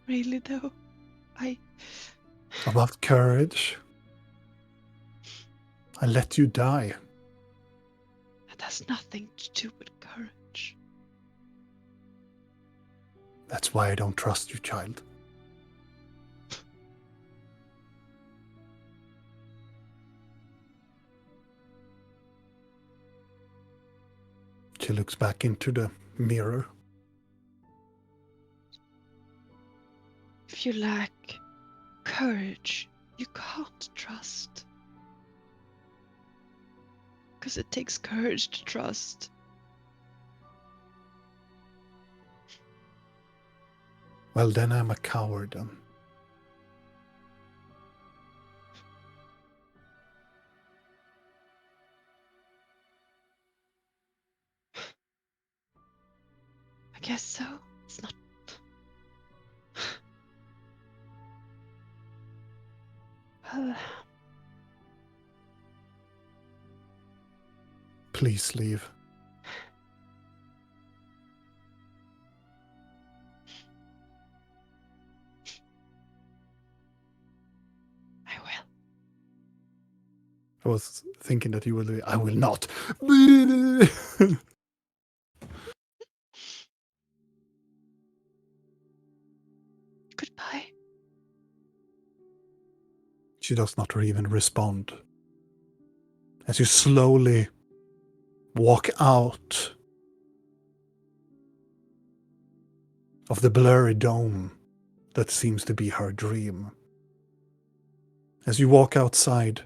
Really though? About courage? I let you die. That has nothing to do with courage. That's why I don't trust you, child. She looks back into the mirror. If you lack courage, you can't trust. Because it takes courage to trust. Well, then I'm a coward. I guess so. It's not. Well, Please leave. I will. I was thinking that you will leave. I will not. Goodbye. She does not even respond. As you slowly walk out of the blurry dome that seems to be her dream. As you walk outside,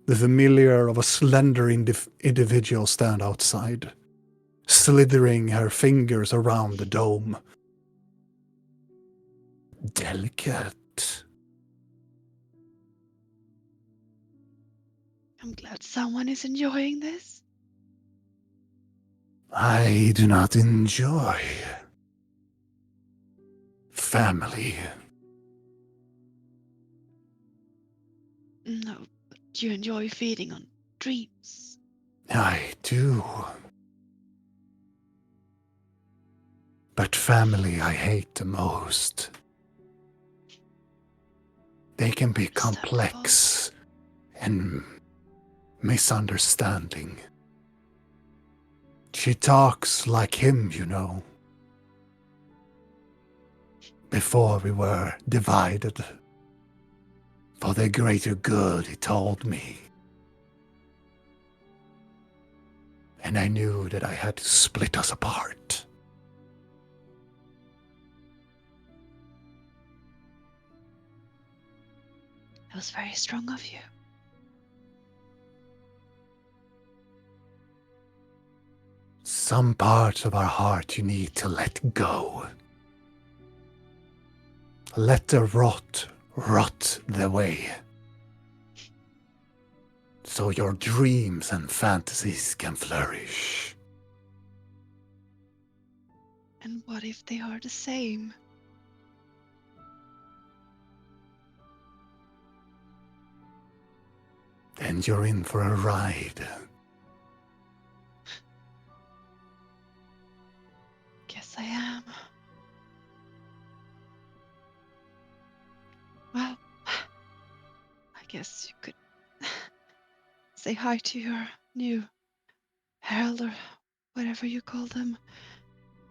the familiar of a slender individual stand outside, slithering her fingers around the dome. Delicate. I'm glad someone is enjoying this. I do not enjoy family. No, but you enjoy feeding on dreams. I do. But family I hate the most. They can be complex and misunderstanding. She talks like him, you know. Before we were divided. For the greater good, he told me. And I knew that I had to split us apart. It was very strong of you. Some parts of our heart you need to let go. Let the rot their way. So your dreams and fantasies can flourish. And what if they are the same? Then you're in for a ride. Guess I am. Well, I guess you could say hi to your new herald or whatever you call them.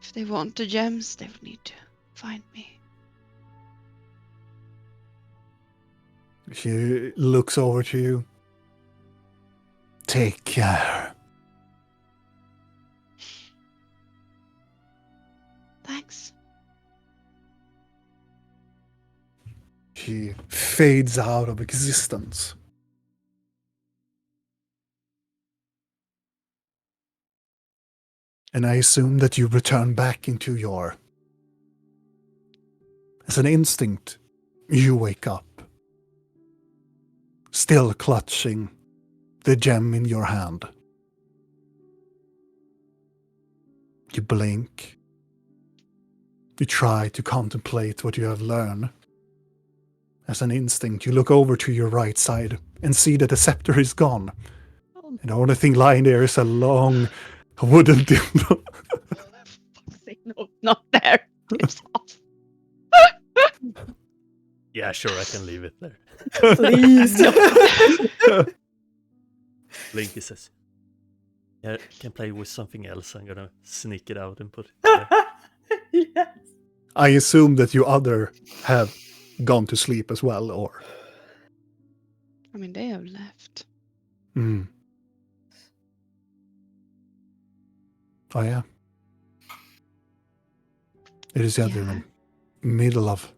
If they want the gems, they would need to find me. She looks over to you. Take care. Thanks. She fades out of existence. And I assume that you return back into your... As an instinct, you wake up, still clutching the gem in your hand. You blink. You try to contemplate what you have learned. As an instinct, you look over to your right side and see that the scepter is gone. And the only thing lying there is a long wooden dildo. Fuck's sake, no, not there. It's off. Yeah, sure, I can leave it there. Please. Blinky says, yeah, I can play with something else. I'm gonna sneak it out and put it there. Yes. I assume that you other have gone to sleep as well, or... I mean, they have left. Mm. Oh, yeah. It is the other room. Middle of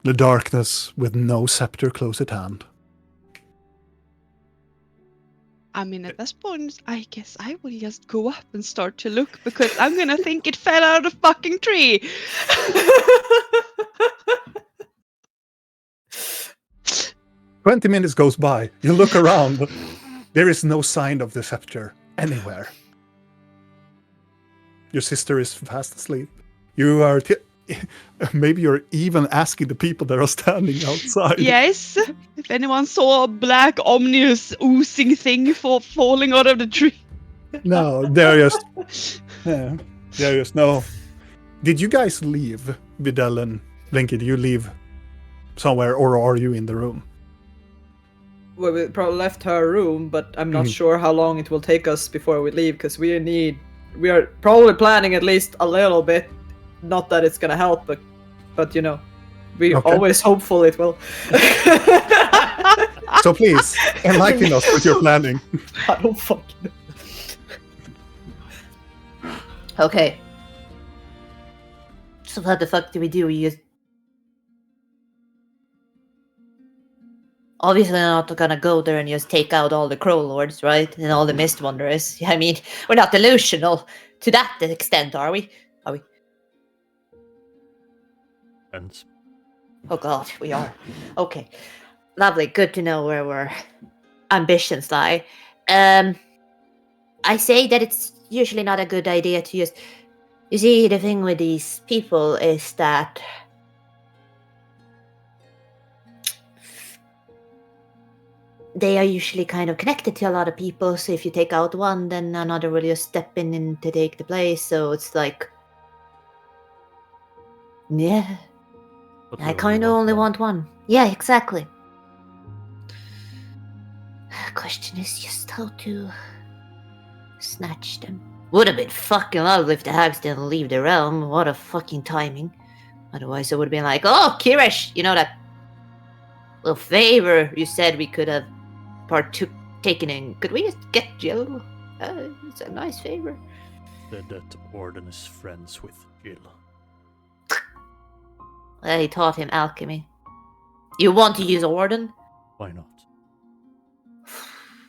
the darkness with no scepter close at hand. I mean, at this point, I guess I will just go up and start to look because I'm gonna think it fell out of the fucking tree. 20 minutes goes by. You look around. There is no sign of the scepter anywhere. Your sister is fast asleep. You are... Maybe you're even asking the people that are standing outside. Yes. If anyone saw a black, ominous, oozing thing falling out of the tree. No, they're just... Yeah, they're just... No. Did you guys leave, Vidal and Blinky? Did you leave somewhere, or are you in the room? Well, we probably left her room, but I'm not sure how long it will take us before we leave, because we are probably planning at least a little bit. Not that it's gonna help, but you know, we always hopeful it will. So please, enlighten us with your planning. I don't fucking know. Okay. So what the fuck do we do? We just... Obviously not gonna go there and just take out all the Crow Lords, right? And all the Mist Wanderers. I mean, we're not delusional to that extent, are we? Are we? Friends. Oh god, we are. Okay. Lovely. Good to know where our ambitions lie. I say that it's usually not a good idea to just... You see, the thing with these people is that... they are usually kind of connected to a lot of people, so if you take out one, then another will just step in to take the place, so it's like... Yeah. But I we kind of only want one. Yeah, exactly. Question is just how to snatch them. Would have been fucking lovely if the hags didn't leave the realm. What a fucking timing. Otherwise, it would have been like, oh, Kirish, you know that little favor you said we could have partaken in. Could we just get Jill? It's a nice favor. Said that Orden is friends with Jill. He taught him alchemy. You want to use Orden? Why not?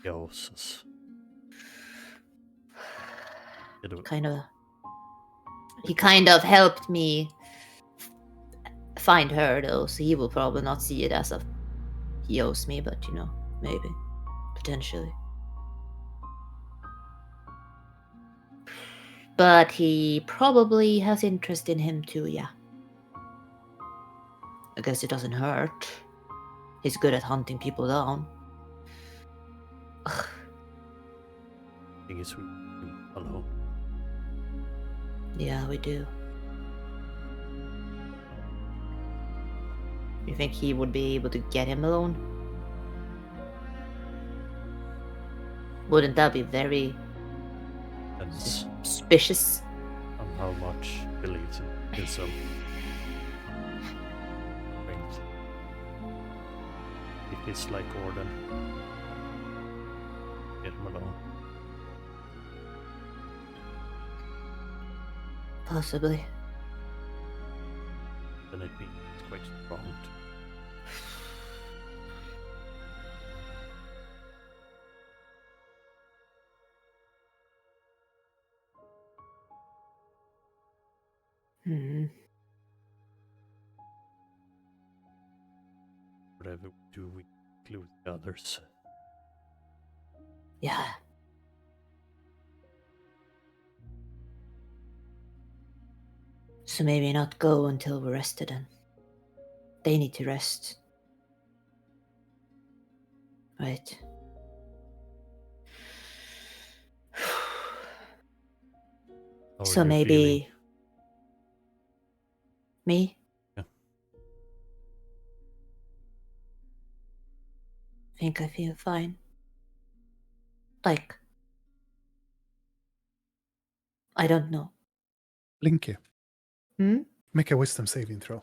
He owes us. He kind of helped me find her, though, so he will probably not see it as he owes me, but you know, maybe, potentially. But he probably has interest in him too, yeah. I guess it doesn't hurt. He's good at hunting people down. Thing is, we do alone. Yeah, we do. You think he would be able to get him alone? Wouldn't that be very suspicious? On how much he believes in himself. He's like Gordon. Get him alone. Possibly. Then it means it's quite strong. Whatever we do, we include the others. Yeah. So maybe not go until we're rested then. They need to rest. Right. How are So you maybe... feeling? Me? Yeah. I think I feel fine. Like... I don't know. Blinky, Hmm? make a wisdom saving throw.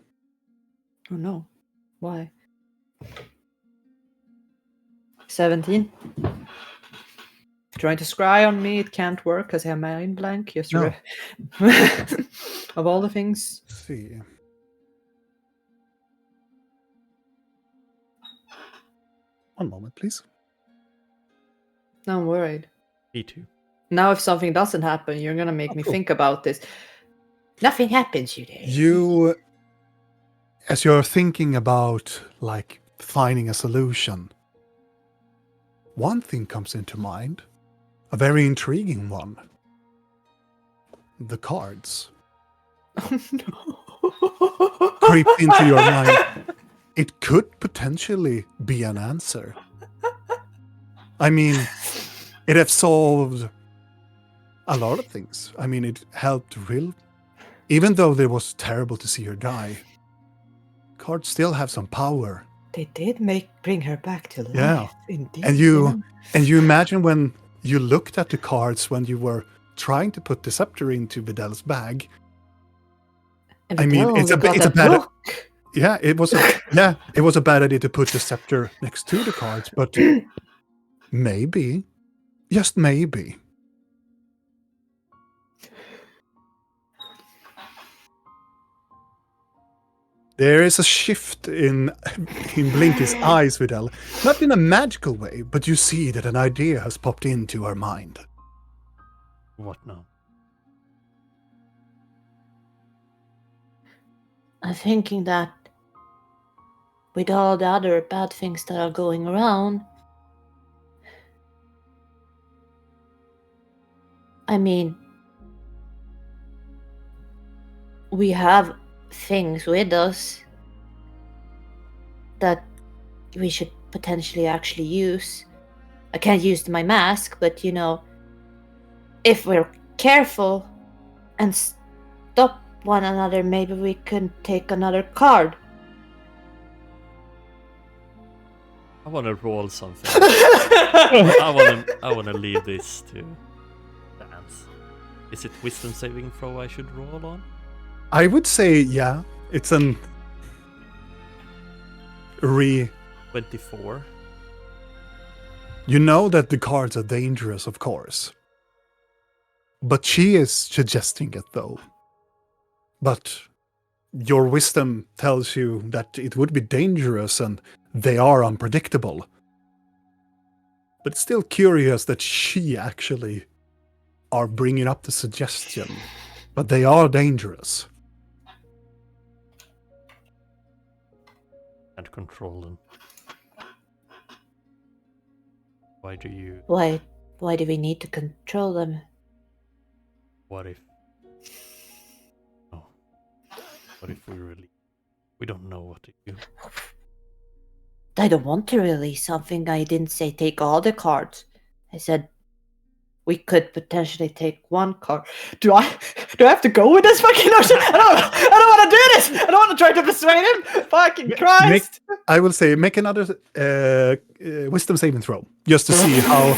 Oh no. Why? 17. Trying to scry on me, it can't work because I have mind blank. Just No. of all the things. Let's see. One moment, please. Now I'm worried. Me too. Now if something doesn't happen, you're gonna make me cool. think about this. Nothing happens, you dare. You, as you're thinking about, like, finding a solution, one thing comes into mind, a very intriguing one. The cards Oh no. creep into your mind. It could potentially be an answer. I mean, it have solved a lot of things. I mean, it helped real. Even though it was terrible to see her die, cards still have some power. They did bring her back to life. Yeah. Indeed. And you imagine when you looked at the cards when you were trying to put the scepter into Vidal's bag. And I mean, Vidal it's a got bad. book. Yeah, it was a bad idea to put the scepter next to the cards, but maybe, just maybe. There is a shift in Blinky's eyes, Vidal. Not in a magical way, but you see that an idea has popped into her mind. What now? I'm thinking that with all the other bad things that are going around, I mean, we have things with us that we should potentially actually use. I can't use my mask, but you know, if we're careful and stop one another, maybe we can take another card. I want to roll something. I want to leave this to dance. Is it wisdom saving throw I should roll on? I would say, yeah, it's an 24. You know that the cards are dangerous, of course. But she is suggesting it, though. But your wisdom tells you that it would be dangerous and they are unpredictable. But it's still curious that she actually are bringing up the suggestion. But they are dangerous. And control them. Why do you... Why do we need to control them? What if... Oh. What if we really... We don't know what to do. I don't want to release something. I didn't say take all the cards. I said we could potentially take one card. Do I have to go with this fucking notion? I don't want to do this. I don't want to try to persuade him. Fucking Christ. I will say, make another wisdom saving throw. Just to see how...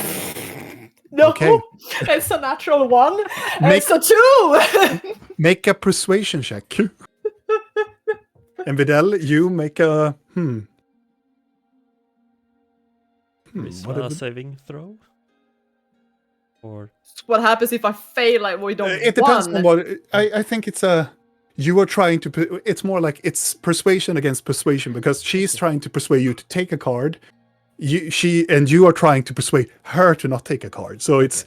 No, Okay. It's a natural 1. It's a 2. Make a persuasion check. And Vidal, you make a... Charisma saving throw? Or What happens if I fail? Like we don't. It depends on what. I think it's a. You are trying to. It's more like it's persuasion against persuasion because she's trying to persuade you to take a card. You are trying to persuade her to not take a card. So it's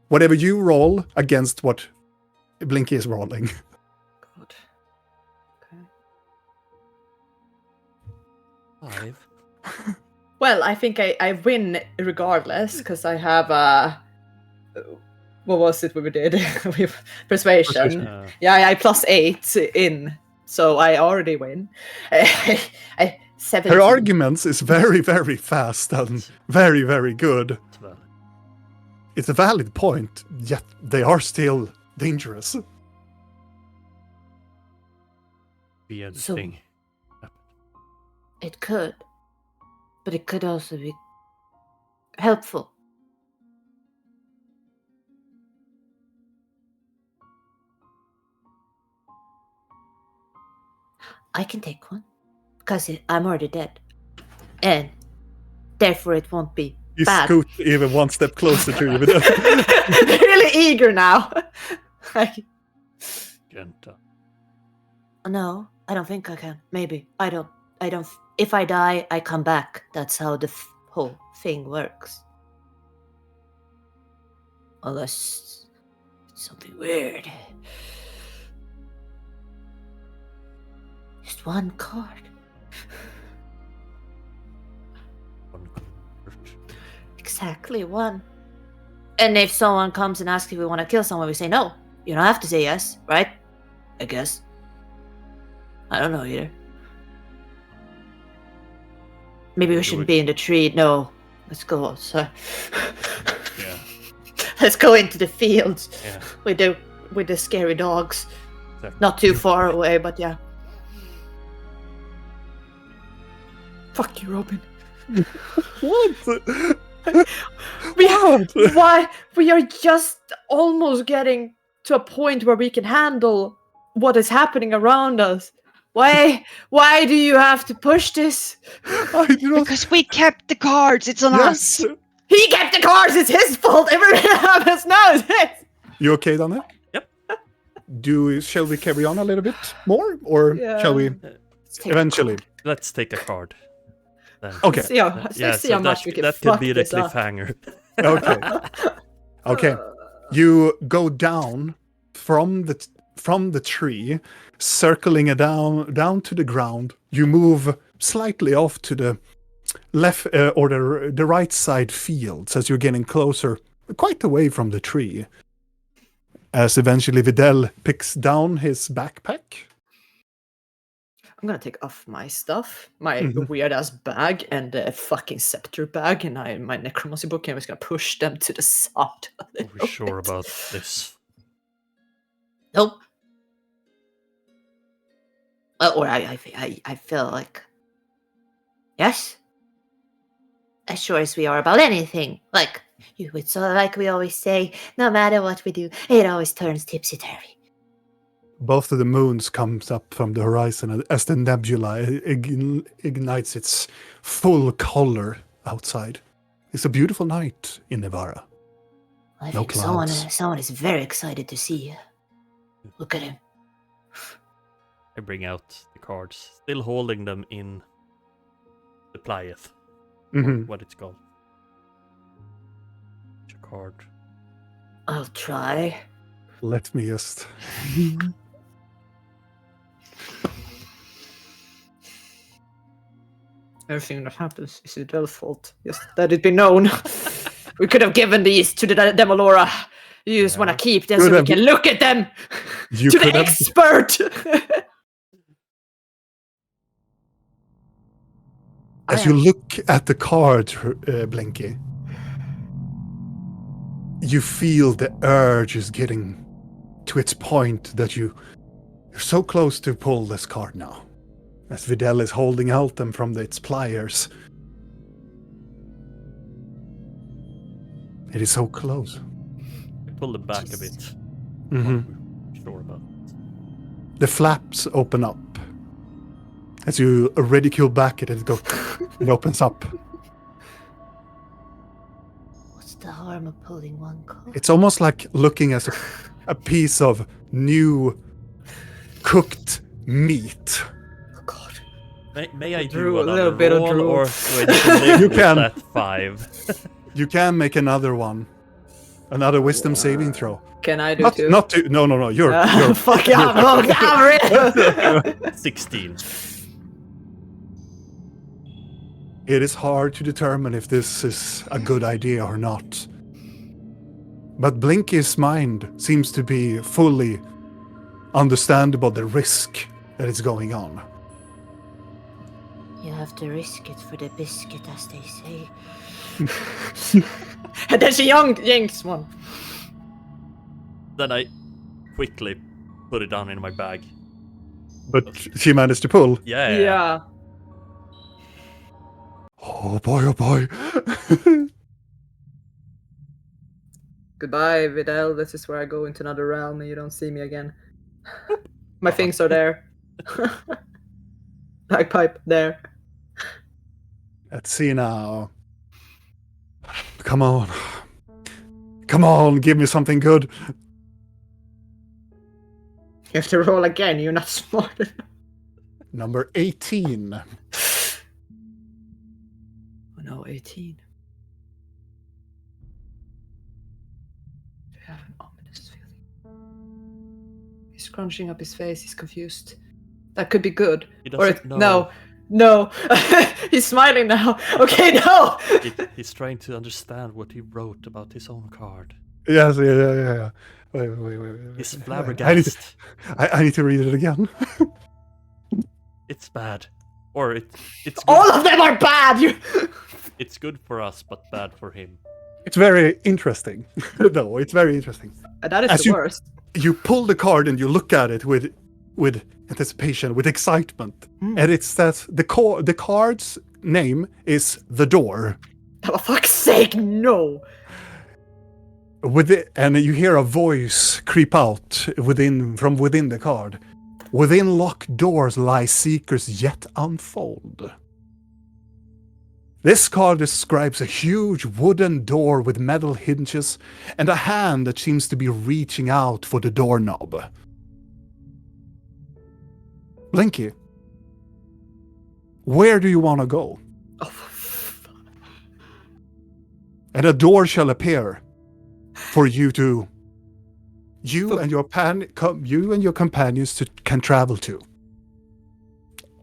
whatever you roll against what Blinky is rolling. God. Okay. 5. Well, I think I win regardless because I have what was it we did with persuasion? Yeah, I +8 in, so I already win. 17. Her arguments is very, very fast and very, very good. It's a valid point, yet they are still dangerous. Be a So- thing. It could. But it could also be helpful. I can take one. Because I'm already dead. And therefore it won't be You bad. scoot even one step closer to you. Really eager now. Genta. No, I don't think I can. Maybe. I don't. If I die, I come back. That's how the whole thing works. Unless it's something weird. Just one card. Exactly one. And if someone comes and asks if we want to kill someone, we say no. You don't have to say yes, right? I guess. I don't know either. Maybe we shouldn't be in the tree. No. Let's go outside. Yeah. Let's go into the fields Yeah. with the scary dogs. Exactly. Not too far away, but yeah. Fuck you, Robin. What? Why? We are just almost getting to a point where we can handle what is happening around us. Why do you have to push this? I do not. Because we kept the cards. It's on Yes. us. He kept the cards. It's his fault. Everything happens now. It's his. You okay, Daniel? Yep. Shall we carry on a little bit more, or Yeah. shall we Let's take a eventually? Let's take a card. Then. Okay. See how much we can that fuck could be the this up. cliffhanger. Okay. Okay. You go down from the tree, circling it down to the ground. You move slightly off to the left or the right side fields as you're getting closer, quite away from the tree. As eventually Videl picks down his backpack. I'm gonna take off my stuff, my weird ass bag, and the fucking scepter bag, and my necromancy book, and I'm just gonna push them to the side. Are we sure about this? Nope. Or I feel like, yes, as sure as we are about anything. Like it's like we always say, no matter what we do, it always turns tipsy-turvy. Both of the moons comes up from the horizon as the nebula ignites its full color outside. It's a beautiful night in Nevada. I No think someone clouds. is very excited to see you. Look at him. I bring out the cards, still holding them in the plieth. Mhm. What it's called. It's a card. I'll try. Let me just. Everything that happens is Adele's fault. Just let it be known. We could have given these to the Demolora. You just want to keep them so we can look at them. You To the could have. expert. As you look at the card, Blinky, you feel the urge is getting to its point that you're so close to pull this card now. As Videl is holding out them from its pliers. It is so close. I pull it back a bit. Mhm. Not sure about. The flaps open up. As you ridicule back at it, it opens up. the harm of pulling one card? It's almost like looking at a piece of new cooked meat. Oh God. May I Drew, do a another little bit of roll, drool. or do I need to live You with can. that 5? You can make another one. Another wisdom saving throw. Can I do Not, too? not to, no. You're Fuck yeah, I'm ready. 16. It is hard to determine if this is a good idea or not. But Blinky's mind seems to be fully understandable the risk that is going on. You have to risk it for the biscuit, as they say. And then she yanks one. Then I quickly put it down in my bag. But she managed to pull. Yeah. Oh boy, oh boy. Goodbye, Vidal. This is where I go into another realm and you don't see me again. My things are there. Bagpipe there. Let's see now. Come on. Come on, give me something good. You have to roll again, you're not smart enough. Number 18. Oh no, 18. I have an ominous feeling. He's scrunching up his face, he's confused. That could be good. He Or doesn't it, know. no. He's smiling now. Okay, no! He's trying to understand what he wrote about his own card. Yes, yeah. Wait. He's I need, flabbergasted. I need to read it again. It's bad. Or it's good. All of them are bad! It's good for us, but bad for him. It's very interesting. No, it's very interesting. That is As the you- worst. You pull the card and you look at it with anticipation, with excitement. And it's that the card's name is The Door. Oh, for fuck's sake, no! And you hear a voice creep out from within the card. Within locked doors lie seekers yet unfold. This card describes a huge wooden door with metal hinges and a hand that seems to be reaching out for the doorknob. Blinky, where do you want to go? Oh, And a door shall appear for you and your companions can travel to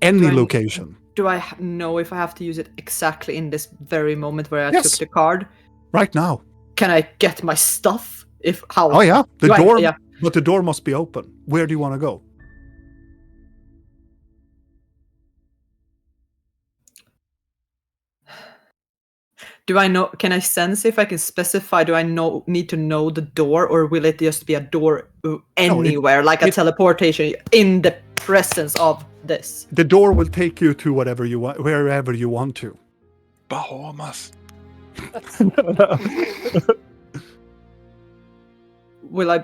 any Do I- location. do I know if I have to use it exactly in this very moment where I Yes. took the card? Right now. Can I get my stuff? How? Oh yeah, the Do I- door. yeah. But the door must be open. Where do you want to go? Do I know? Can I sense if I can specify? Do I need to know the door, or will it just be a door anywhere, like a teleportation in the presence of this? The door will take you to whatever you want, wherever you want to. Bahamas. Will I?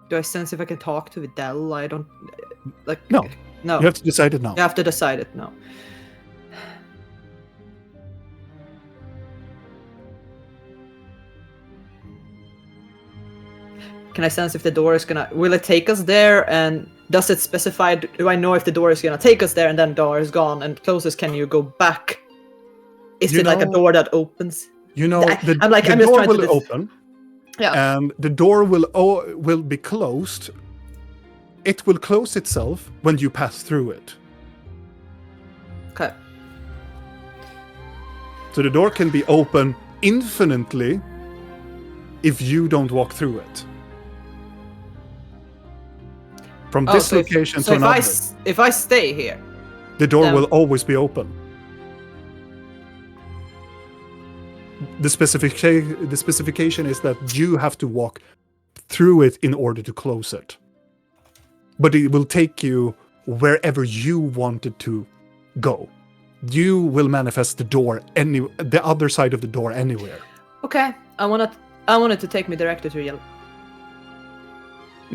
Do I sense if I can talk to Vidal? I don't like. No. No. You have to decide it now. You have to decide it now. Can I sense if the door is gonna... Will it take us there? And does it specify... Do I know if the door is gonna take us there and then the door is gone and closest can you go back? Is You it like a know- door that opens? You know, the I'm just door trying to will open, Yeah. and the door will be closed. It will close itself when you pass through it. Okay. So the door can be open infinitely if you don't walk through it. From this so location if, to so another, if I stay here, the door then- will always be open. The specification is that you have to walk through it in order to close it. But it will take you wherever you wanted to go. You will manifest the other side of the door anywhere. okay, I want it to take me directly to Jill.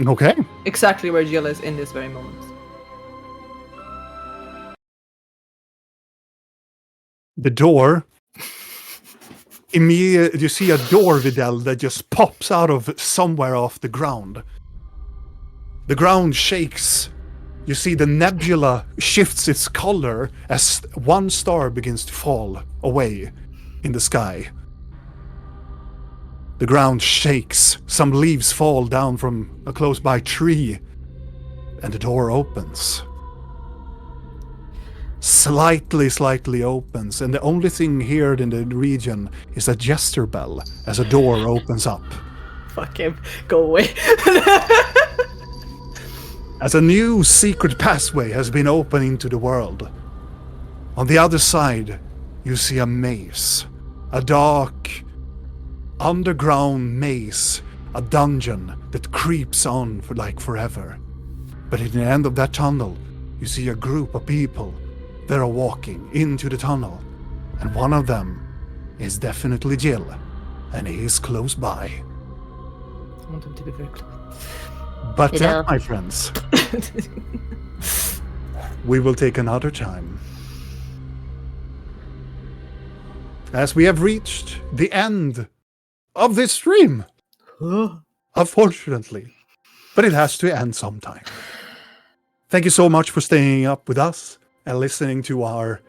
Okay. Exactly where Jill is in this very moment. the door. Immediately, you see a door, Vidal, that just pops out of somewhere off the ground. The ground shakes. You see the nebula shifts its color as one star begins to fall away in the sky. The ground shakes. Some leaves fall down from a close-by tree, and the door opens. Slightly opens, and the only thing heard in the region is a jester bell as a door opens up. Fuck him. Go away. As a new secret passway has been opened into the world. On the other side, you see a maze. A dark, underground maze. A dungeon that creeps on for like forever. But in the end of that tunnel, you see a group of people that are walking into the tunnel. And one of them is definitely Jill. And he is close by. I want him to be very close. But that, my friends, we will take another time. As we have reached the end of this stream. Unfortunately. But it has to end sometime. Thank you so much for staying up with us and listening to our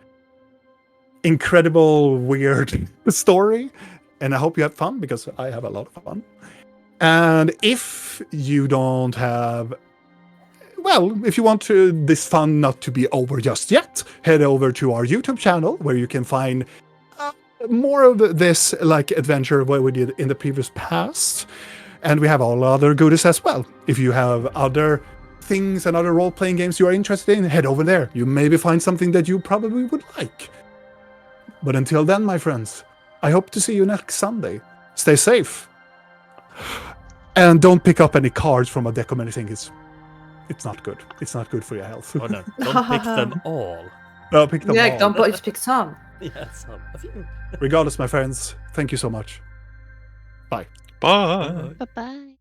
incredible, weird story. And I hope you had fun, because I have a lot of fun. And if you don't have... Well, if you want this fun not to be over just yet, head over to our YouTube channel, where you can find more of this like adventure what we did in the previous past. And we have all other goodies as well. If you have other things and other role-playing games you are interested in, head over there. You maybe find something that you probably would like. But until then, my friends, I hope to see you next Sunday. Stay safe. And don't pick up any cards from a deck of many things. It's not good. It's not good for your health. Oh no, don't pick them all. No, pick them all. Don't just pick some. Yeah, some. A few. Regardless, my friends, thank you so much. Bye. Bye. Bye-bye.